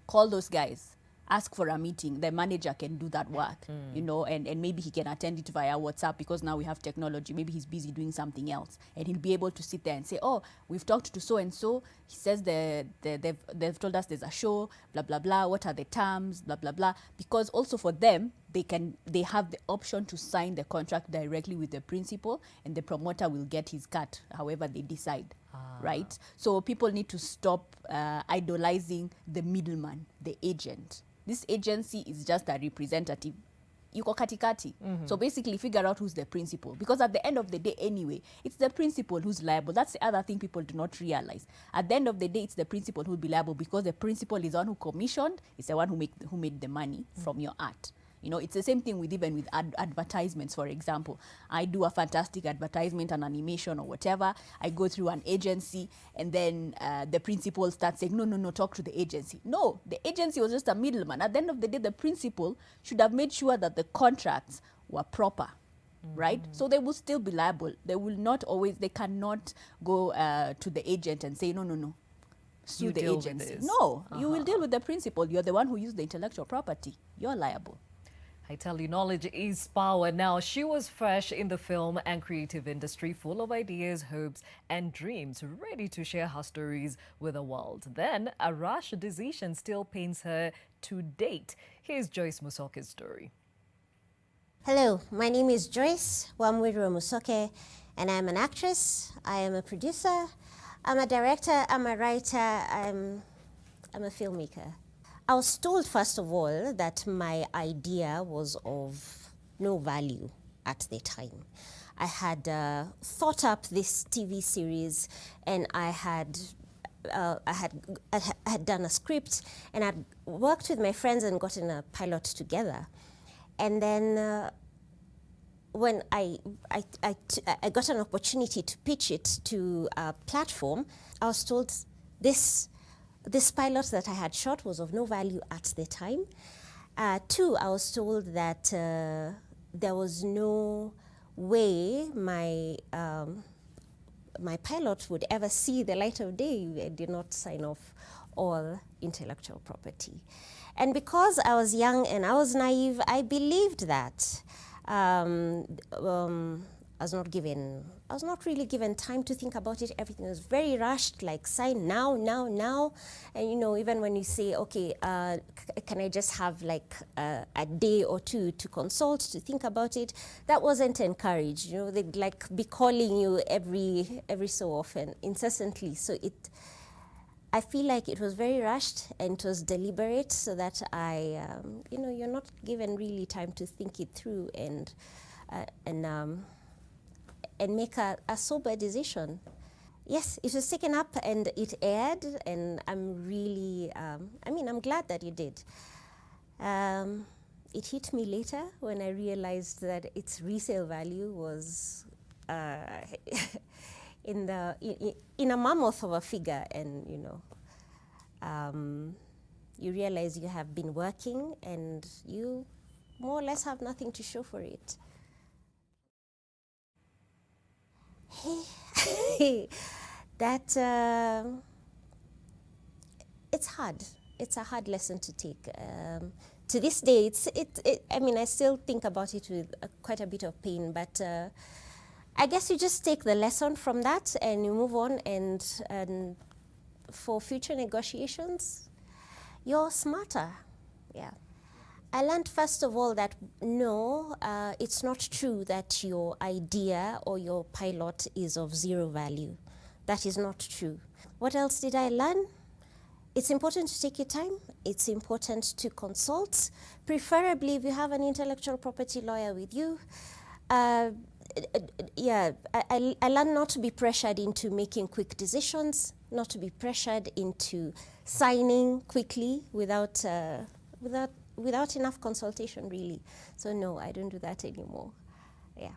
Call those guys. Ask for a meeting. The manager can do that work, and maybe he can attend it via WhatsApp because now we have technology. Maybe he's busy doing something else, and he'll be able to sit there and say, oh, we've talked to so-and-so. He says they've told us there's a show, blah, blah, blah. What are the terms, blah, blah, blah. Because also for them, they have the option to sign the contract directly with the principal, and the promoter will get his cut, however they decide. Right? So people need to stop idolizing the middleman, the agent. This agency is just a representative. Yuko katikati. So basically figure out who's the principal. Because at the end of the day anyway, it's the principal who's liable. That's the other thing people do not realize. At the end of the day, it's the principal who'll be liable because the principal is the one who commissioned, it's the one who made the money from your art. It's the same thing with even with advertisements, for example. I do a fantastic advertisement, an animation or whatever. I go through an agency, and then the principal starts saying, no, talk to the agency. No, the agency was just a middleman. At the end of the day, the principal should have made sure that the contracts were proper. Right? So they will still be liable. They cannot go to the agent and say, no. Sue the agency. No, you will deal with the principal. You're the one who used the intellectual property. You're liable. I tell you, knowledge is power. Now, she was fresh in the film and creative industry, full of ideas, hopes, and dreams, ready to share her stories with the world. Then, a rash decision still pains her to date. Here's Joyce Musoke's story. Hello, my name is Joyce Wamwiru Musoke, and I'm an actress. I am a producer. I'm a director. I'm a writer. I'm a filmmaker. I was told, first of all, that my idea was of no value at the time. I had thought up this TV series, and I had done a script, and I'd worked with my friends and gotten a pilot together. And then when I got an opportunity to pitch it to a platform, I was told this pilot that I had shot was of no value at the time. Two, I was told that there was no way my pilot would ever see the light of day. I did not sign off all intellectual property. And because I was young and I was naive, I believed that. I was not really given time to think about it. Everything was very rushed, like sign now. And even when you say, okay, can I just have like a day or two to consult, to think about it, that wasn't encouraged. They'd like be calling you every so often, incessantly. So I feel like it was very rushed and it was deliberate, so that you're not given really time to think it through and make a sober decision. Yes, it was taken up and it aired, and I'm really, I'm glad that it did. It hit me later when I realized that its resale value was in a mammoth of a figure, and you realize you have been working and you more or less have nothing to show for it. That it's hard. It's a hard lesson to take. To this day, I still think about it with quite a bit of pain, but I guess you just take the lesson from that and you move on, and for future negotiations, you're smarter. Yeah. I learned, first of all, that no, it's not true that your idea or your pilot is of zero value. That is not true. What else did I learn? It's important to take your time. It's important to consult. Preferably, if you have an intellectual property lawyer with you. I learned not to be pressured into making quick decisions, not to be pressured into signing quickly without enough consultation, really. So no, I don't do that anymore. Yeah.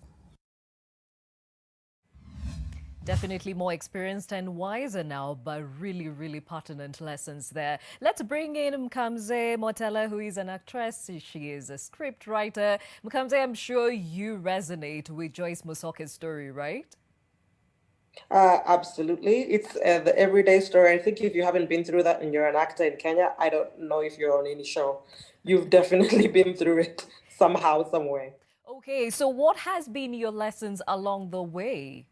Definitely more experienced and wiser now, but really, really pertinent lessons there. Let's bring in Mkamze Motela, who is an actress. She is a script writer. Mkamze, I'm sure you resonate with Joyce Musoke's story, right? Absolutely. It's the everyday story. I think if you haven't been through that and you're an actor in Kenya, I don't know if you're on any show. You've definitely been through it somehow, some way. Okay, so what has been your lessons along the way?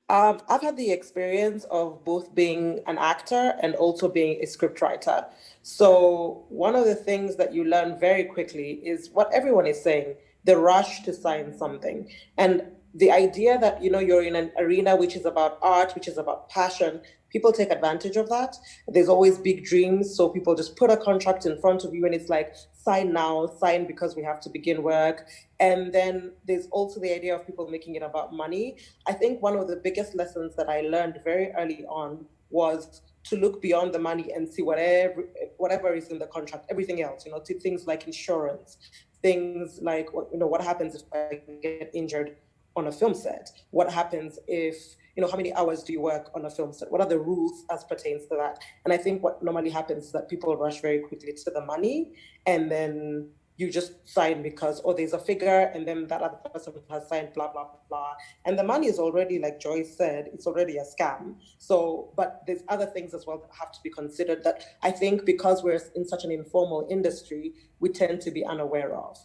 I've had the experience of both being an actor and also being a scriptwriter. So one of the things that you learn very quickly is what everyone is saying, the rush to sign something. And the idea that, you're in an arena which is about art, which is about passion, people take advantage of that. There's always big dreams. So people just put a contract in front of you and it's like, sign now, sign because we have to begin work. And then there's also the idea of people making it about money. I think one of the biggest lessons that I learned very early on was to look beyond the money and see whatever is in the contract, everything else, to things like insurance, things like, what happens if I get injured on a film set? What happens if, how many hours do you work on a film set? What are the rules as pertains to that? And I think what normally happens is that people rush very quickly to the money, and then you just sign because, there's a figure, and then that other person has signed, blah, blah, blah. And the money is already, like Joyce said, it's already a scam. So, but there's other things as well that have to be considered that I think because we're in such an informal industry, we tend to be unaware of.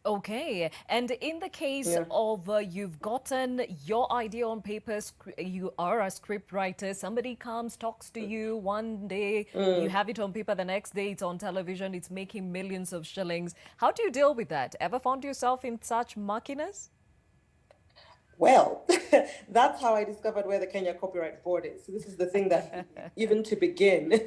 Okay, and in the case of you've gotten your idea on paper, you are a script writer, somebody comes, talks to you one day, you have it on paper, the next day it's on television, it's making millions of shillings. How do you deal with that? Ever found yourself in such murkiness? Well, that's how I discovered where the Kenya Copyright Board is. So this is the thing that even to begin,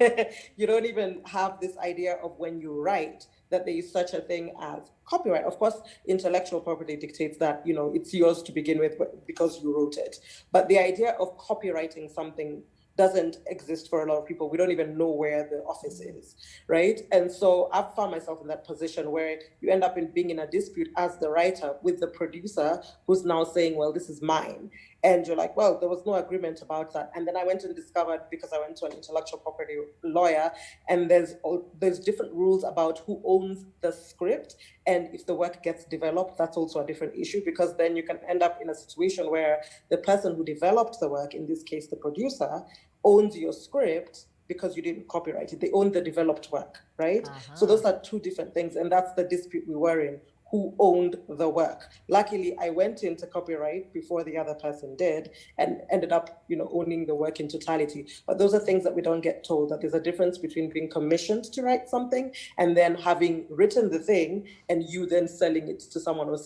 you don't even have this idea of when you write that there is such a thing as copyright. Of course, intellectual property dictates that, you know, it's yours to begin with because you wrote it. But the idea of copyrighting something doesn't exist for a lot of people. We don't even know where the office is, right? And so I've found myself in that position where you end up being in a dispute as the writer with the producer who's now saying, well, this is mine. And you're like, well, there was no agreement about that. And then I went and discovered, because I went to an intellectual property lawyer, and there's different rules about who owns the script. And if the work gets developed, that's also a different issue, because then you can end up in a situation where the person who developed the work, in this case, the producer, owns your script because you didn't copyright it. They own the developed work, right? So those are two different things. And that's the dispute we were in. Who owned the work? Luckily, I went into copyright before the other person did and ended up, you know, owning the work in totality. But those are things that we don't get told, that there's a difference between being commissioned to write something and then having written the thing and you then selling it to someone or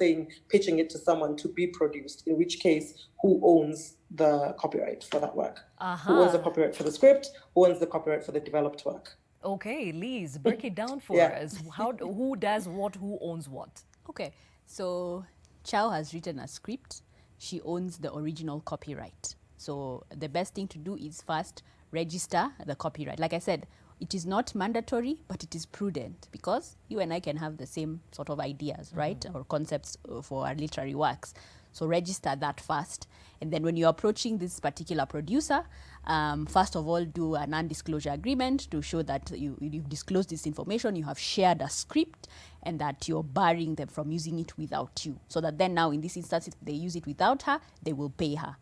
pitching it to someone to be produced, in which case, who owns the copyright for that work? Who owns the copyright for the script? Who owns the copyright for the developed work? Okay, Liz, break it down for us. Who does what? Who owns what? Okay, so Chow has written a script. She owns the original copyright. So the best thing to do is first register the copyright. Like I said, it is not mandatory, but it is prudent, because you and I can have the same sort of ideas, right? Or concepts for our literary works. So register that first. And then when you're approaching this particular producer, first of all, do a non-disclosure agreement to show that you've disclosed this information, you have shared a script, and that you're barring them from using it without you. So that then now, in this instance, if they use it without her, they will pay her.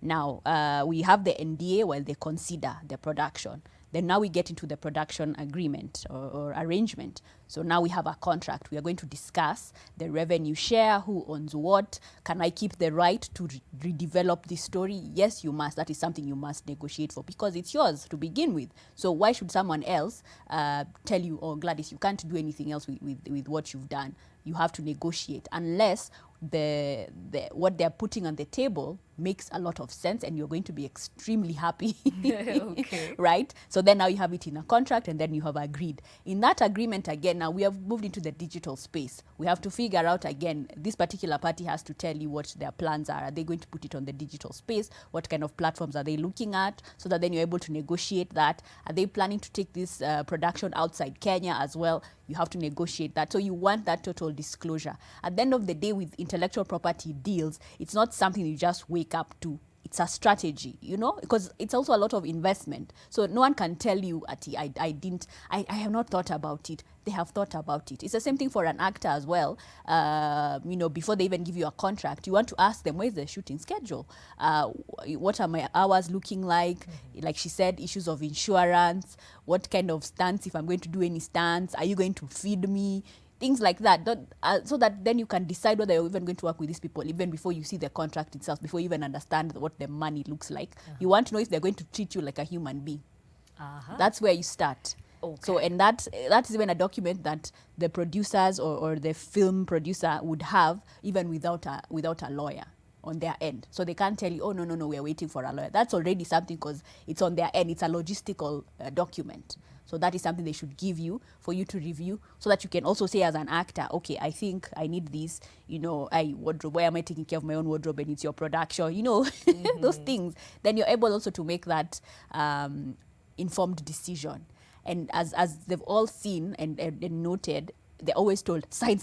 Now, we have the NDA while they consider the production. Then now we get into the production agreement or arrangement. So now we have a contract. We are going to discuss the revenue share, who owns what. Can I keep the right to redevelop this story? Yes, you must. That is something you must negotiate for, because it's yours to begin with. So why should someone else tell you, oh, Gladys, you can't do anything else with what you've done? You have to negotiate, unless what they're putting on the table makes a lot of sense and you're going to be extremely happy. Okay. Right? So then now you have it in a contract, and then you have agreed. In that agreement, again, now we have moved into the digital space. We have to figure out, again, this particular party has to tell you what their plans are. Are they going to put it on the digital space? What kind of platforms are they looking at? So that then you're able to negotiate that. Are they planning to take this production outside Kenya as well? You have to negotiate that. So you want that total disclosure. At the end of the day, with intellectual property deals, it's not something you just wake up to. It's a strategy, you know, because it's also a lot of investment. So no one can tell you, I have not thought about it. They have thought about it. It's the same thing for an actor as well. You know, before they even give you a contract, you want to ask them, where's the shooting schedule? What are my hours looking like? Like she said, issues of insurance. What kind of stunts, if I'm going to do any stunts? Are you going to feed me? Things like that, so that then you can decide whether you're even going to work with these people, even before you see the contract itself, before you even understand what the money looks like. You want to know if they're going to treat you like a human being. That's where you start. Okay. So, and that is even a document that the producers or the film producer would have, even without a lawyer on their end. So they can't tell you, oh, no, we're waiting for a lawyer. That's already something, because it's on their end. It's a logistical document. So that is something they should give you for you to review, so that you can also say as an actor, okay, I think I need this, you know, wardrobe, why am I taking care of my own wardrobe, and it's your production, you know, those things. Then you're able also to make that informed decision. And as they've all seen and noted, they're always told, sign.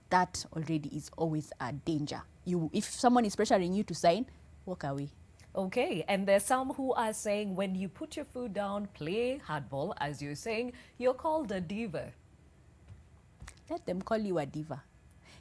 That already is always a danger. If someone is pressuring you to sign, walk away. Okay, and there's some who are saying when you put your foot down, play hardball, as you're saying, you're called a diva. Let them call you a diva.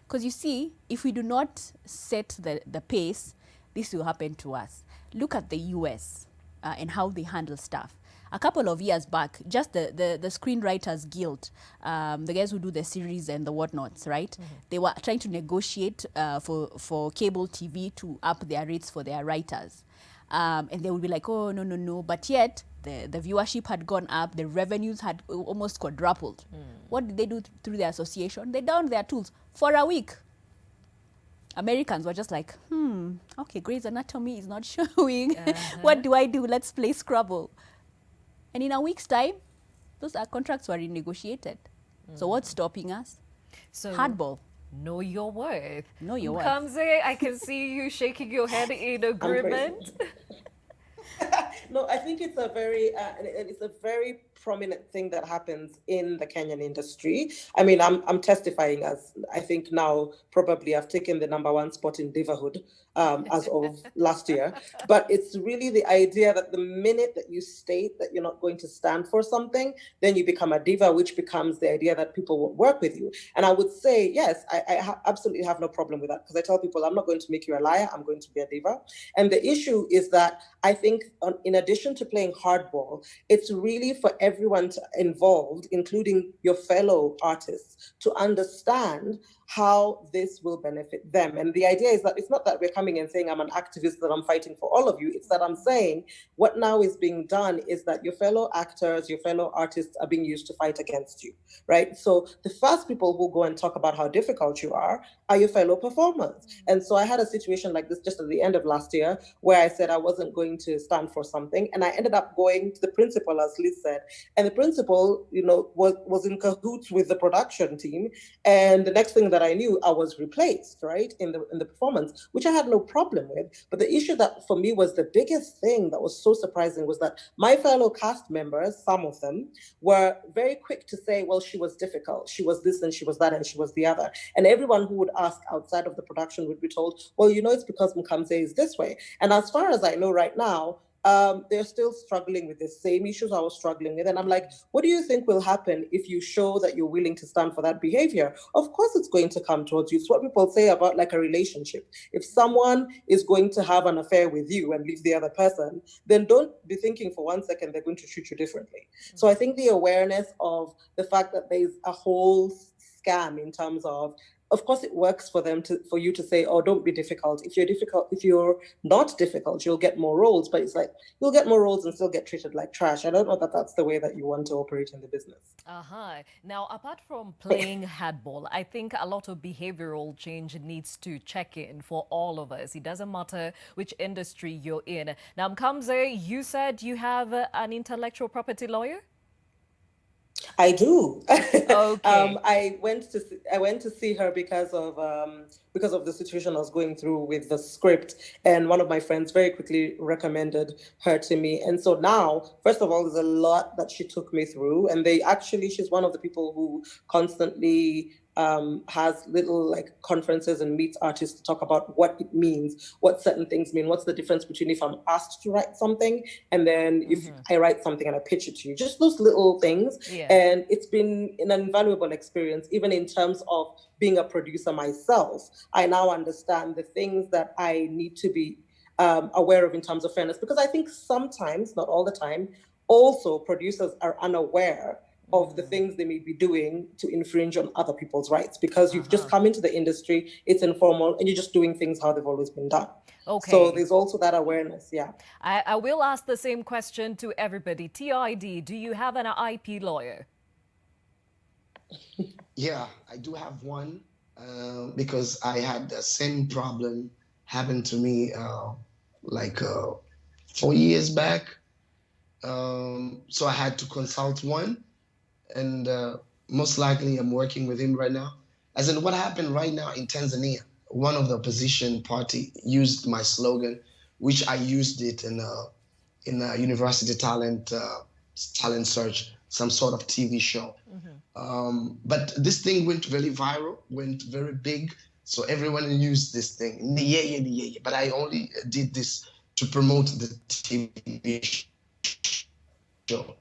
Because you see, if we do not set the pace, this will happen to us. Look at the US and how they handle stuff. A couple of years back, just the Screenwriters Guild, the guys who do the series and the whatnots, right? They were trying to negotiate for cable TV to up their rates for their writers. And they would be like, oh, no. But yet, the viewership had gone up, the revenues had almost quadrupled. What did they do through the association? They downed their tools for a week. Americans were just like, okay, Grey's Anatomy is not showing. What do I do? Let's play Scrabble. And in a week's time, those contracts were renegotiated. So what's stopping us? So Hardball. Know your worth. Know your worth. Kamze, I can see you shaking your head in agreement. No, I think it's a very prominent thing that happens in the Kenyan industry. I mean, I'm testifying as I think now probably I've taken the #1 spot in divahood as of last year. But it's really the idea that the minute that you state that you're not going to stand for something, then you become a diva, which becomes the idea that people won't work with you. And I would say, yes, I absolutely have no problem with that, because I tell people I'm not going to make you a liar, I'm going to be a diva. And the issue is that I think in addition to playing hardball, it's really for everyone involved, including your fellow artists, to understand how this will benefit them. And the idea is that it's not that we're coming and saying I'm an activist, that I'm fighting for all of you. It's that I'm saying what now is being done is that your fellow actors, your fellow artists are being used to fight against you, right? So the first people who go and talk about how difficult you are your fellow performers. And so I had a situation like this just at the end of last year where I said I wasn't going to stand for something. And I ended up going to the principal, as Liz said. And the principal, was in cahoots with the production team. And the next thing that I knew, I was replaced, right, in the performance, which I had no problem with. But the issue that for me was the biggest thing that was so surprising was that my fellow cast members, some of them, were very quick to say, well, she was difficult. She was this and she was that and she was the other. And everyone who would ask outside of the production would be told, well, it's because Mkamze is this way. And as far as I know right now, they're still struggling with the same issues I was struggling with. And I'm like, what do you think will happen if you show that you're willing to stand for that behavior? Of course, it's going to come towards you. It's what people say about like a relationship. If someone is going to have an affair with you and leave the other person, then don't be thinking for 1 second they're going to treat you differently. Mm-hmm. So I think the awareness of the fact that there's a whole scam in terms of course, it works for you to say, oh, don't be difficult. If you're not difficult, you'll get more roles. But it's like, you'll get more roles and still get treated like trash. I don't know that that's the way that you want to operate in the business. Now, apart from playing hardball, I think a lot of behavioral change needs to check in for all of us. It doesn't matter which industry you're in. Now, Mkamze, you said you have an intellectual property lawyer? I do. Okay. I went to see her because of the situation I was going through with the script, and one of my friends very quickly recommended her to me. And so now, first of all, there's a lot that she took me through, and she's one of the people who constantly has little like conferences and meets artists to talk about what it means, what certain things mean, what's the difference between if I'm asked to write something and then if I write something and I pitch it to you, just those little things. Yeah. And it's been an invaluable experience, even in terms of being a producer myself. I now understand the things that I need to be aware of in terms of fairness, because I think sometimes, not all the time, also producers are unaware of the things they may be doing to infringe on other people's rights, because you've just come into the industry, it's informal, and you're just doing things how they've always been done. Okay. So there's also that awareness, yeah. I will ask the same question to everybody. TID, do you have an IP lawyer? Yeah, I do have one, because I had the same problem happen to me 4 years back. So I had to consult one. And most likely I'm working with him right now. As in what happened right now in Tanzania, one of the opposition party used my slogan, which I used it in a university talent search, some sort of TV show. But this thing went very viral, went very big. So everyone used this thing. Yeah. But I only did this to promote the TV show.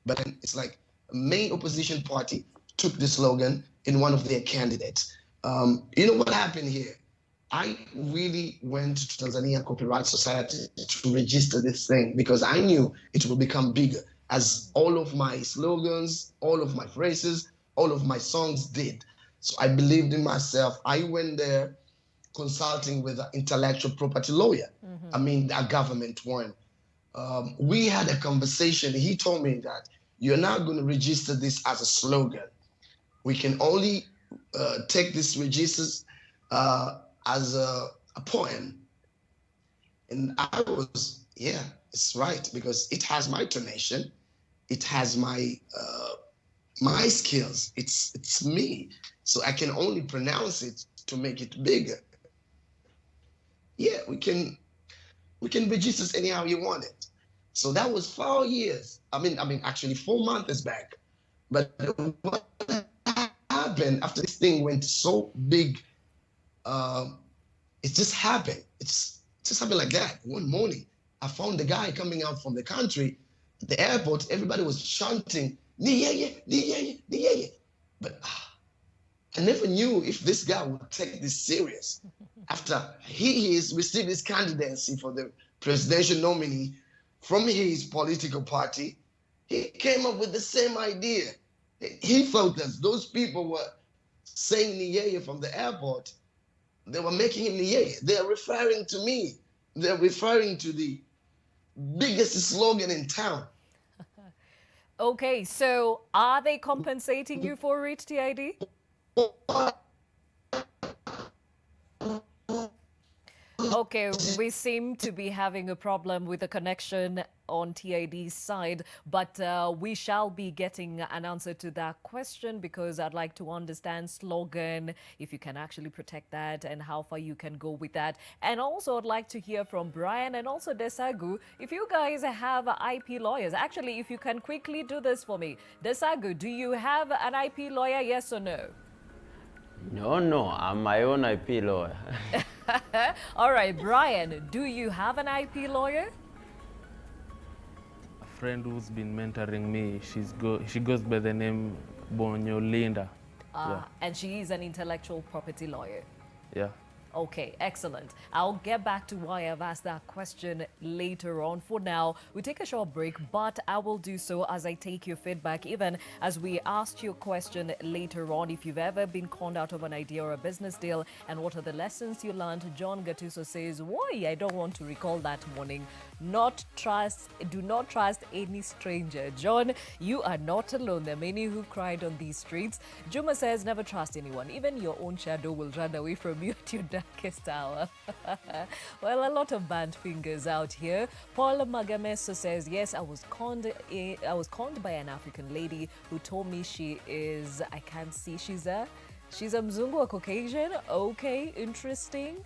But it's like, main opposition party took the slogan in one of their candidates. You know what happened here? I really went to Tanzania Copyright Society to register this thing because I knew it will become bigger, as all of my slogans, all of my phrases, all of my songs did. So I believed in myself. I went there consulting with an intellectual property lawyer. I mean, a government one. We had a conversation. He told me that you're not going to register this as a slogan. We can only take these registers as a poem. And I was, yeah, it's right, because it has my tonation, it has my my skills, it's me. So I can only pronounce it to make it bigger. Yeah, we can register anyhow you want it. So that was 4 years. I mean, actually 4 months back. But what happened after this thing went so big, it just happened. It just happened like that. One morning, I found the guy coming out from the country at the airport. Everybody was chanting, Niyeye, Niyeye, Niyeye. But I never knew if this guy would take this serious. After he received his candidacy for the presidential nominee from his political party, he came up with the same idea. He felt that those people were saying Niyeye from the airport. They were making him Niyeye. They are referring to me. They're referring to the biggest slogan in town. Okay, so are they compensating you for it, TID? Okay, we seem to be having a problem with the connection on TID's side, but we shall be getting an answer to that question, because I'd like to understand slogan, if you can actually protect that and how far you can go with that. And also I'd like to hear from Brian and also Desagu, if you guys have IP lawyers. Actually, if you can quickly do this for me. Desagu, do you have an IP lawyer, yes or no? No, I'm my own IP lawyer. All right, Brian, do you have an IP lawyer? A friend who's been mentoring me, she goes by the name Bonyo Linda. And she is an intellectual property lawyer. Yeah. Okay, excellent. I'll get back to why I've asked that question later on. For now, we take a short break, but I will do so as I take your feedback, even as we asked your question later on. If you've ever been conned out of an idea or a business deal, and what are the lessons you learned? John Gattuso says, why? I don't want to recall that morning. Do not trust any stranger. John, you are not alone. There are many who've cried on these streets. Juma says, never trust anyone. Even your own shadow will run away from you at your darkest hour. Well, a lot of burnt fingers out here. Paul Magameso says, yes, I was conned by an African lady who told me she is, I can't see, she's a Mzungu, a Caucasian. Okay, interesting.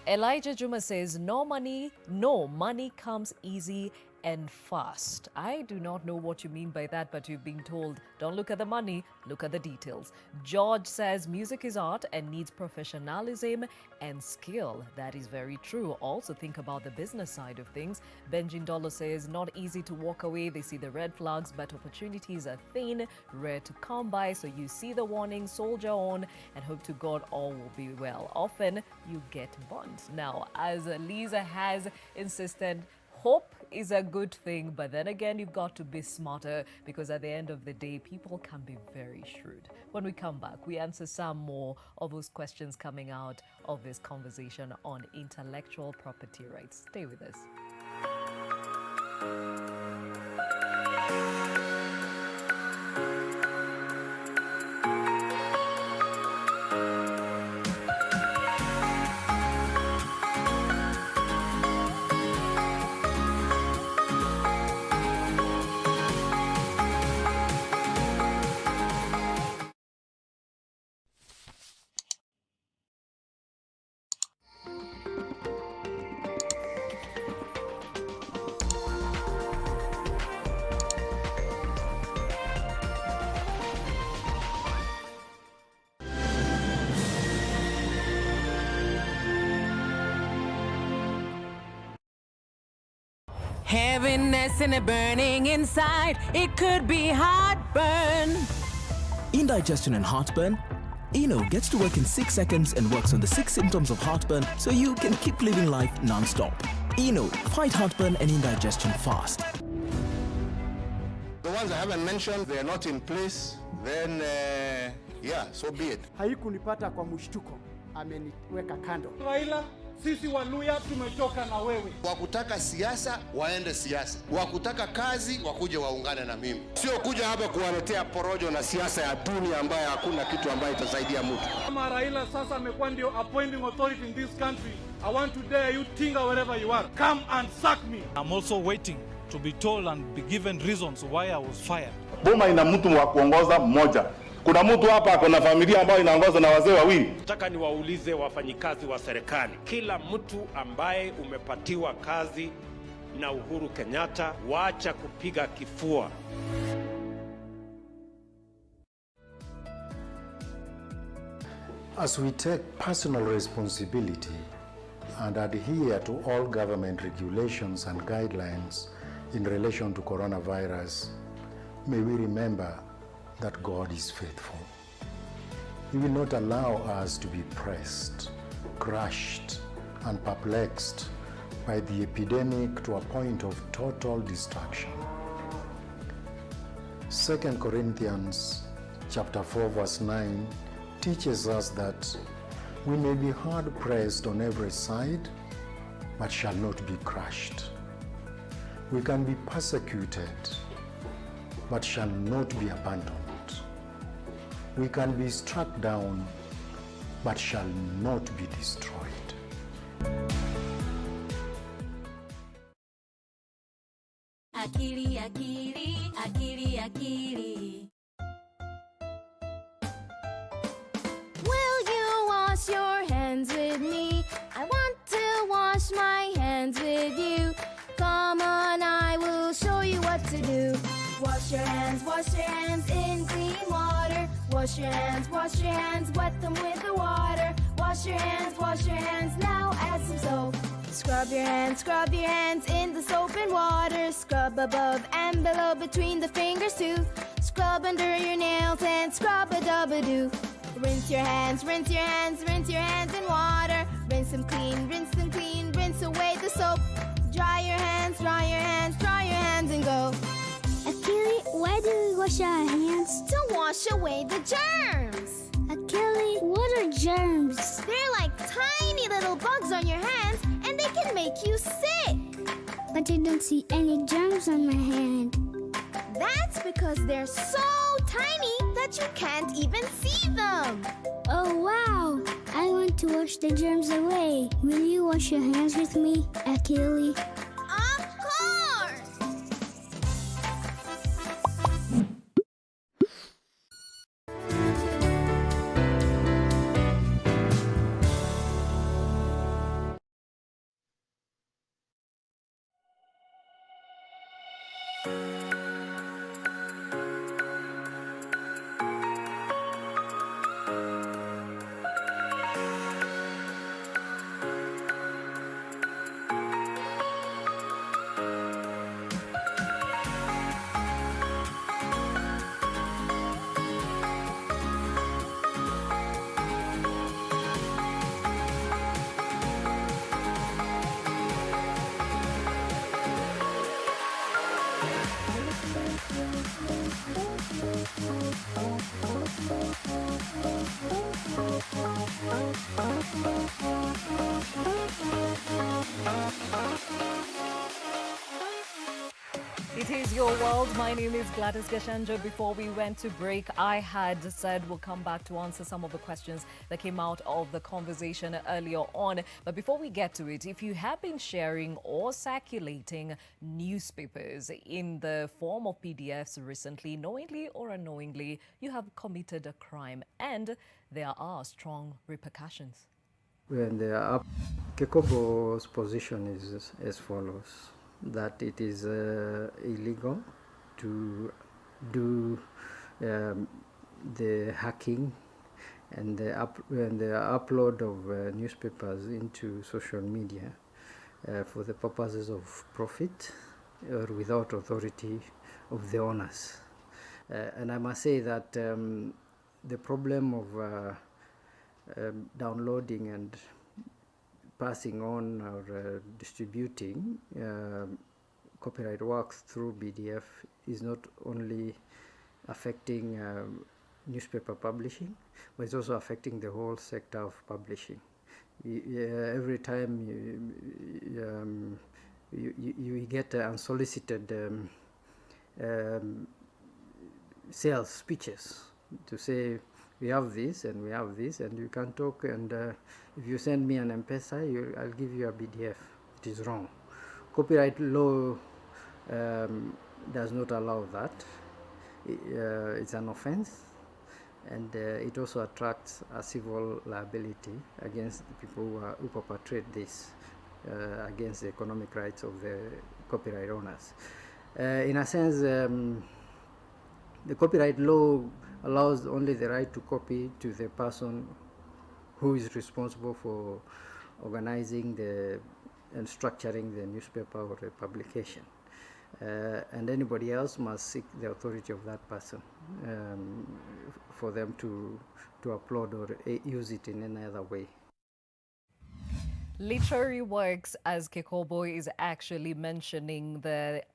Elijah Juma says, no, money comes easy and fast. I do not know what you mean by that, but you've been told, don't look at the money, look at the details. George says, music is art and needs professionalism and skill. That is very true. Also think about the business side of things. Benjin Dolo says, not easy to walk away. They see the red flags, but opportunities are thin, rare to come by. So you see the warning, soldier on, and hope to God all will be well. Often you get burnt. Now, as Lisa has insisted, hope is a good thing, but then again, you've got to be smarter, because at the end of the day, people can be very shrewd. When we come back, we answer some more of those questions coming out of this conversation on intellectual property rights. Stay with us. Heaviness and a burning inside, it could be heartburn. Indigestion and heartburn? Eno gets to work in 6 seconds and works on the 6 symptoms of heartburn so you can keep living life non-stop. Eno, fight heartburn and indigestion fast. The ones I haven't mentioned, they are not in place, then yeah, so be it. Haikunipata kwa mshtuko, ameniweka kando. Raila, Sisi Waluya tumechoka na wewe. Wakutaka siasa waende siasa, wakutaka kazi wakuje waungane na mimi, sio kuja hapa kuwaletea porojo na siasa ya dunia ambayo hakuna kitu ambayo itasaidia mtu. Kama Raila sasa amekuwa ndio appointing authority in this country, I want to dare you, Tinga, wherever you are, come and sack me. I'm also waiting to be told and be given reasons why I was fired. Boma ina mtu wa kuongoza mmoja. Kuna mtu hapa ako na familia ambayo inaongozwa na wazee wawili. Nataka niwaulize wafanyikazi wa serikali, kila mtu ambaye umepatiwa kazi na Uhuru Kenyatta, waacha kupiga kifua. As we take personal responsibility and adhere to all government regulations and guidelines in relation to coronavirus, may we remember that God is faithful. He will not allow us to be pressed, crushed, and perplexed by the epidemic to a point of total destruction. 2 Corinthians chapter 4 verse 9 teaches us that we may be hard pressed on every side, but shall not be crushed. We can be persecuted, but shall not be abandoned. We can be struck down, but shall not be destroyed. Akili, akili, akili, akili. Will you wash your hands with me? I want to wash my hands with you. Come on, I will show you what to do. Wash your hands in clean water. Wash your hands, wet them with the water. Wash your hands, now add some soap. Scrub your hands in the soap and water. Scrub above and below between the fingers too. Scrub under your nails and scrub-a-dub-a-doo. Rinse your hands in water. Rinse them clean, rinse away the soap. Dry your hands and go. Akili, why do we wash our hands? To wash away the germs. Akili, what are germs? They're like tiny little bugs on your hands and they can make you sick. But I don't see any germs on my hand. That's because they're so tiny that you can't even see them. Oh wow! I want to wash the germs away. Will you wash your hands with me, Akili? Of course! It is your world. My name is Gladys Gachanja. Before we went to break, I had said we'll come back to answer some of the questions that came out of the conversation earlier on. But before we get to it, if you have been sharing or circulating newspapers in the form of PDFs recently, knowingly or unknowingly, you have committed a crime, and there are strong repercussions. When they are up, Kekobo's position is as follows: that it is illegal to do the hacking and the upload of newspapers into social media for the purposes of profit or without authority of the owners. And I must say that the problem of downloading and passing on or distributing copyright works through PDF is not only affecting newspaper publishing, but it's also affecting the whole sector of publishing, Every time you get unsolicited sales speeches to say we have this and we have this and you can talk, and if you send me an M-Pesa, I'll give you a PDF. It is wrong. Copyright law does not allow that. It's an offense, and it also attracts a civil liability against the people who perpetrate this against the economic rights of the copyright owners. In a sense, the copyright law allows only the right to copy to the person who is responsible for organizing and structuring the newspaper or the publication. And anybody else must seek the authority of that person for them to upload or use it in any other way. Literary works, as Kekobo is actually mentioning,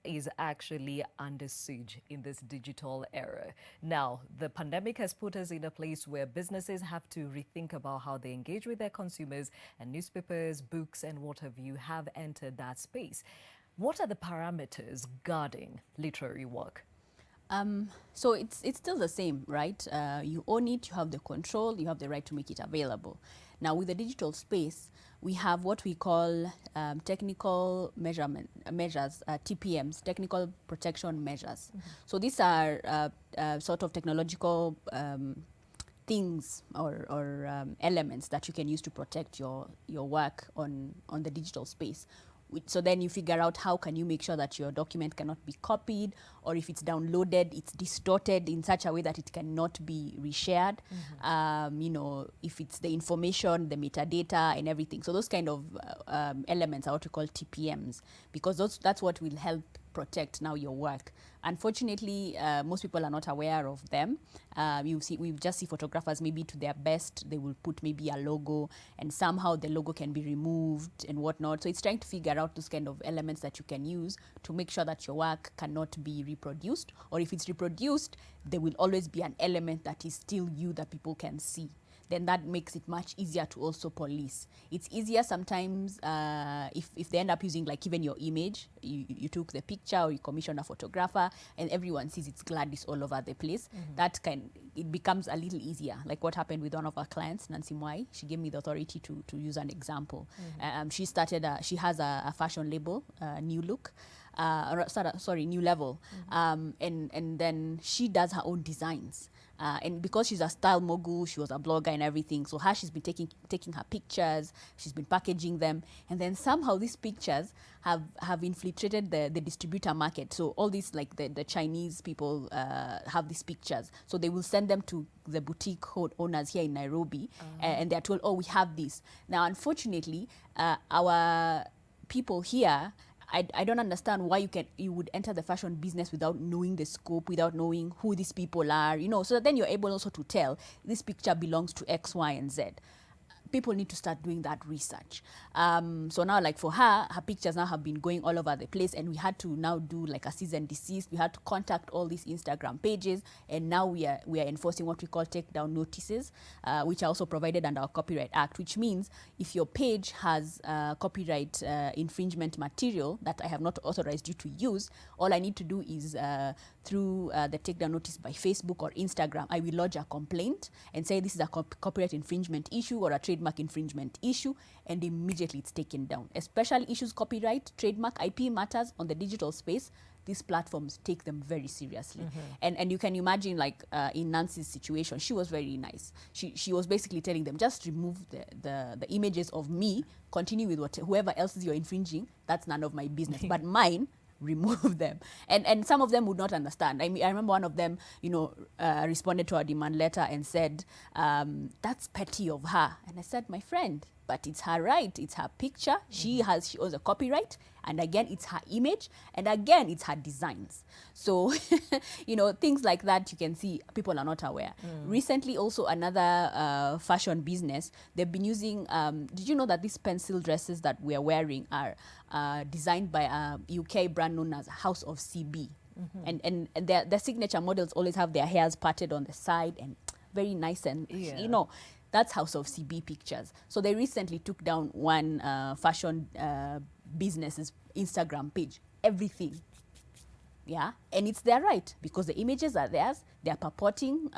is actually under siege in this digital era. Now, the pandemic has put us in a place where businesses have to rethink about how they engage with their consumers, and newspapers, books, and what have you have entered that space. What are the parameters guarding literary work? So it's still the same, right? You own it, you have the control, you have the right to make it available. Now, with the digital space, we have what we call technical measures, TPMs, technical protection measures. So these are sort of technological things or elements that you can use to protect your work on the digital space. So then you figure out how can you make sure that your document cannot be copied, or if it's downloaded, it's distorted in such a way that it cannot be reshared. You know, if it's the information, the metadata and everything. So those kind of elements are what we call TPMs, because that's what will help protect now your work. Unfortunately, most people are not aware of them. We just see photographers maybe to their best, they will put maybe a logo, and somehow the logo can be removed and whatnot. So it's trying to figure out those kind of elements that you can use to make sure that your work cannot be reproduced, or if it's reproduced, there will always be an element that is still you that people can see. Then that makes it much easier to also police. It's easier sometimes if they end up using like even your image, you took the picture or you commissioned a photographer and everyone sees it's Gladys all over the place. It becomes a little easier. Like what happened with one of our clients, Nancy Mwai. She gave me the authority to use an example. She has a fashion label, New Look. New Level. And then she does her own designs. And because she's a style mogul, she was a blogger and everything, so she's been taking her pictures, she's been packaging them, and then somehow these pictures have infiltrated the distributor market. So all these, like the Chinese people have these pictures, so they will send them to the boutique owners here in Nairobi, and they're told, oh, we have this. Now, unfortunately, our people here, I don't understand why you would enter the fashion business without knowing the scope, without knowing who these people are, so that then you're able also to tell this picture belongs to X, Y, and Z. People need to start doing that research. So now, like for her pictures now have been going all over the place, and we had to now do like a cease and desist. We had to contact all these Instagram pages, and now we are enforcing what we call takedown notices, which are also provided under our Copyright Act, which means if your page has copyright infringement material that I have not authorized you to use, all I need to do is through the takedown notice by Facebook or Instagram, I will lodge a complaint and say this is a copyright infringement issue or a trademark infringement issue, and immediately it's taken down. Especially issues copyright, trademark, IP matters on the digital space, these platforms take them very seriously. And you can imagine, like in Nancy's situation, she was very nice. She was basically telling them, just remove the images of me, continue with whoever else you're infringing, that's none of my business, but mine, remove them. And some of them would not understand. I mean, I remember one of them, responded to our demand letter and said, that's petty of her. And I said, my friend, but it's her right, it's her picture, she owns a copyright, and again, it's her image, and again, it's her designs. So, things like that, you can see people are not aware. Recently, also another fashion business, they've been using, did you know that these pencil dresses that we are wearing are designed by a UK brand known as House of CB? And their signature models always have their hairs parted on the side and very nice, and That's House of CB pictures. So they recently took down one fashion business's Instagram page. Everything. Yeah, and it's their right because the images are theirs. They are purporting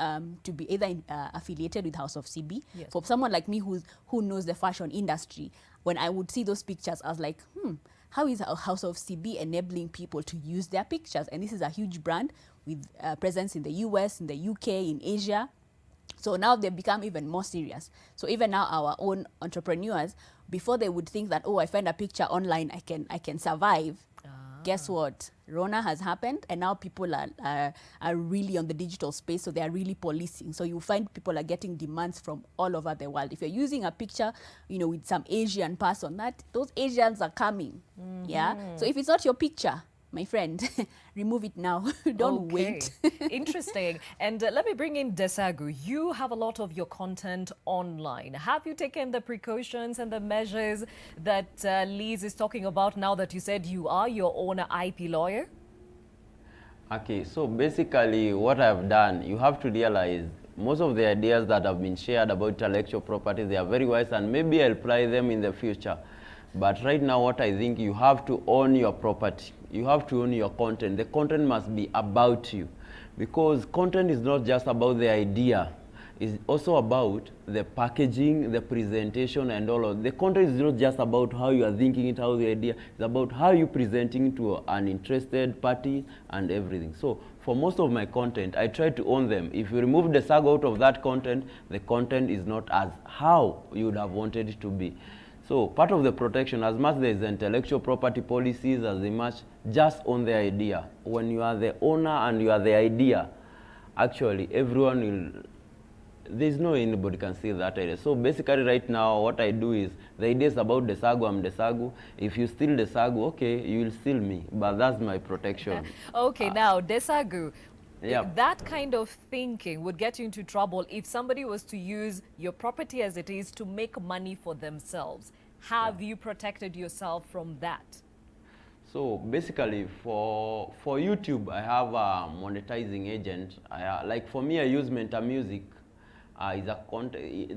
to be either affiliated with House of CB. Yes. For someone like me who knows the fashion industry, when I would see those pictures, I was like, how is House of CB enabling people to use their pictures? And this is a huge brand with presence in the US, in the UK, in Asia. So now they've become even more serious. So even now our own entrepreneurs, before they would think that, oh, I find a picture online, I can survive. Guess what? Rona has happened, and now people are really on the digital space, so they are really policing. So you find people are getting demands from all over the world. If you're using a picture, with some Asian pass on that, those Asians are coming. Yeah. So if it's not your picture, my friend, remove it now. Don't wait. Interesting. And let me bring in Desagu. You have a lot of your content online. Have you taken the precautions and the measures that Liz is talking about now that you said you are your own IP lawyer? Okay, so basically what I've done, you have to realize most of the ideas that have been shared about intellectual property, they are very wise, and maybe I'll apply them in the future. But right now what I think, you have to own your property. You have to own your content. The content must be about you, because content is not just about the idea. It's also about the packaging, the presentation, and all of the content is not just about how you are thinking it, how the idea. It's about how you presenting it to an interested party and everything. So for most of my content, I try to own them. If you remove the SAG out of that content, the content is not as how you would have wanted it to be. So part of the protection, as much there is intellectual property policies, as much just own the idea. When you are the owner and you are the idea, actually everyone will, there's no anybody can see that idea. So basically right now what I do is, the idea is about Desagu, I'm Desagu. If you steal Desagu, okay, you will steal me, but that's my protection. Okay, now Desagu, yeah. That kind of thinking would get you into trouble if somebody was to use your property as it is to make money for themselves. Have you protected yourself from that? So basically for YouTube, I have a monetizing agent. Like for me, I use Menta Music.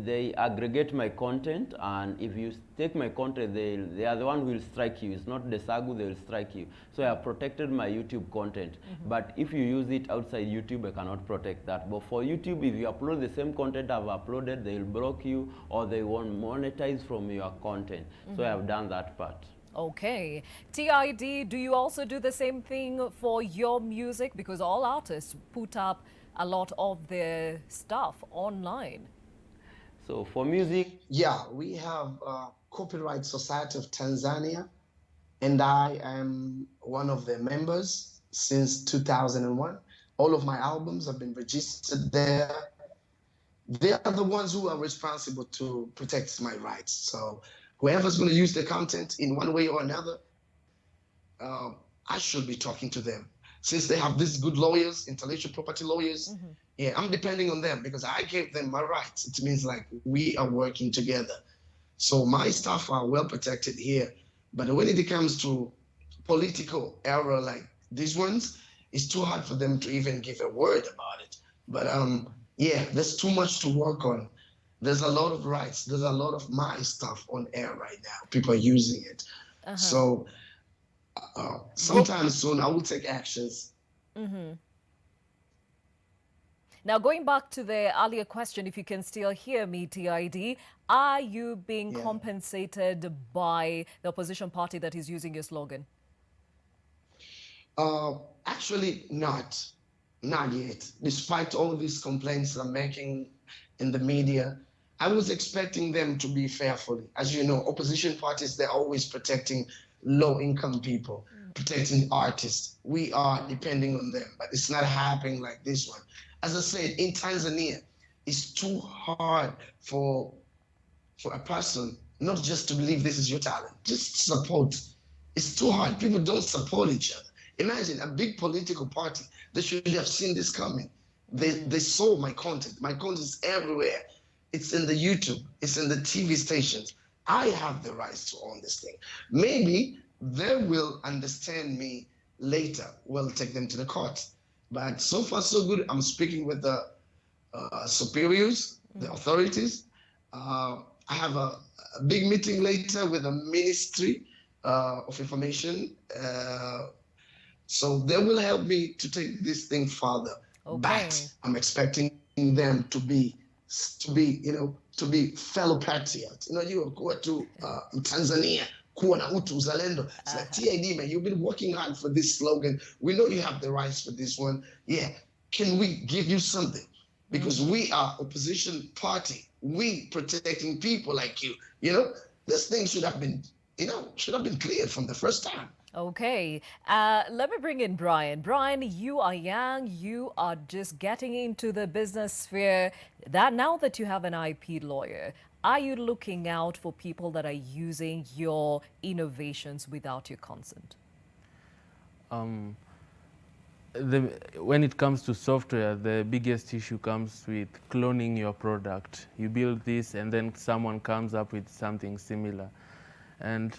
They aggregate my content, and if you take my content, they are the one who will strike you. It's not the Desagu, they will strike you. So I have protected my YouTube content. But if you use it outside YouTube, I cannot protect that. But for YouTube, if you upload the same content I've uploaded, they will block you, or they won't monetize from your content. So I have done that part. Okay. TID, do you also do the same thing for your music? Because all artists put up a lot of their stuff online. So for music? Yeah, we have Copyright Society of Tanzania, and I am one of the members since 2001. All of my albums have been registered there. They are the ones who are responsible to protect my rights. So whoever's going to use the content in one way or another, I should be talking to them. Since they have these good lawyers, intellectual property lawyers, yeah, I'm depending on them because I gave them my rights. It means like we are working together. So my stuff are well protected here. But when it comes to political error like these ones, it's too hard for them to even give a word about it. But yeah, there's too much to work on. There's a lot of rights. There's a lot of my stuff on air right now. People are using it. So sometime soon I will take actions. Now, going back to the earlier question, if you can still hear me, TID, are you being compensated by the opposition party that is using your slogan? Actually, not yet. Despite all these complaints I'm making in the media, I was expecting them to be fairfully. As you know, opposition parties, they're always protecting low-income people, protecting artists. We are depending on them, but it's not happening like this one. As I said, in Tanzania, it's too hard for a person not just to believe this is your talent, just support. It's too hard. People don't support each other. Imagine a big political party. They should have seen this coming. They saw my content. My content is everywhere. It's in the YouTube. It's in the TV stations. I have the rights to own this thing. Maybe they will understand me later. We'll take them to the court. But so far, so good. I'm speaking with the superiors, the authorities, I have a big meeting later with the Ministry of Information. So they will help me to take this thing further. Okay. But I'm expecting them to be fellow patriots. You go to Tanzania, kuwa na utu uzalendo. It's like, TID, man, you've been working hard for this slogan. We know you have the rights for this one. Yeah, can we give you something? Because we are opposition party. We protecting people like you. This thing should have been cleared from the first time. Okay, let me bring in Brian. Brian, you are young, you are just getting into the business sphere. Now that you have an IP lawyer, are you looking out for people that are using your innovations without your consent? When it comes to software, the biggest issue comes with cloning your product. You build this and then someone comes up with something similar. And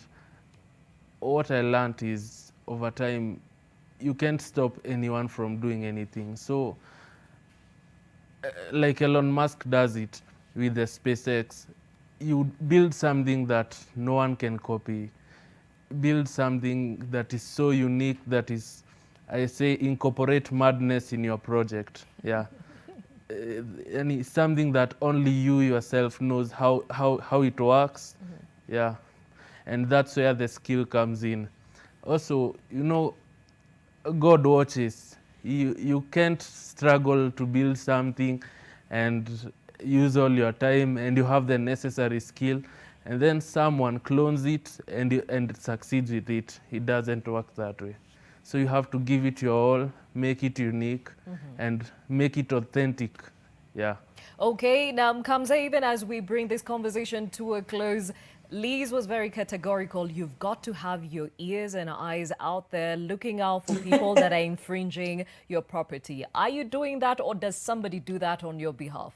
what I learned is, over time, you can't stop anyone from doing anything. So, like Elon Musk does it with the SpaceX, you build something that no one can copy. Build something that is so unique, that is, I say, incorporate madness in your project. Yeah. And it's something that only you yourself knows how it works. Yeah. And that's where the skill comes in. Also, God watches. You can't struggle to build something and use all your time and you have the necessary skill, and then someone clones it and succeeds with it. It doesn't work that way. So you have to give it your all, make it unique, and make it authentic. Yeah. Okay, now Kamza, even as we bring this conversation to a close, Liz was very categorical. You've got to have your ears and eyes out there looking out for people that are infringing your property. Are you doing that, or does somebody do that on your behalf?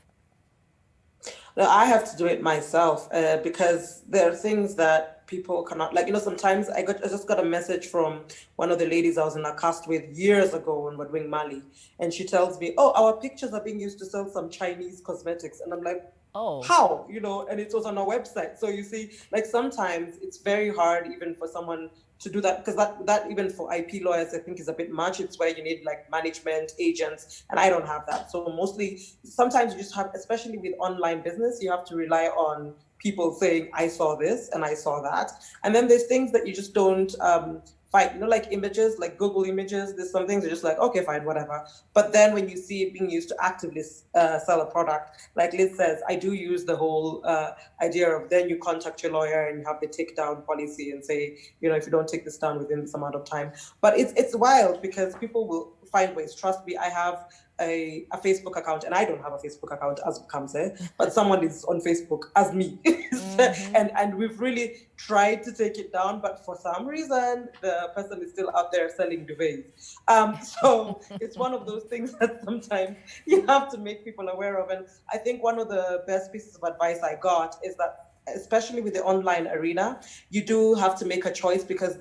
No, I have to do it myself because there are things that people cannot, sometimes I just got a message from one of the ladies I was in a cast with years ago when we're doing Mali, and she tells me, oh, our pictures are being used to sell some Chinese cosmetics. And I'm like, oh, how? And it was on our website. So you see, sometimes it's very hard even for someone to do that, because that even for IP lawyers, I think, is a bit much. It's where you need management, agents, and I don't have that. So mostly, sometimes you just have, especially with online business, you have to rely on people saying, I saw this and I saw that. And then there's things that you just don't fight, like images, like Google images. There's some things you're just like, okay, fine, whatever. But then when you see it being used to actively sell a product, like Liz says, I do use the whole idea of then you contact your lawyer and you have the takedown policy and say, if you don't take this down within this amount of time. But it's wild because people will find ways. Trust me, I have a Facebook account, and I don't have a Facebook account as Kamse, but someone is on Facebook as me. And we've really tried to take it down, but for some reason, the person is still out there selling duvets. So it's one of those things that sometimes you have to make people aware of. And I think one of the best pieces of advice I got is that, especially with the online arena, you do have to make a choice, because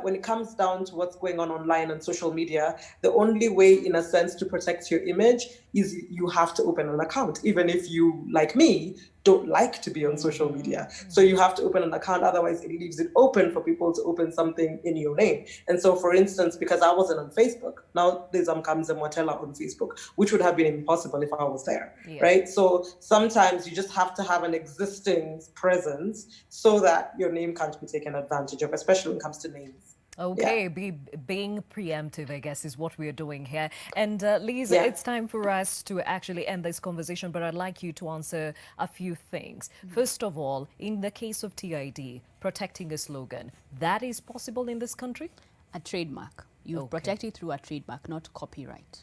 when it comes down to what's going on online and social media, the only way, in a sense, to protect your image is you have to open an account, even if you, like me, don't like to be on social media. So you have to open an account, otherwise it leaves it open for people to open something in your name. And so, for instance, because I wasn't on Facebook, now there's Kamza Mwatela on Facebook, which would have been impossible if I was there, right? So sometimes you just have to have an existing presence so that your name can't be taken advantage of, especially when it comes to names. Okay, being preemptive, I guess, is what we're doing here. And Lisa, it's time for us to actually end this conversation, but I'd like you to answer a few things. First of all, in the case of TID, protecting a slogan, that is possible in this country? A trademark. You protect it through a trademark, not copyright.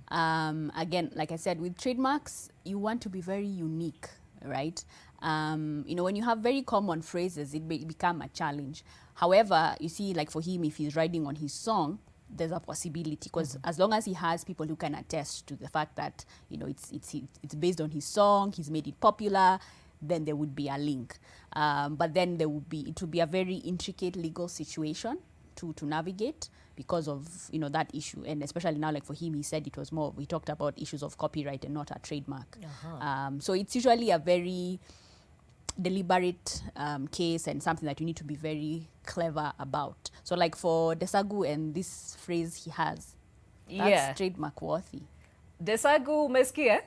Again, like I said, with trademarks, you want to be very unique, right? When you have very common phrases, it may become a challenge. However, you see, like for him, if he's riding on his song, there's a possibility, because as long as he has people who can attest to the fact that, it's based on his song, he's made it popular, then there would be a link. But then it would be a very intricate legal situation to navigate because of, you know, that issue. And especially now, like for him, he said it was more, we talked about issues of copyright and not a trademark. So it's usually a very deliberate case and something that you need to be very clever about. So like for Desagu and this phrase he has, that's trademark worthy. Desagu, umesikia?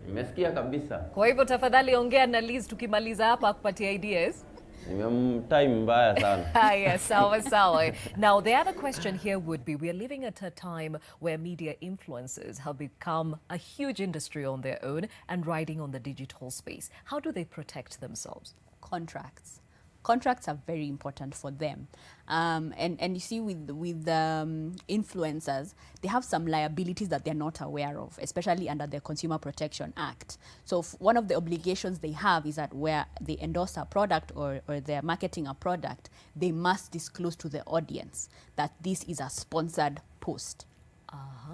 Nimesikia kabisa. Kwa hivyo tafadhali ongea na Liz tukimaliza hapa kupatia ideas. Nimemtime mbaya sana. Yes, sawa. Now, the other question here would be, we are living at a time where media influencers have become a huge industry on their own and riding on the digital space. How do they protect themselves? Contracts. Contracts are very important for them. And you see with influencers, they have some liabilities that they're not aware of, especially under the Consumer Protection Act. So one of the obligations they have is that where they endorse a product or they're marketing a product, they must disclose to the audience that this is a sponsored post.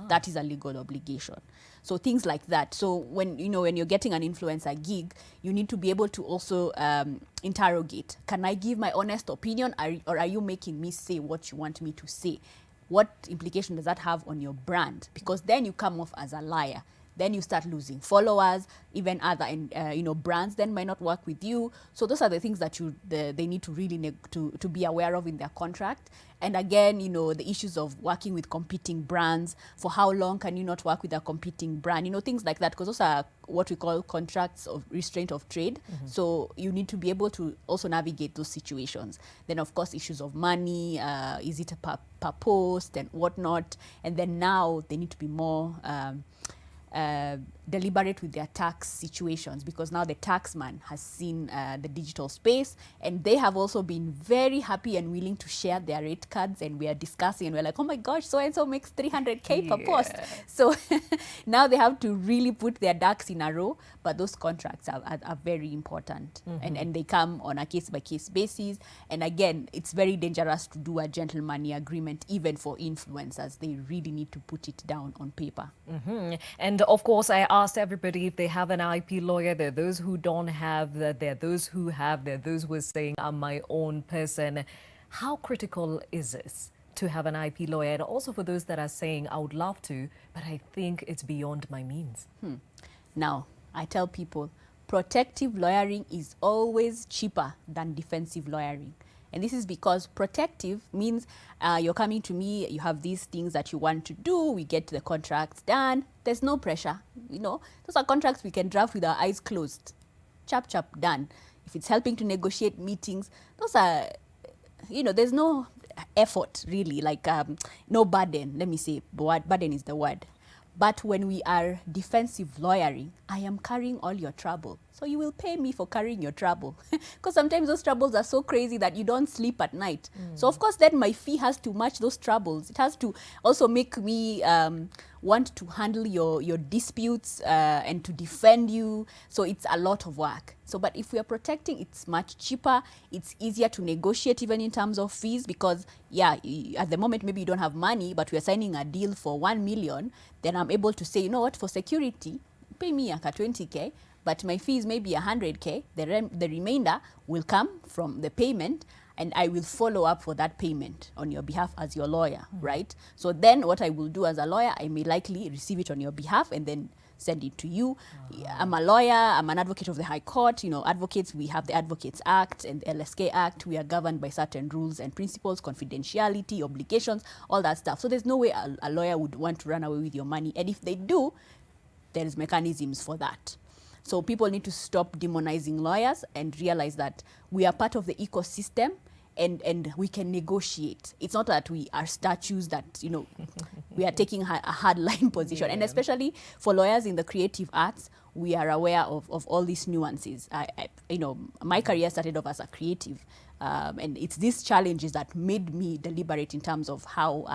That is a legal obligation. So things like that. So when you're getting an influencer gig, you need to be able to also interrogate. Can I give my honest opinion, or are you making me say what you want me to say? What implication does that have on your brand? Because then you come off as a liar. Then you start losing followers. Even other brands then might not work with you. So those are the things that they need to really to be aware of in their contract. And again, the issues of working with competing brands. For how long can you not work with a competing brand? Things like that, because those are what we call contracts of restraint of trade. So you need to be able to also navigate those situations. Then, of course, issues of money, is it per post and whatnot. And then now they need to be more deliberate with their tax situations, because now the taxman has seen the digital space, and they have also been very happy and willing to share their rate cards, and we are discussing and we're like, oh my gosh, so and so makes 300K per post. So now they have to really put their ducks in a row, but those contracts are very important. And they come on a case-by-case basis. And again, it's very dangerous to do a gentlemanly agreement even for influencers. They really need to put it down on paper. And of course, I asked everybody if they have an IP lawyer. There are those who don't have that. There are those who have. There are those who are saying, I'm my own person. How critical is this to have an IP lawyer? And also for those that are saying, I would love to, but I think it's beyond my means. Now, I tell people, protective lawyering is always cheaper than defensive lawyering. And this is because protective means you're coming to me, you have these things that you want to do, we get the contracts done, there's no pressure. Those are contracts we can draft with our eyes closed. Chap, done. If it's helping to negotiate meetings, those are, there's no effort really, like no burden. Let me say, burden is the word. But when we are defensive lawyering, I am carrying all your trouble. So you will pay me for carrying your trouble. Because sometimes those troubles are so crazy that you don't sleep at night. So of course then my fee has to match those troubles. It has to also make me want to handle your disputes and to defend you. So it's a lot of work. But if we are protecting, it's much cheaper. It's easier to negotiate even in terms of fees, because at the moment maybe you don't have money, but we are signing a deal for 1 million. Then I'm able to say, you know what, for security, pay me 20K, but my fees may be 100K. The remainder will come from the payment, and I will follow up for that payment on your behalf as your lawyer, right? So then what I will do as a lawyer, I may likely receive it on your behalf and then send it to you. I'm a lawyer, I'm an advocate of the High Court. Advocates, we have the Advocates Act and the LSK Act. We are governed by certain rules and principles, confidentiality, obligations, all that stuff. So there's no way a lawyer would want to run away with your money. And if they do, there's mechanisms for that. So people need to stop demonizing lawyers and realize that we are part of the ecosystem, and we can negotiate. It's not that we are statues that, we are taking a hardline position. And especially for lawyers in the creative arts, we are aware of all these nuances. My career started off as a creative. And it's these challenges that made me deliberate in terms of how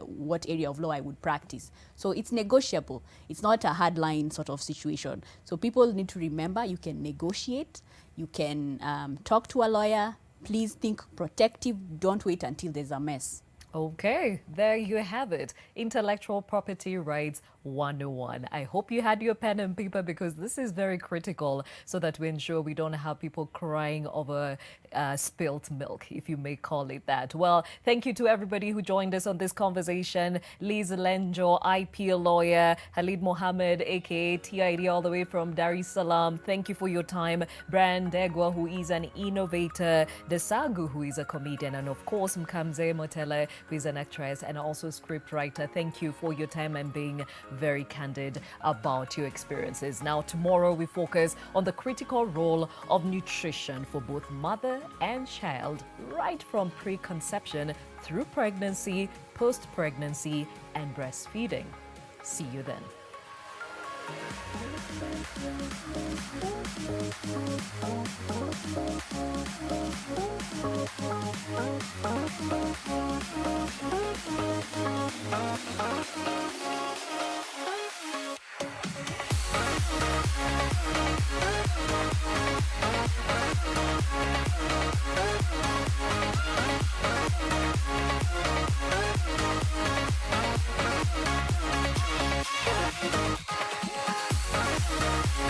what area of law I would practice. So it's negotiable. It's not a hardline sort of situation. So people need to remember, you can negotiate, you can talk to a lawyer. Please think protective. Don't wait until there's a mess. Okay, there you have it. Intellectual Property Rights 101. I hope you had your pen and paper because this is very critical so that we ensure we don't have people crying over spilt milk, if you may call it that. Well, thank you to everybody who joined us on this conversation. Liz Lenjo, IP lawyer, Halid Mohammed, aka TID, all the way from Dar es Salaam. Thank you for your time. Brian Degwa, who is an innovator, Desagu, who is a comedian, and of course, Mkamze Motele, who is an actress and also scriptwriter. Thank you for your time and being very candid about your experiences. Now, tomorrow we focus on the critical role of nutrition for both mother and child, right from preconception through pregnancy, post-pregnancy, and breastfeeding. See you then.